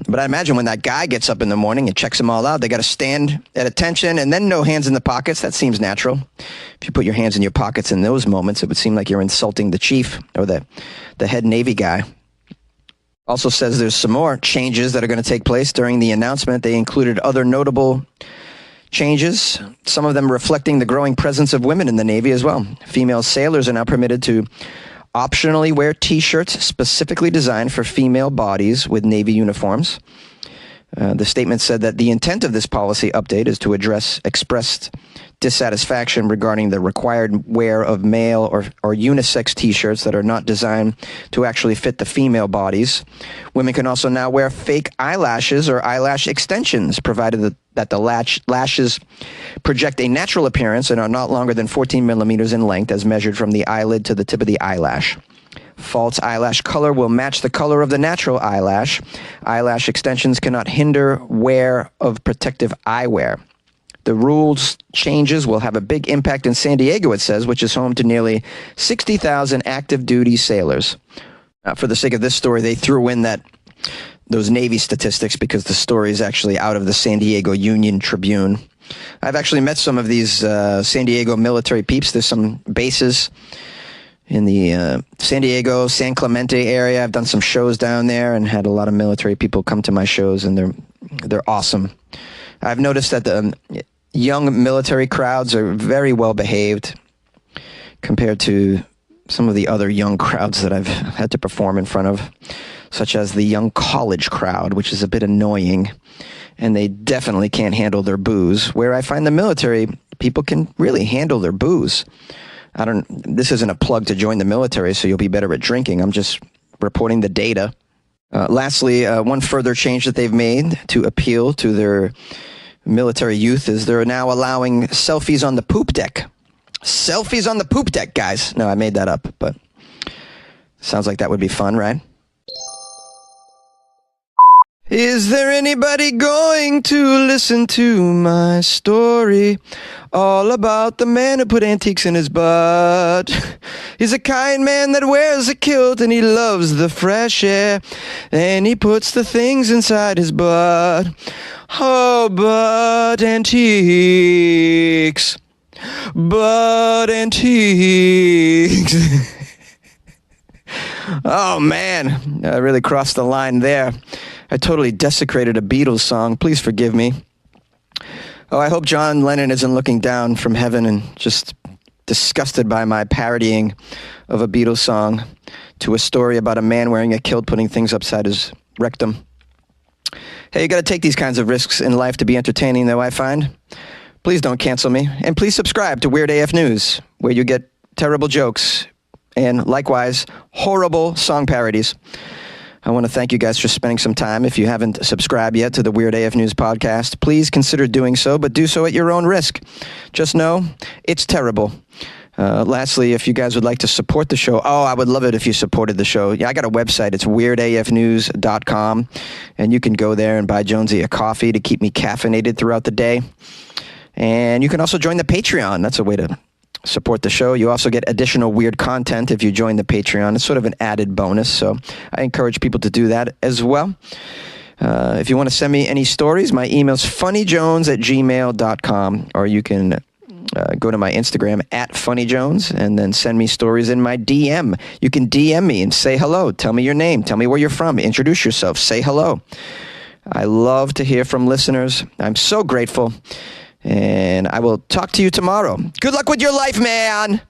But I imagine when that guy gets up in the morning and checks them all out, they got to stand at attention and then no hands in the pockets. That seems natural. If you put your hands in your pockets in those moments, it would seem like you're insulting the chief or the head Navy guy. Also says there's some more changes that are going to take place during the announcement. They included other notable changes, some of them reflecting the growing presence of women in the Navy as well. Female sailors are now permitted to optionally wear T-shirts specifically designed for female bodies with Navy uniforms. The statement said that the intent of this policy update is to address expressed dissatisfaction regarding the required wear of male or unisex T-shirts that are not designed to actually fit the female bodies. Women can also now wear fake eyelashes or eyelash extensions, provided that the lashes project a natural appearance and are not longer than 14 millimeters in length as measured from the eyelid to the tip of the eyelash. False eyelash color will match the color of the natural eyelash. Eyelash extensions cannot hinder wear of protective eyewear. The rules changes will have a big impact in San Diego, it says, which is home to nearly 60,000 active duty sailors. For the sake of this story, they threw in those Navy statistics because the story is actually out of the San Diego Union Tribune. I've actually met some of these San Diego military peeps. There's some bases in the San Diego, San Clemente area. I've done some shows down there and had a lot of military people come to my shows, and they're awesome. I've noticed that the young military crowds are very well behaved compared to some of the other young crowds that I've had to perform in front of, such as the young college crowd, which is a bit annoying, and they definitely can't handle their booze, where I find the military people can really handle their booze. This isn't a plug to join the military, so you'll be better at drinking. I'm just reporting the data. Lastly, one further change that they've made to appeal to their military youth is they're now allowing selfies on the poop deck. Selfies on the poop deck, guys. No, I made that up, but sounds like that would be fun, right? Is there anybody going to listen to my story? All about the man who put antiques in his butt. He's a kind man that wears a kilt and he loves the fresh air. And he puts the things inside his butt. Oh, butt antiques. Butt antiques. Oh, man. I really crossed the line there. I totally desecrated a Beatles song. Please forgive me. Oh, I hope John Lennon isn't looking down from heaven and just disgusted by my parodying of a Beatles song to a story about a man wearing a kilt putting things upside his rectum. Hey, you got to take these kinds of risks in life to be entertaining, though, I find. Please don't cancel me. And please subscribe to Weird AF News, where you get terrible jokes and, likewise, horrible song parodies. I want to thank you guys for spending some time. If you haven't subscribed yet to the Weird AF News podcast, please consider doing so, but do so at your own risk. Just know it's terrible. Lastly, if you guys would like to support the show, I would love it if you supported the show. Yeah, I got a website. It's weirdafnews.com, and you can go there and buy Jonesy a coffee to keep me caffeinated throughout the day. And you can also join the Patreon. That's a way to support the show. You also get additional weird content if you join the Patreon. It's sort of an added bonus, so I encourage people to do that as well. If you want to send me any stories, my email's funnyjones@gmail.com, or you can go to my Instagram @funnyjones and then send me stories in my DM. You can DM me and say hello. Tell me your name. Tell me where you're from. Introduce yourself. Say hello. I love to hear from listeners. I'm so grateful. And I will talk to you tomorrow. Good luck with your life, man!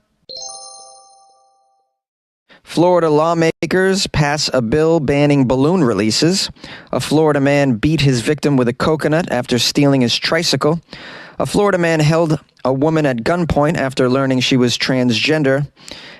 Florida lawmakers pass a bill banning balloon releases. A Florida man beat his victim with a coconut after stealing his tricycle. A Florida man held a woman at gunpoint after learning she was transgender.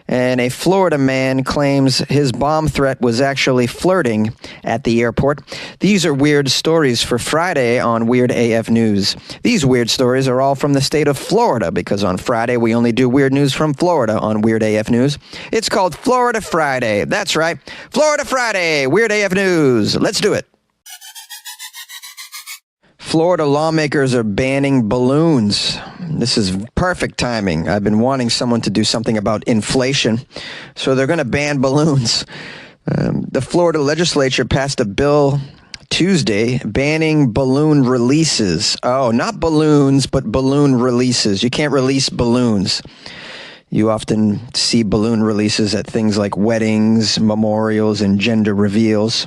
And a Florida man claims his bomb threat was actually flirting at the airport. These are weird stories for Friday on Weird AF News. These weird stories are all from the state of Florida, because on Friday we only do weird news from Florida on Weird AF News. It's called Florida Friday. That's right. Florida Friday, Weird AF News. Let's do it. Florida lawmakers are banning balloons. This is perfect timing. I've been wanting someone to do something about inflation, so they're going to ban balloons. The Florida legislature passed a bill Tuesday banning balloon releases. Oh, not balloons, but balloon releases. You can't release balloons. You often see balloon releases at things like weddings, memorials, and gender reveals.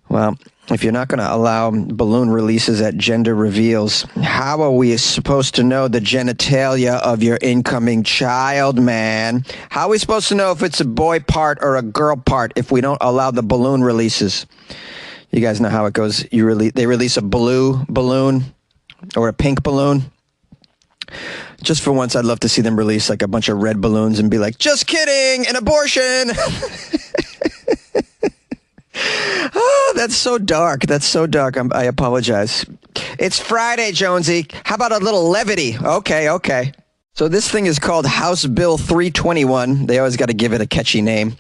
Well, if you're not going to allow balloon releases at gender reveals, how are we supposed to know the genitalia of your incoming child, man? How are we supposed to know if it's a boy part or a girl part if we don't allow the balloon releases? You guys know how it goes. They release a blue balloon or a pink balloon. Just for once, I'd love to see them release like a bunch of red balloons and be like, just kidding, an abortion. Oh, that's so dark. That's so dark. I apologize. It's Friday, Jonesy. How about a little levity? Okay. So this thing is called House Bill 321. They always got to give it a catchy name.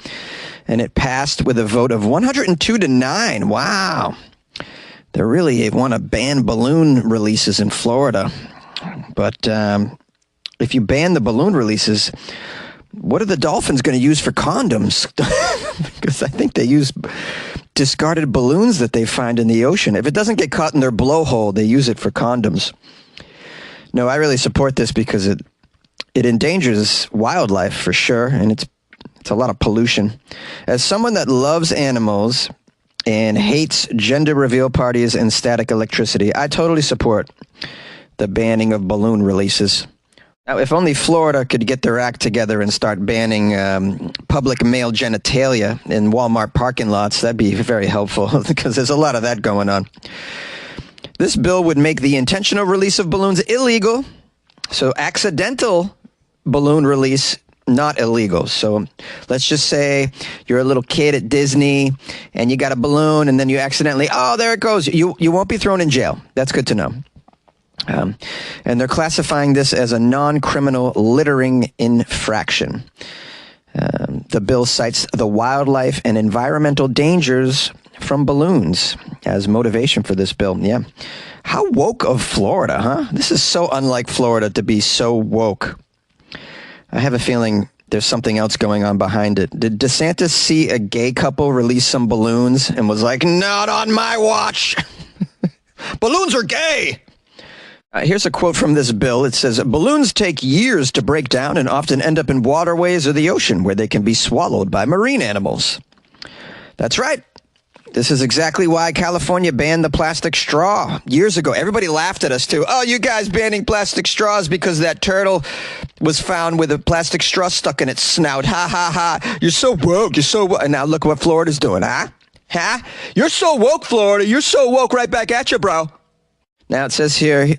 And it passed with a vote of 102-9. Wow. They really want to ban balloon releases in Florida. But if you ban the balloon releases, what are the dolphins going to use for condoms? Because I think they use discarded balloons that they find in the ocean. If it doesn't get caught in their blowhole, they use it for condoms. No, I really support this because it endangers wildlife for sure, and it's a lot of pollution. As someone that loves animals and hates gender reveal parties and static electricity, I totally support the banning of balloon releases. Now, if only Florida could get their act together and start banning public male genitalia in Walmart parking lots, that'd be very helpful because there's a lot of that going on. This bill would make the intentional release of balloons illegal, so accidental balloon release not illegal. So let's just say you're a little kid at Disney and you got a balloon and then you accidentally, oh, there it goes. You won't be thrown in jail. That's good to know. And they're classifying this as a non-criminal littering infraction. The bill cites the wildlife and environmental dangers from balloons as motivation for this bill. Yeah. How woke of Florida, huh? This is so unlike Florida to be so woke. I have a feeling there's something else going on behind it. Did DeSantis see a gay couple release some balloons and was like, not on my watch. Balloons are gay. Here's a quote from this bill. It says, balloons take years to break down and often end up in waterways or the ocean where they can be swallowed by marine animals. That's right. This is exactly why California banned the plastic straw years ago. Everybody laughed at us too. Oh, you guys banning plastic straws because that turtle was found with a plastic straw stuck in its snout. Ha, ha, ha. You're so woke. You're so woke. And now look what Florida's doing, huh? Huh? You're so woke, Florida. You're so woke, right back at you, bro. Now it says here,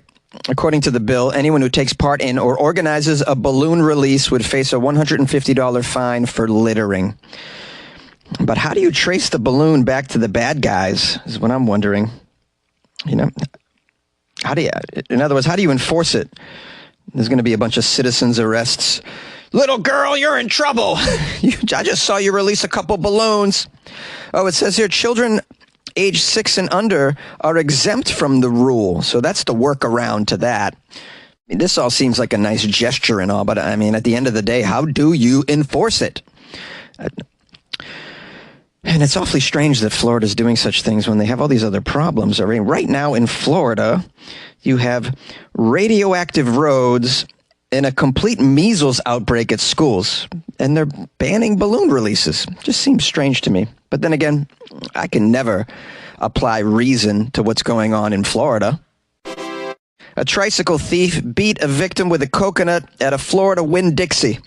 according to the bill, anyone who takes part in or organizes a balloon release would face a $150 fine for littering. But how do you trace the balloon back to the bad guys is what I'm wondering. You know, in other words, how do you enforce it? There's going to be a bunch of citizens arrests. Little girl, you're in trouble. I just saw you release a couple balloons. Oh, it says here children age 6 and under are exempt from the rule. So that's the workaround to that. I mean, this all seems like a nice gesture and all, but I mean, at the end of the day, how do you enforce it? And it's awfully strange that Florida's doing such things when they have all these other problems. I mean, right now in Florida, you have radioactive roads and a complete measles outbreak at schools, and they're banning balloon releases. Just seems strange to me. But then again, I can never apply reason to what's going on in Florida. A tricycle thief beat a victim with a coconut at a Florida Winn-Dixie.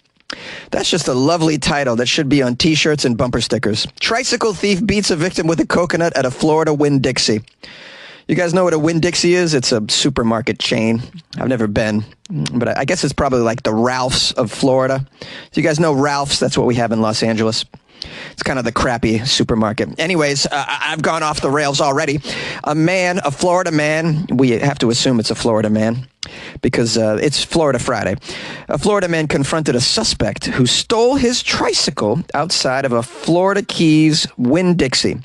That's just a lovely title that should be on T-shirts and bumper stickers. Tricycle thief beats a victim with a coconut at a Florida Winn-Dixie. You guys know what a Winn-Dixie is? It's a supermarket chain. I've never been, but I guess it's probably like the Ralph's of Florida. Do you guys know Ralph's? That's what we have in Los Angeles. It's kind of the crappy supermarket. Anyways, I've gone off the rails already. A Florida man, we have to assume it's a Florida man because it's Florida Friday. A Florida man confronted a suspect who stole his tricycle outside of a Florida Keys Winn-Dixie.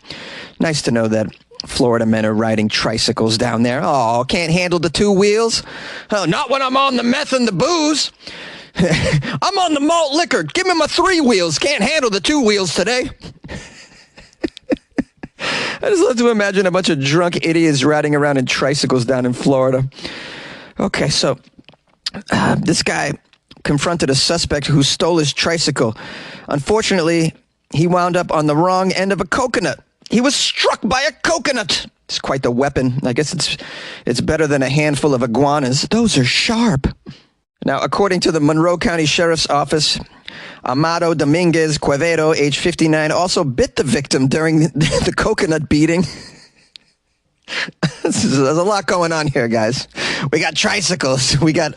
Nice to know that Florida men are riding tricycles down there. Oh, can't handle the two wheels? Oh, not when I'm on the meth and the booze. I'm on the malt liquor. Give me my three wheels. Can't handle the two wheels today. I just love to imagine a bunch of drunk idiots riding around in tricycles down in Florida. Okay, so this guy confronted a suspect who stole his tricycle. Unfortunately, he wound up on the wrong end of a coconut. He was struck by a coconut. It's quite the weapon. I guess it's better than a handful of iguanas. Those are sharp. Now, according to the Monroe County Sheriff's Office, Amado Dominguez Quevedo, age 59, also bit the victim during the coconut beating. There's a lot going on here, guys. We got tricycles. We got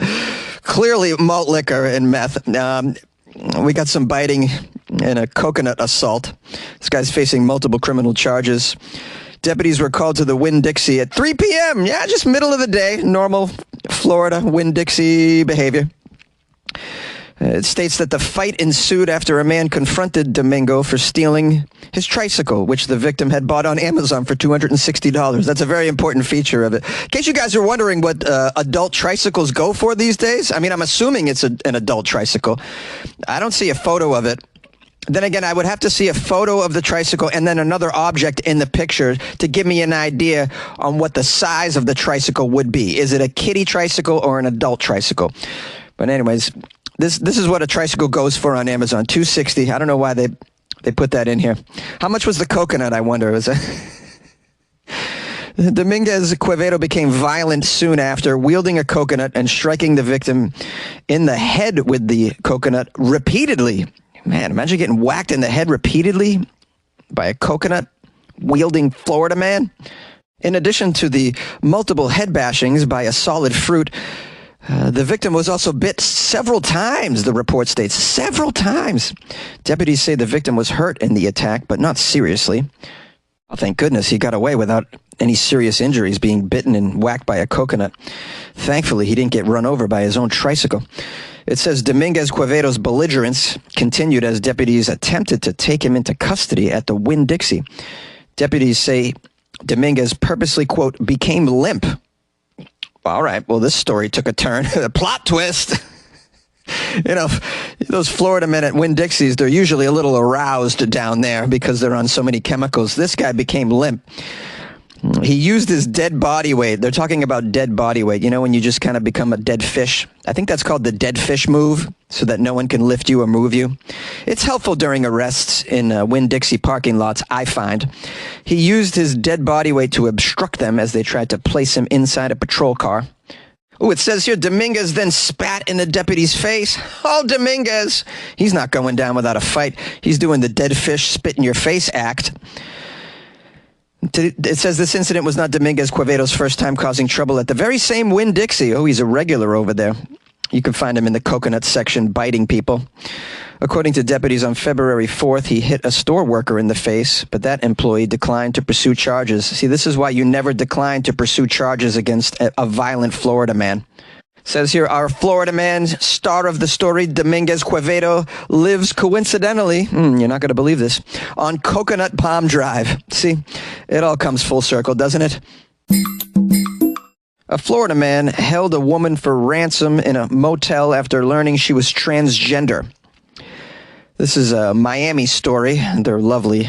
clearly malt liquor and meth. We got some biting and a coconut assault. This guy's facing multiple criminal charges. Deputies were called to the Winn-Dixie at 3 p.m. Yeah, just middle of the day. Normal Florida Winn-Dixie behavior. It states that the fight ensued after a man confronted Domingo for stealing his tricycle, which the victim had bought on Amazon for $260. That's a very important feature of it. In case you guys are wondering what adult tricycles go for these days, I mean, I'm assuming it's an adult tricycle. I don't see a photo of it. Then again, I would have to see a photo of the tricycle and then another object in the picture to give me an idea on what the size of the tricycle would be. Is it a kiddie tricycle or an adult tricycle? But anyways, this is what a tricycle goes for on Amazon, $260. I don't know why they put that in here. How much was the coconut, I wonder? Was it? Dominguez Quevedo became violent soon after, wielding a coconut and striking the victim in the head with the coconut repeatedly. Man, imagine getting whacked in the head repeatedly by a coconut wielding Florida man. In addition to the multiple head bashings by a solid fruit, the victim was also bit several times, the report states. Several times. Deputies say the victim was hurt in the attack, but not seriously. Oh, thank goodness he got away without any serious injuries, being bitten and whacked by a coconut. Thankfully, he didn't get run over by his own tricycle. It says Dominguez Quevedo's belligerence continued as deputies attempted to take him into custody at the Winn-Dixie. Deputies say Dominguez purposely, quote, became limp. All right, well, this story took a turn. A plot twist. You know, those Florida men at Winn-Dixies, they're usually a little aroused down there because they're on so many chemicals. This guy became limp. He used his dead body weight. They're talking about dead body weight. You know, when you just kind of become a dead fish. I think that's called the dead fish move, so that no one can lift you or move you. It's helpful during arrests in Winn-Dixie parking lots, I find. He used his dead body weight to obstruct them as they tried to place him inside a patrol car. Oh, it says here, Dominguez then spat in the deputy's face. Oh, Dominguez. He's not going down without a fight. He's doing the dead fish spit in your face act. It says this incident was not Dominguez Quevedo's first time causing trouble at the very same Winn-Dixie. Oh, he's a regular over there. You can find him in the coconut section biting people. According to deputies, on February 4th, he hit a store worker in the face, but that employee declined to pursue charges. See, this is why you never decline to pursue charges against a violent Florida man. Says here, our Florida man, star of the story, Dominguez Quevedo, lives coincidentally, you're not going to believe this, on Coconut Palm Drive. See, it all comes full circle, doesn't it? A Florida man held a woman for ransom in a motel after learning she was transgender. This is a Miami story. They're lovely.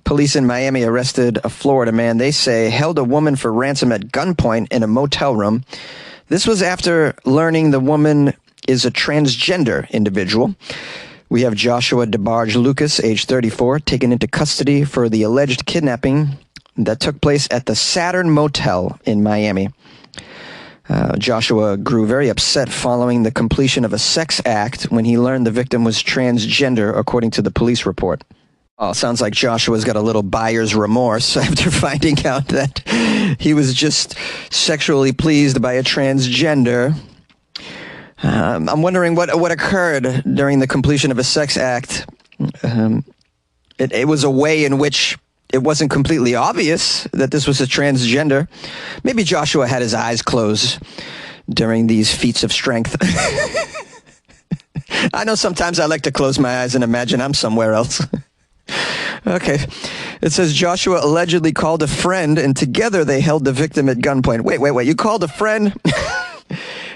Police in Miami arrested a Florida man, they say, held a woman for ransom at gunpoint in a motel room. This was after learning the woman is a transgender individual. We have Joshua DeBarge Lucas, age 34, taken into custody for the alleged kidnapping that took place at the Saturn Motel in Miami. Joshua grew very upset following the completion of a sex act when he learned the victim was transgender, according to the police report. Oh, sounds like Joshua's got a little buyer's remorse after finding out that he was just sexually pleased by a transgender. I'm wondering what occurred during the completion of a sex act. It was a way in which it wasn't completely obvious that this was a transgender. Maybe Joshua had his eyes closed during these feats of strength. I know sometimes I like to close my eyes and imagine I'm somewhere else. Okay. It says Joshua allegedly called a friend and together they held the victim at gunpoint. Wait. You called a friend?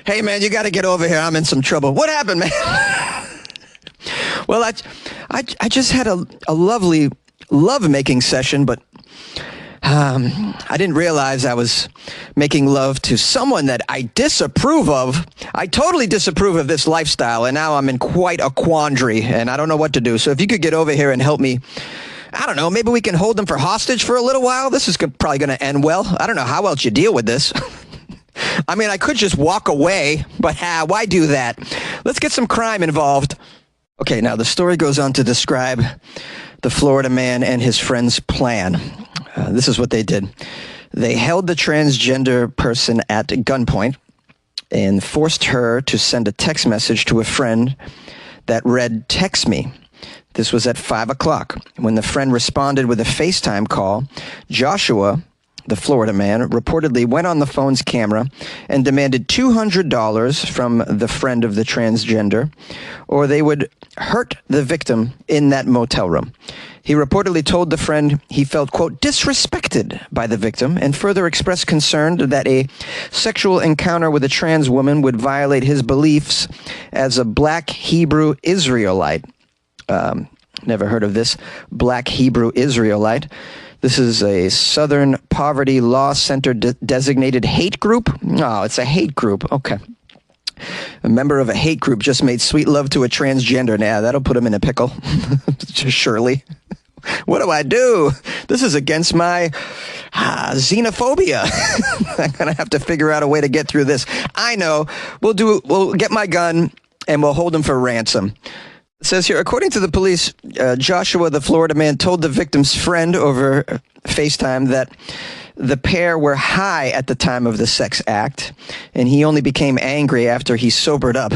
Hey, man, you got to get over here. I'm in some trouble. What happened, man? Well, I just had a lovely love-making session, but I didn't realize I was making love to someone that I disapprove of. I totally disapprove of this lifestyle, and now I'm in quite a quandary, and I don't know what to do. So if you could get over here and help me, I don't know, maybe we can hold them for hostage for a little while. This is probably going to end well. I don't know how else you deal with this. I mean, I could just walk away, but why do that? Let's get some crime involved. Okay, now the story goes on to describe the Florida man and his friend's plan. This is what they did. They held the transgender person at gunpoint and forced her to send a text message to a friend that read, "Text me." This was at 5 o'clock. When the friend responded with a FaceTime call, Joshua, the Florida man, reportedly went on the phone's camera and demanded $200 from the friend of the transgender, or they would hurt the victim in that motel room. He reportedly told the friend he felt, quote, disrespected by the victim and further expressed concern that a sexual encounter with a trans woman would violate his beliefs as a Black Hebrew Israelite. Never heard of this Black Hebrew Israelite. This is a Southern Poverty Law Center designated hate group. Oh, it's a hate group. Okay. A member of a hate group just made sweet love to a transgender. Now, that'll put him in a pickle. Surely. What do I do? This is against my xenophobia. I'm going to have to figure out a way to get through this. I know. We'll get my gun and we'll hold him for ransom. It says here, according to the police, Joshua, the Florida man, told the victim's friend over FaceTime that the pair were high at the time of the sex act, and he only became angry after he sobered up.